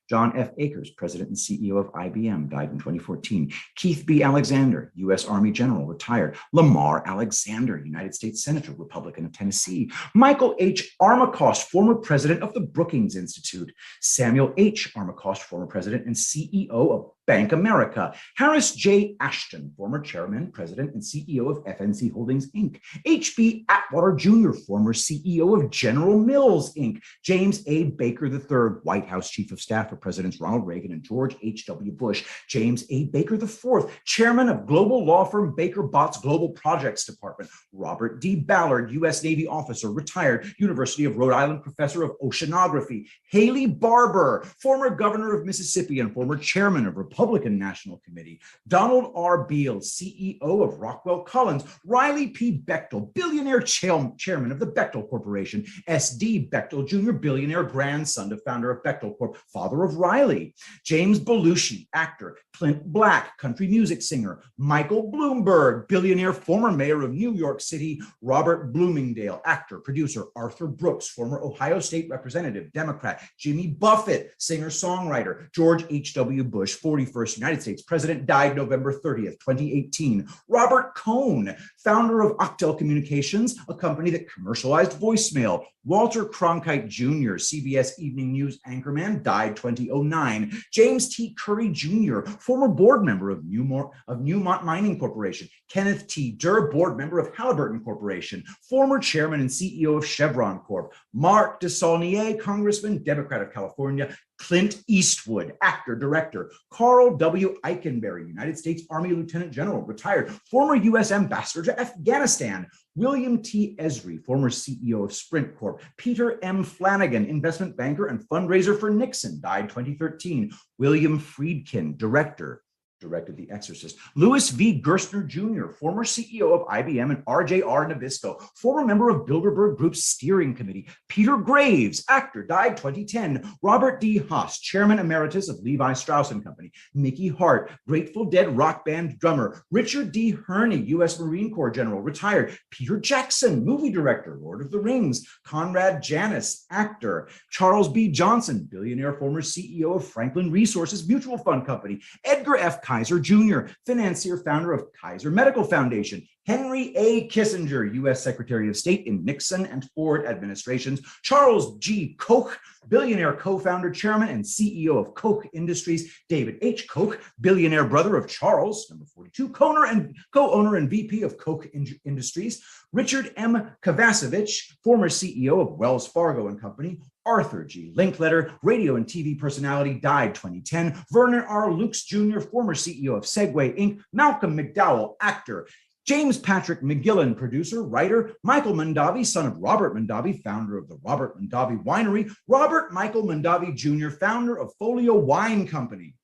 John F. Akers, President and CEO of IBM, died in 2014. Keith B. Alexander, U.S. Army General, retired. Lamar Alexander, United States Senator, Republican of Tennessee. Michael H. Armacost, former president of the Brookings Institute. Samuel H. Armacost, former president and CEO of Bank America. Harris J. Ashton, former chairman, president, and CEO of FNC Holdings, Inc. H.B. Atwater Jr., former CEO of General Mills, Inc. James A. Baker III, White House Chief of Staff for Presidents Ronald Reagan and George H.W. Bush. James A. Baker IV, chairman of global law firm Baker Bott's Global Projects Department. Robert D. Ballard, U.S. Navy officer, retired, University of Rhode Island professor of oceanography. Haley Barbour, former governor of Mississippi and former chairman of Republican National Committee. Donald R. Beal, CEO of Rockwell Collins. Riley P. Bechtel, billionaire chairman of the Bechtel Corporation. S.D. Bechtel Jr., billionaire grandson of founder of Bechtel Corp., father of Riley. James Belushi, actor. Clint Black, country music singer. Michael Bloomberg, billionaire, former mayor of New York City. Robert Bloomingdale, actor, producer. Arthur Brooks, former Ohio State representative, Democrat. Jimmy Buffett, singer-songwriter. George H.W. Bush, 41st United States president, died November 30th, 2018. Robert Cohn, founder of Octel Communications, a company that commercialized voicemail. Walter Cronkite Jr., CBS Evening News anchorman, died 2009. James T. Curry Jr., former board member of Newmont Mining Corporation. Kenneth T. Durr, board member of Halliburton Corporation, former chairman and CEO of Chevron Corp. Mark DeSaulnier, congressman, Democrat of California. Clint Eastwood, actor, director. Carl W. Eikenberry, United States Army Lieutenant General, retired, former U.S. ambassador to Afghanistan. William T. Esri, former CEO of Sprint Corp. Peter M. Flanagan, investment banker and fundraiser for Nixon, died 2013. William Friedkin, director, directed The Exorcist. Louis V. Gerstner Jr., former CEO of IBM and RJR Nabisco, former member of Bilderberg Group's steering committee. Peter Graves, actor, died 2010. Robert D. Haas, chairman emeritus of Levi Strauss & Company. Mickey Hart, Grateful Dead rock band drummer. Richard D. Herney, U.S. Marine Corps general, retired. Peter Jackson, movie director, Lord of the Rings. Conrad Janis, actor. Charles B. Johnson, billionaire, former CEO of Franklin Resources Mutual Fund Company. Edgar F. Kaiser Jr., financier, founder of Kaiser Medical Foundation. Henry A. Kissinger, U.S. Secretary of State in Nixon and Ford administrations. Charles G. Koch, billionaire co-founder, chairman, and CEO of Koch Industries. David H. Koch, billionaire brother of Charles, number 42, co-owner and VP of Koch Industries. Richard M. Kovacevic, former CEO of Wells Fargo and Company. Arthur G. Linkletter, radio and TV personality, died 2010. Vernon R. Lukes Jr., former CEO of Segway Inc. Malcolm McDowell, actor. James Patrick McGillen, producer, writer. Michael Mondavi, son of Robert Mondavi, founder of the Robert Mondavi Winery. Robert Michael Mondavi Jr., founder of Folio Wine Company.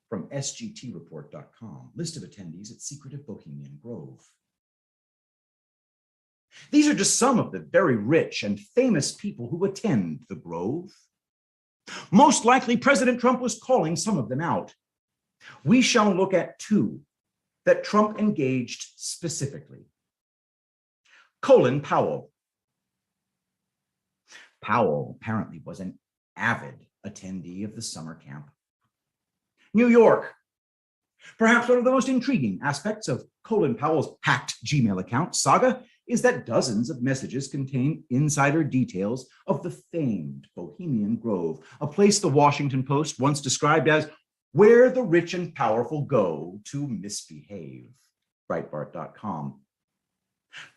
From sgtreport.com, list of attendees at secretive Bohemian Grove. These are just some of the very rich and famous people who attend the Grove. Most likely, President Trump was calling some of them out. We shall look at two that Trump engaged specifically. Colin Powell. Powell apparently was an avid attendee of the summer camp. New York. Perhaps one of the most intriguing aspects of Colin Powell's hacked Gmail account saga is that dozens of messages contain insider details of the famed Bohemian Grove, a place the Washington Post once described as where the rich and powerful go to misbehave. Breitbart.com.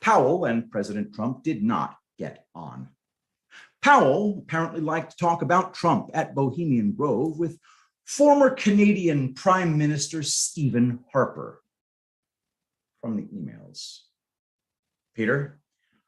Powell and President Trump did not get on. Powell apparently liked to talk about Trump at Bohemian Grove with former Canadian Prime Minister Stephen Harper. From the emails. Peter,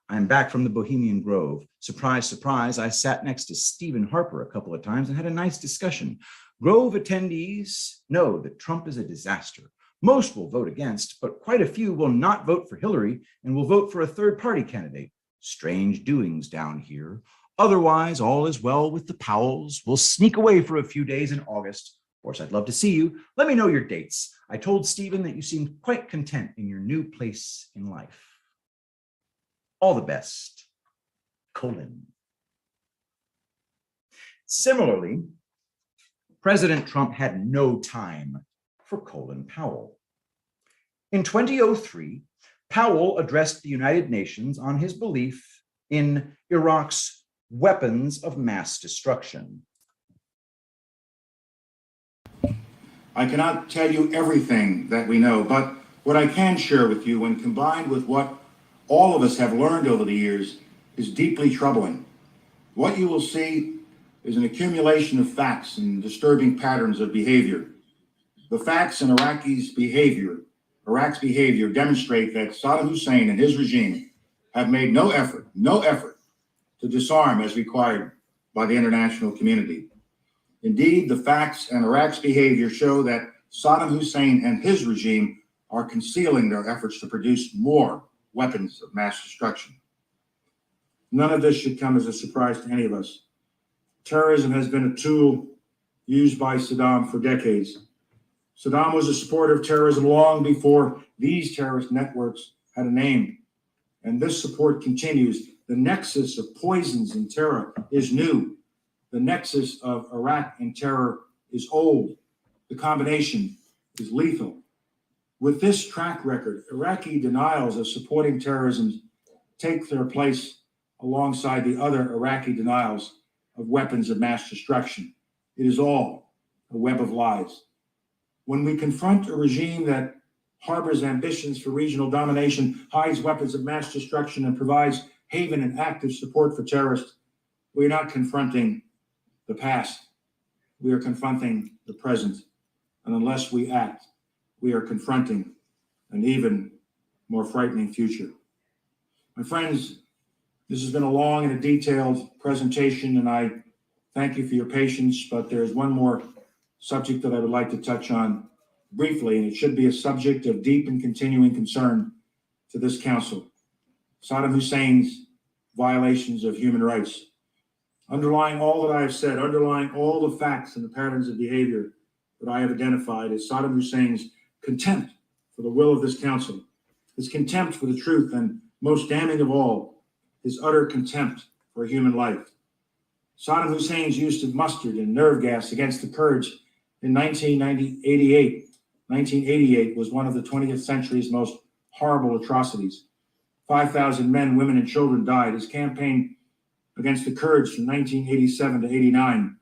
I'm back from the Bohemian Grove. Surprise, surprise, I sat next to Stephen Harper a couple of times and had a nice discussion. Grove attendees know that Trump is a disaster. Most will vote against, but quite a few will not vote for Hillary and will vote for a third-party candidate. Strange doings down here. Otherwise, all is well with the Powells. We'll sneak away for a few days in August. Of course, I'd love to see you. Let me know your dates. I told Stephen that you seemed quite content in your new place in life. All the best, Colin. Similarly, President Trump had no time for Colin Powell. In 2003, Powell addressed the United Nations on his belief in Iraq's weapons of mass destruction. I cannot tell you everything that we know, but what I can share with you, when combined with what all of us have learned over the years, is deeply troubling. What you will see is an accumulation of facts and disturbing patterns of behavior. The facts in Iraq's behavior demonstrate that Saddam Hussein and his regime have made no effort to disarm as required by the international community. Indeed, the facts and Iraq's behavior show that Saddam Hussein and his regime are concealing their efforts to produce more weapons of mass destruction. None of this should come as a surprise to any of us. Terrorism has been a tool used by Saddam for decades. Saddam was a supporter of terrorism long before these terrorist networks had a name, and this support continues. The nexus of poisons and terror is new. The nexus of Iraq and terror is old. The combination is lethal. With this track record, Iraqi denials of supporting terrorism take their place alongside the other Iraqi denials of weapons of mass destruction. It is all a web of lies. When we confront a regime that harbors ambitions for regional domination, hides weapons of mass destruction, and provides haven and active support for terrorists, we are not confronting the past. We are confronting the present. And unless we act, we are confronting an even more frightening future. My friends, this has been a long and a detailed presentation, and I thank you for your patience, but there's one more subject that I would like to touch on briefly, and it should be a subject of deep and continuing concern to this council. Saddam Hussein's violations of human rights. Underlying all that I have said, underlying all the facts and the patterns of behavior that I have identified, is Saddam Hussein's contempt for the will of this council, his contempt for the truth, and most damning of all, his utter contempt for human life. Saddam Hussein's use of mustard and nerve gas against the Kurds in 1988 was one of the 20th century's most horrible atrocities. 5,000 men, women, and children died. His campaign against the Kurds from 1987 to 89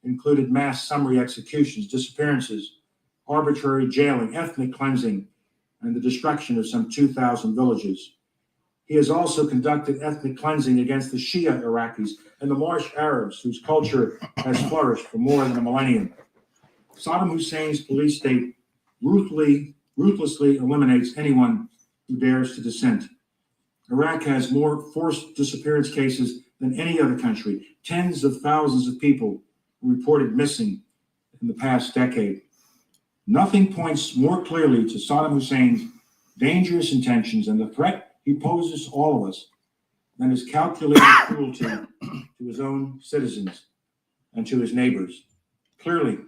included mass summary executions, disappearances, arbitrary jailing, ethnic cleansing, and the destruction of some 2,000 villages. He has also conducted ethnic cleansing against the Shia Iraqis and the Marsh Arabs, whose culture has flourished for more than a millennium. Saddam Hussein's police state ruthlessly eliminates anyone who dares to dissent. Iraq has more forced disappearance cases than any other country. Tens of thousands of people were reported missing in the past decade. Nothing points more clearly to Saddam Hussein's dangerous intentions and the threat he poses to all of us than his calculated cruelty to his own citizens and to his neighbors. Clearly,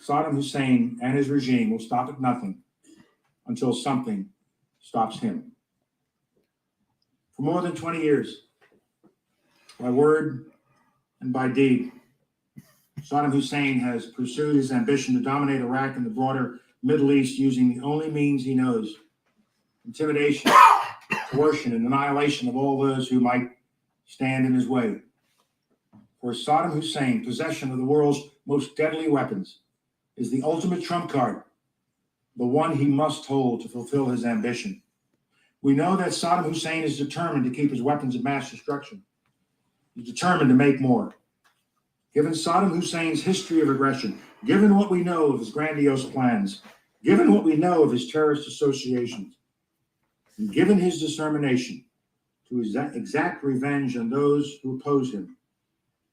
Saddam Hussein and his regime will stop at nothing until something stops him. For more than 20 years, by word and by deed, Saddam Hussein has pursued his ambition to dominate Iraq and the broader Middle East using the only means he knows: intimidation, coercion, and annihilation of all those who might stand in his way. For Saddam Hussein, possession of the world's most deadly weapons is the ultimate trump card, the one he must hold to fulfill his ambition. We know that Saddam Hussein is determined to keep his weapons of mass destruction. He's determined to make more. Given Saddam Hussein's history of aggression, given what we know of his grandiose plans, given what we know of his terrorist associations, and given his determination to exact revenge on those who oppose him,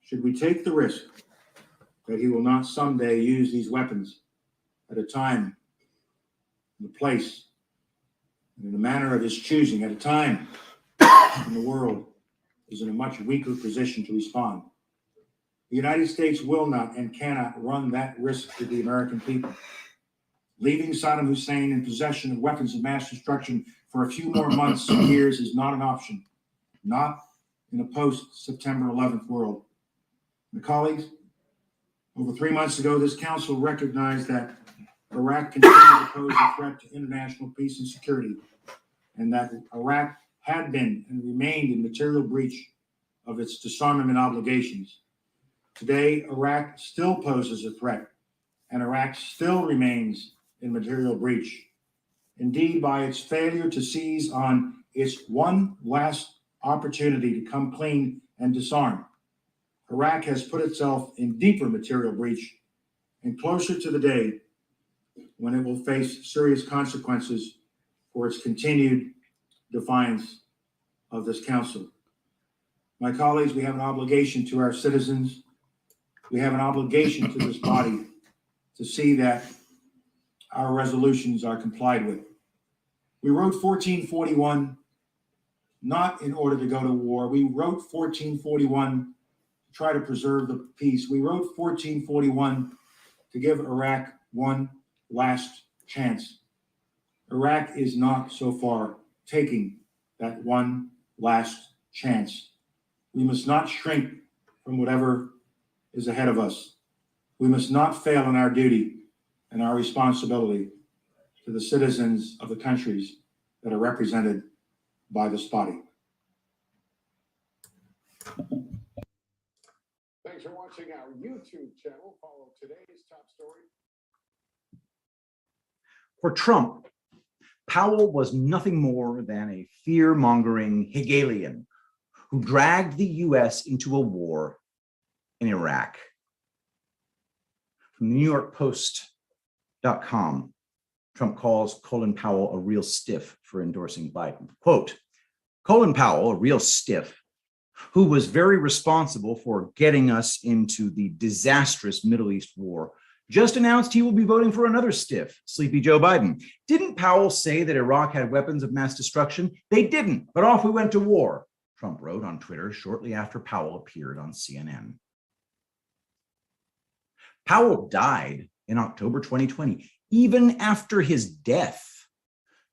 should we take the risk that he will not someday use these weapons at a time, in a place, and in a manner of his choosing, at a time when the world is in a much weaker position to respond? The United States will not and cannot run that risk to the American people. Leaving Saddam Hussein in possession of weapons of mass destruction for a few more months and years is not an option, not in a post-September 11th world. My colleagues, over 3 months ago, this council recognized that Iraq continued to pose a threat to international peace and security, and that Iraq had been and remained in material breach of its disarmament obligations. Today, Iraq still poses a threat, and Iraq still remains in material breach. Indeed, by its failure to seize on its one last opportunity to come clean and disarm, Iraq has put itself in deeper material breach and closer to the day when it will face serious consequences for its continued defiance of this council. My colleagues, we have an obligation to our citizens. We have an obligation to this body to see that our resolutions are complied with. We wrote 1441 not in order to go to war. We wrote 1441 to try to preserve the peace. We wrote 1441 to give Iraq one last chance. Iraq is not so far taking that one last chance. We must not shrink from whatever is ahead of us. We must not fail in our duty and our responsibility to the citizens of the countries that are represented by this body. Thanks for watching our YouTube channel. Follow today's top story. For Trump, Powell was nothing more than a fear-mongering Hegelian who dragged the U.S. into a war in Iraq. From NewYorkPost.com, Trump calls Colin Powell a real stiff for endorsing Biden. Quote, Colin Powell, a real stiff, who was very responsible for getting us into the disastrous Middle East war, just announced he will be voting for another stiff, Sleepy Joe Biden. Didn't Powell say that Iraq had weapons of mass destruction? They didn't, but off we went to war, Trump wrote on Twitter shortly after Powell appeared on CNN. Powell died in October 2020. Even after his death,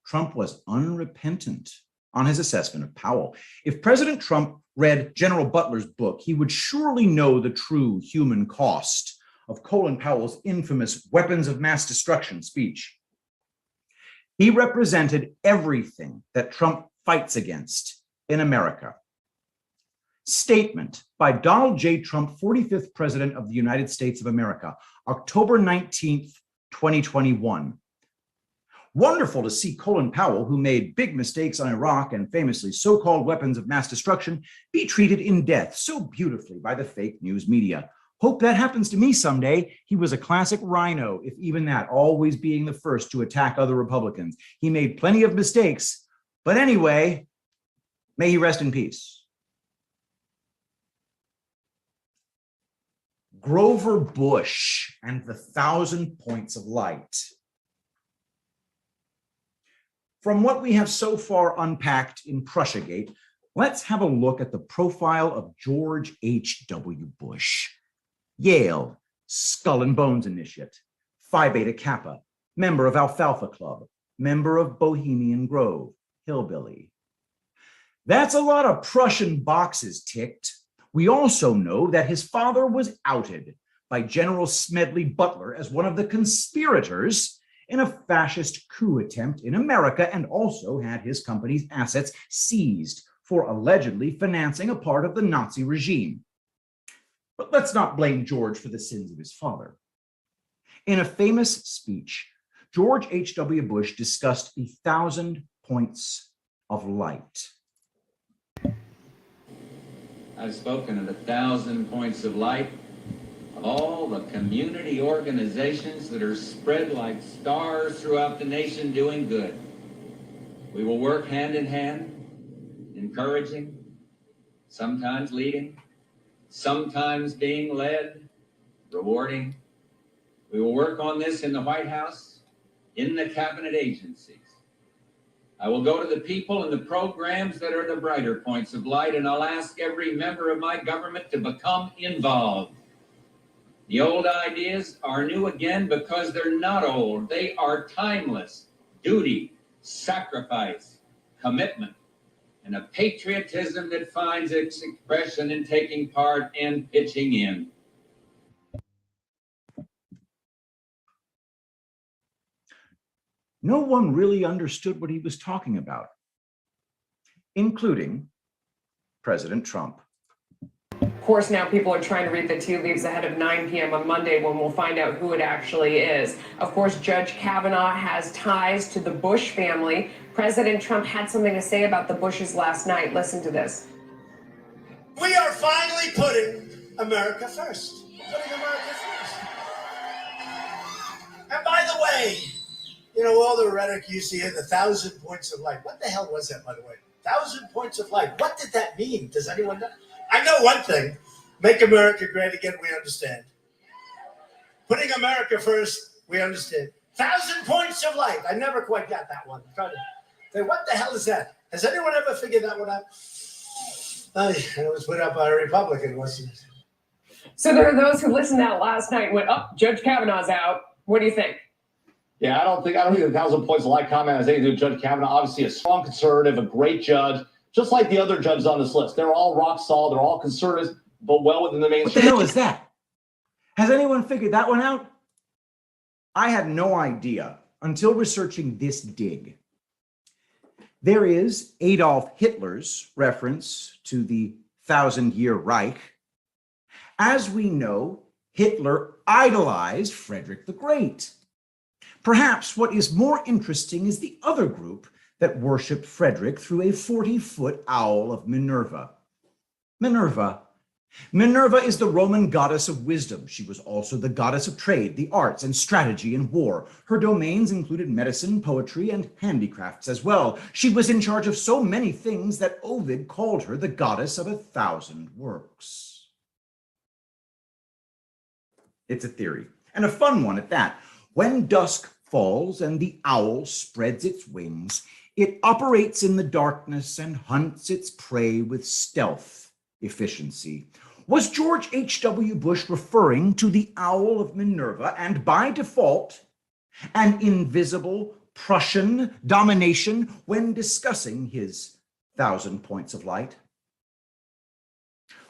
Trump was unrepentant on his assessment of Powell. If President Trump read General Butler's book, he would surely know the true human cost of Colin Powell's infamous weapons of mass destruction speech. He represented everything that Trump fights against in America. Statement by Donald J. Trump, 45th President of the United States of America, October 19th, 2021. Wonderful to see Colin Powell, who made big mistakes on Iraq and famously so-called weapons of mass destruction, be treated in death so beautifully by the fake news media. Hope that happens to me someday. He was a classic rhino, if even that, always being the first to attack other Republicans. He made plenty of mistakes, but anyway, may he rest in peace. Grover Bush and the 1,000 Points of Light. From what we have so far unpacked in Prussiagate, let's have a look at the profile of George H.W. Bush. Yale, Skull and Bones Initiate, Phi Beta Kappa, member of Alfalfa Club, member of Bohemian Grove, hillbilly. That's a lot of Prussian boxes ticked. We also know that his father was outed by General Smedley Butler as one of the conspirators in a fascist coup attempt in America and also had his company's assets seized for allegedly financing a part of the Nazi regime. But let's not blame George for the sins of his father. In a famous speech, George H.W. Bush discussed the 1,000 points of light. I've spoken of 1,000 points of light, of all the community organizations that are spread like stars throughout the nation doing good. We will work hand in hand, encouraging, sometimes leading, sometimes being led, rewarding. We will work on this in the White House, in the cabinet agencies. I will go to the people and the programs that are the brighter points of light, and I'll ask every member of my government to become involved. The old ideas are new again because they're not old. They are timeless. Duty, sacrifice, commitment, and a patriotism that finds its expression in taking part and pitching in. No one really understood what he was talking about, including President Trump. Of course, now people are trying to read the tea leaves ahead of 9 p.m. on Monday when we'll find out who it actually is. Of course, Judge Kavanaugh has ties to the Bush family. President Trump had something to say about the Bushes last night. Listen to this. We are finally putting America first. Putting America first. And by the way, you know, all the rhetoric you see here, the 1,000 points of light. What the hell was that, by the way? 1,000 points of light. What did that mean? Does anyone know? I know one thing. Make America great again, we understand. Putting America first, we understand. 1,000 points of light. I never quite got that one. I'm trying to say, what the hell is that? Has anyone ever figured that one out? It was put up by a Republican, wasn't it? So there are those who listened out last night and went, oh, Judge Kavanaugh's out. What do you think? Yeah, I don't think the 1,000 points of light comment has anything to do with Judge Kavanaugh. Obviously, a strong conservative, a great judge, just like the other judges on this list. They're all rock solid. They're all conservatives, but well within the mainstream. What the hell is that? Has anyone figured that one out? I had no idea until researching this dig. There is Adolf Hitler's reference to the 1,000-year Reich. As we know, Hitler idolized Frederick the Great. Perhaps what is more interesting is the other group that worshipped Frederick through a 40-foot owl of Minerva. Minerva is the Roman goddess of wisdom. She was also the goddess of trade, the arts, and strategy in war. Her domains included medicine, poetry, and handicrafts as well. She was in charge of so many things that Ovid called her the goddess of 1,000 works. It's a theory, and a fun one at that. When dusk falls and the owl spreads its wings, it operates in the darkness and hunts its prey with stealth efficiency. Was George H.W. Bush referring to the owl of Minerva and, by default, an invisible Prussian domination when discussing his 1,000 points of light?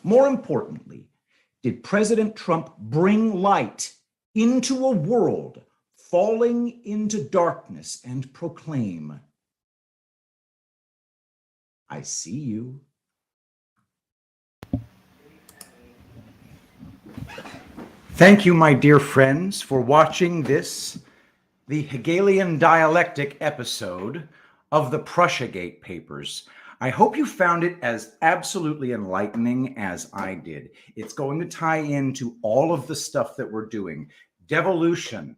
More importantly, did President Trump bring light into a world falling into darkness and proclaim, I see you? Thank you, my dear friends, for watching this, the Hegelian dialectic episode of the Prussiagate papers. I hope you found it as absolutely enlightening as I did. It's going to tie into all of the stuff that we're doing. Devolution,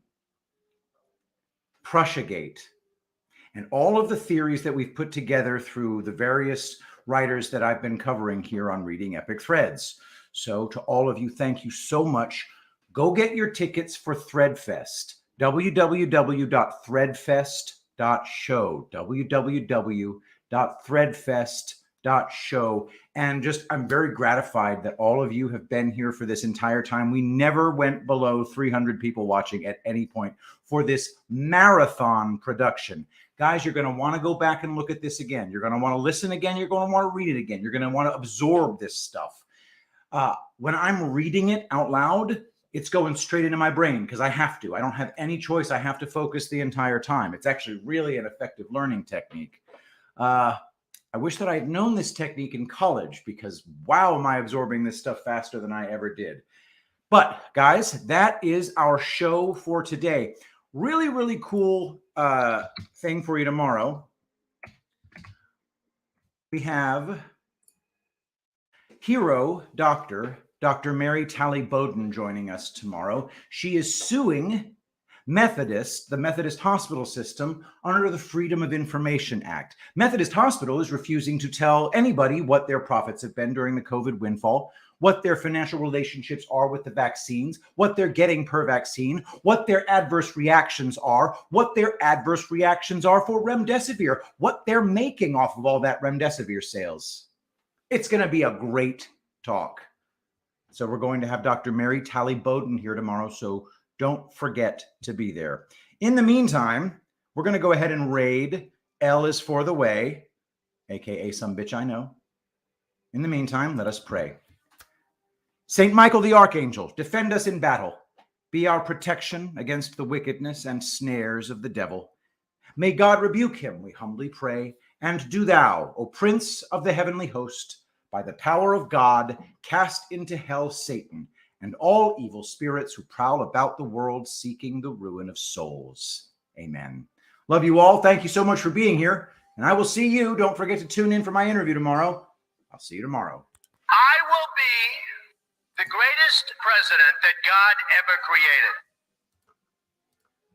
Prussiagate, and all of the theories that we've put together through the various writers that I've been covering here on Reading Epic Threads. So to all of you, thank you so much. Go get your tickets for Threadfest, www.threadfest.show, www.threadfest.show. And just, I'm very gratified that all of you have been here for this entire time. We never went below 300 people watching at any point for this marathon production. Guys, you're going to want to go back and look at this again. You're going to want to listen again. You're going to want to read it again. You're going to want to absorb this stuff. When I'm reading it out loud, it's going straight into my brain because I have to. I don't have any choice. I have to focus the entire time. It's actually really an effective learning technique. I wish that I had known this technique in college because, wow, am I absorbing this stuff faster than I ever did. But, guys, that is our show for today. Really, really cool thing for you tomorrow. We have hero doctor, Dr. Mary Talley Bowden, joining us tomorrow. She is suing the Methodist hospital system, under the Freedom of Information Act. Methodist Hospital is refusing to tell anybody what their profits have been during the COVID windfall, what their financial relationships are with the vaccines, what they're getting per vaccine, what their adverse reactions are, what their adverse reactions are for remdesivir, what they're making off of all that remdesivir sales. It's going to be a great talk. So we're going to have Dr. Mary Talley Bowden here tomorrow, so don't forget to be there. In the meantime, we're going to go ahead and raid L is for the way, aka some bitch I know. In the meantime, let us pray. Saint Michael the Archangel, defend us in battle. Be our protection against the wickedness and snares of the devil. May God rebuke him, we humbly pray. And do thou, O Prince of the heavenly host, by the power of God, cast into hell Satan and all evil spirits who prowl about the world seeking the ruin of souls. Amen. Love you all. Thank you so much for being here. And I will see you. Don't forget to tune in for my interview tomorrow. I'll see you tomorrow. I will be the greatest president that God ever created.